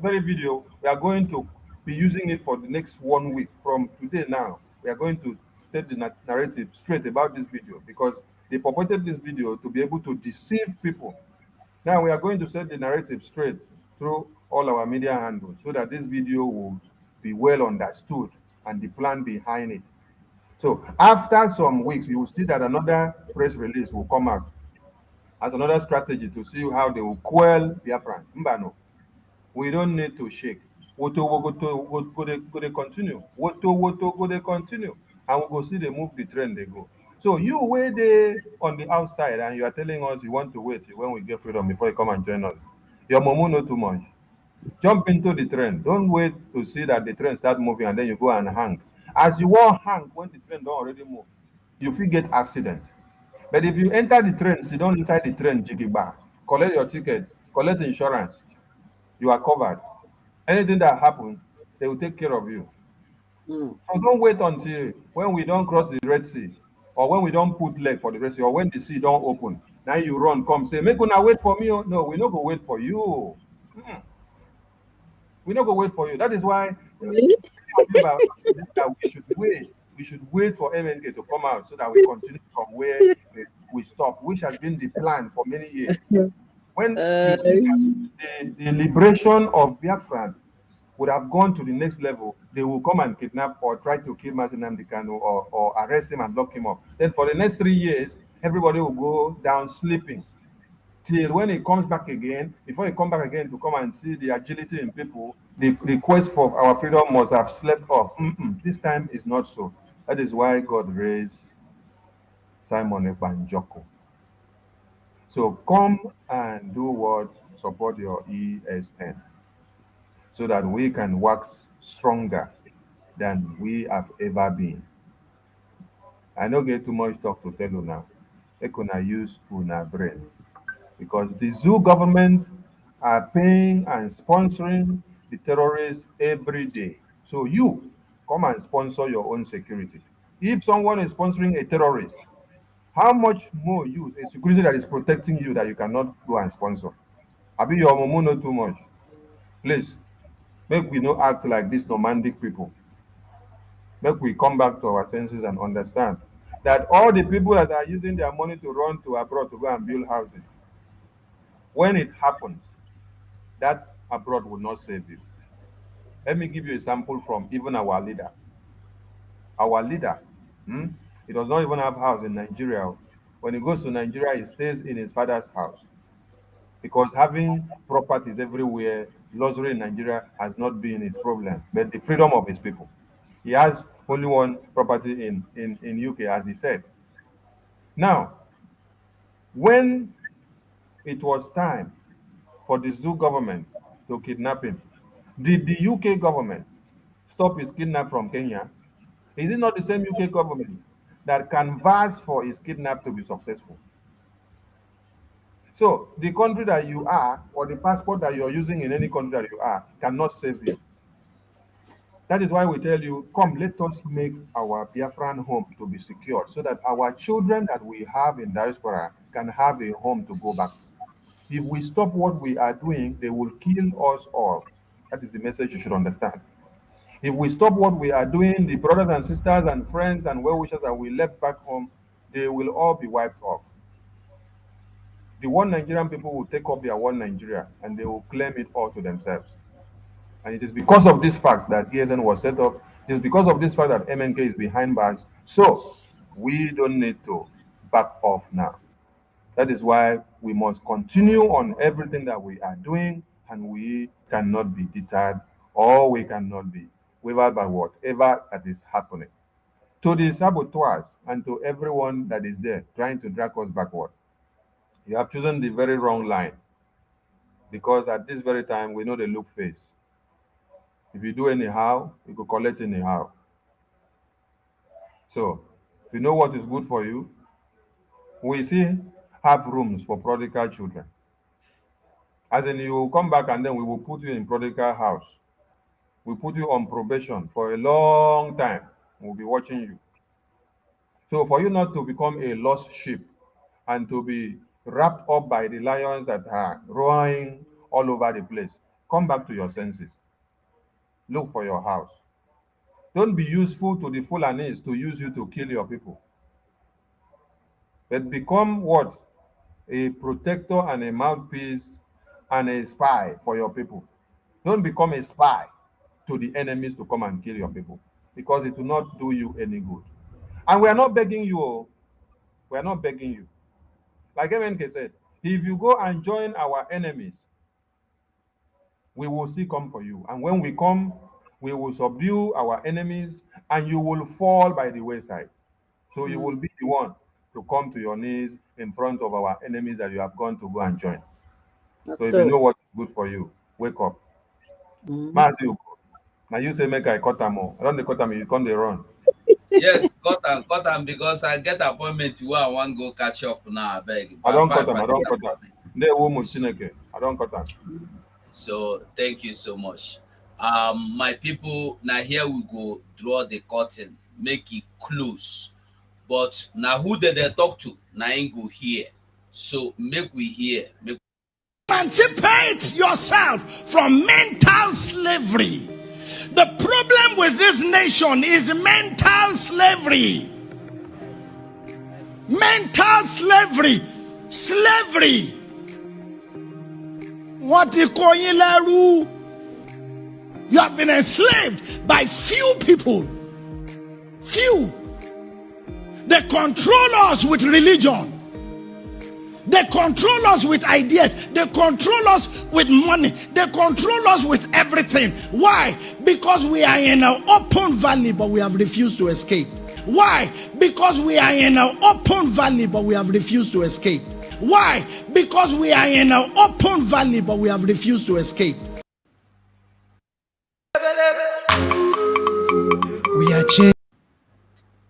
very video, we are going to be using it for the next 1 week from today now. We are going to state the narrative straight about this video because they purported this video to be able to deceive people Now we are going to set the narrative straight through all our media handles so that this video will be well understood and the plan behind it. So after some weeks, you will see that another press release will come out as another strategy to see how they will quell Biafrans. Mbano, we don't need to shake. Woto go they continue. Woto go they continue. And we go see they move the trend they go. So you wait there on the outside and you are telling us you want to wait when we get freedom before you come and join us. Your momo know too much. Jump into the trend. Don't wait to see that the trend start moving and then you go and hang. As you won't hang when the trend don't already move, you will get accident. But if you enter the train, sit down inside the train, jiggy collect your ticket, collect insurance, you are covered. Anything that happens, they will take care of you. So don't wait until when we don't cross the Red Sea, or when we don't put leg for the Red Sea, or when the sea don't open. Now you run, come say, make una wait for me. Oh. No, we not go wait for you. We not go wait for you. That is why that we should wait. We should wait for MNK to come out so that we continue from where we stop, which has been the plan for many years. When you see that the liberation of Biafran would have gone to the next level, they will come and kidnap or try to kill Mazi Nnamdi Kanu or arrest him and lock him up. Then for the next 3 years, everybody will go down sleeping. Till when he comes back again, before he come back again to come and see the agility in people, the quest for our freedom must have slept off. This time is not so. That is why God raised Simon Ekpa and Joko. So come and do what? Support your ESN so that we can wax stronger than we have ever been. I don't get too much talk to tell you now. They can use una brain because the zoo government are paying and sponsoring the terrorists every day. So you come and sponsor your own security. If someone is sponsoring a terrorist, how much more use a security that is protecting you that you cannot go and sponsor? Abi your momo know too much. Please, make we not act like these nomadic people. Make we come back to our senses and understand that all the people that are using their money to run to abroad to go and build houses, when it happens, that abroad will not save you. Let me give you a sample from even our leader. Our leader, he does not even have a house in Nigeria. When he goes to Nigeria, he stays in his father's house because having properties everywhere, luxury in Nigeria has not been his problem, but the freedom of his people. He has only one property in UK, as he said. Now, when it was time for the zoo government to kidnap him, did the UK government stop his kidnap from Kenya? Is it not the same UK government that canvassed for his kidnap to be successful? So the country that you are, or the passport that you're using in any country that you are, cannot save you. That is why we tell you, come, let us make our Biafran home to be secured so that our children that we have in diaspora can have a home to go back to. If we stop what we are doing, they will kill us all. That is the message you should understand. If we stop what we are doing, the brothers and sisters and friends and well-wishers that we left back home, they will all be wiped off. The one Nigerian people will take up their one Nigeria and they will claim it all to themselves. And it is because of this fact that ESN was set up. It is because of this fact that MNK is behind bars. So we don't need to back off now. That is why we must continue on everything that we are doing, and we cannot be deterred, or we cannot be wavered by whatever that is happening. To the saboteurs and to everyone that is there trying to drag us backward, you have chosen the very wrong line, because at this very time we know the look face. If you do anyhow, you could collect anyhow. So if you know what is good for you, we see have rooms for prodigal children. As in, you will come back and then we will put you in prodigal house. We put you on probation for a long time. We'll be watching you. So for you not to become a lost sheep and to be wrapped up by the lions that are roaring all over the place, come back to your senses. Look for your house. Don't be useful to the Fulanis to use you to kill your people. But become what? a protector and a mouthpiece and a spy for your people. Don't become a spy to the enemies to come and kill your people, because it will not do you any good. And we are not begging you. Oh. We are not begging you. Like MNK said, if you go and join our enemies, we will still come for you. And when we come, we will subdue our enemies, and you will fall by the wayside. So you will be the one to come to your knees in front of our enemies that you have gone to go and join. So if you know what is good for you, wake up. Matthew, now you say make I cut them more. I don't cut them, you come they run.
Yes, cut them because I get appointment where I want to go catch up now. I beg.
I don't cut them. I don't cut them. I don't cut them.
So thank you so much. My people, now here we go draw the curtain, make it close. But now who did they talk to? Now ain't go here. So make we hear.
Emancipate yourself from mental slavery. The problem with this nation is mental slavery. Mental slavery. Slavery. What you call you? You have been enslaved by few people. Few. They control us with religion. They control us with ideas. They control us with money. They control us with everything. Why? Because we are in an open valley, but we have refused to escape. Why? Because we are in an open valley, but we have refused to escape. Why? Because we are in an open valley, but we have refused to escape.
We are changing.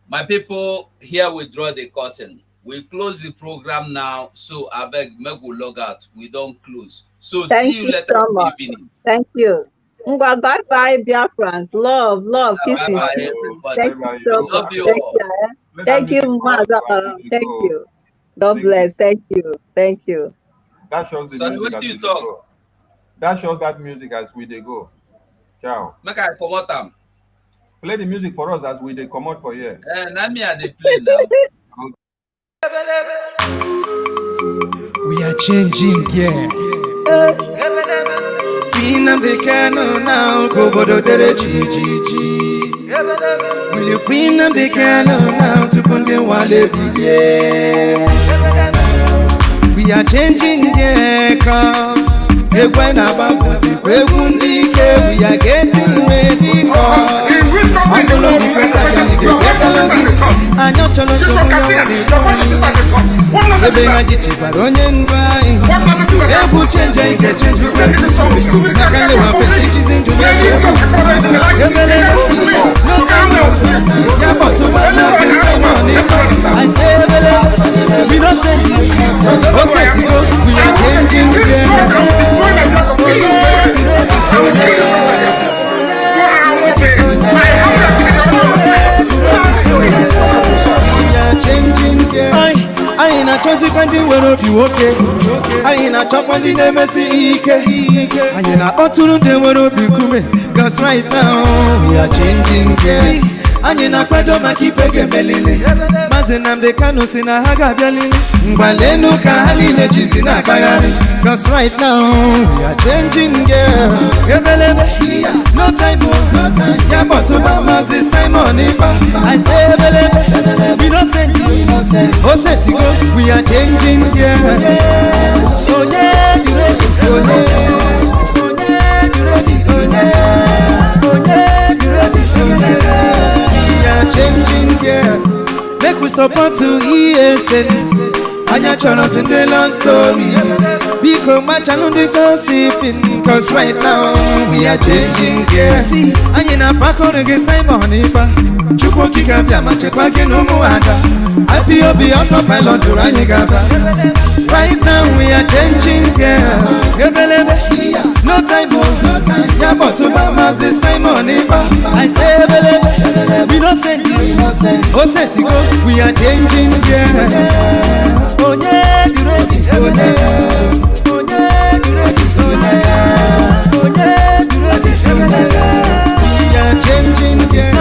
My people, here we draw the curtain. We close the program now, so I beg, make we log out. We don't close. So
Thank
see you later
so much.
evening.
Thank you. Bye bye, BIAFRANS. Love, kisses.
Bye bye, everybody.
Thank you so
Love
much.
you
Thank
all.
you. Thank you, Mazara. Thank you. God bless. Thank you. Thank you.
That shows the
Sonny,
music
what
as
you
we
talk?
go. That shows that music as we they go. Ciao.
Make I come out them.
Play the music for us as we they come out for here.
Now me I dey play now.
We are changing, yeah. Freedom they can now, go to the G. Will you freedom they can now to put them while they be there? We are changing, yeah, cause when about we are getting ready, cause I'm gonna be better, I know challenge so ebe ha jichi baronye ndwai ebu change ike change nakale wa festi chizi ndu ebele no time ya botu na money I say ebele we no send o set go we are changing anyị na-achọzikwa ndị nwere obi nwoke, anyị na-achọkwa ndị na-emesi ike, anyị na-akpọtụrụ ndị nwere obi nkume. Cause right now we are changing gear. Anyị na-akwado maka ife ga-emelili. Maazị Nnamdi Kanu si na ha ga-abịalili, mgbalenu ka ha niile jizi na-akpagharị. Cause right now we are changing gear. Ebelebe no time, ya bọtụba Maazị Simon Ekpa. I say ebelebe we no send you. Oh, set to go, we are changing, yeah. Oh, yeah, you ready? Oh, yeah, you ready? Oh, yeah, oh, yeah, you ready? Oh, yeah, we are changing, yeah. Make we support to ESN. Anya channel in the long story. Because my channel the gossiping. Cause right now we are changing, yeah. See, anya na fako rege Simon Ekpa. Chukwu kika bia machekwa ke no Umuada. IPOB autopilot duranye gaba. Right now we are changing, yeah. Ebelebe, no time, ya botuba Maazị Simon Ekpa. I say ebelebe, we no send you. Oh, set to go, we are changing, yeah. Oh yeah, you ready? Oh yeah, oh yeah, you ready? Oh yeah, oh yeah, you ready? Oh yeah, we are changing, yeah.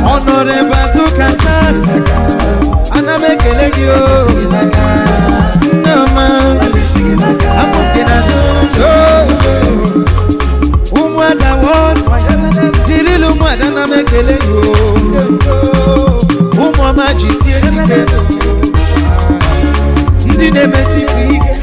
Honorable to catch us, and I make a leg you. No, ụmụ ọma jisie ike ndị na-emesi ike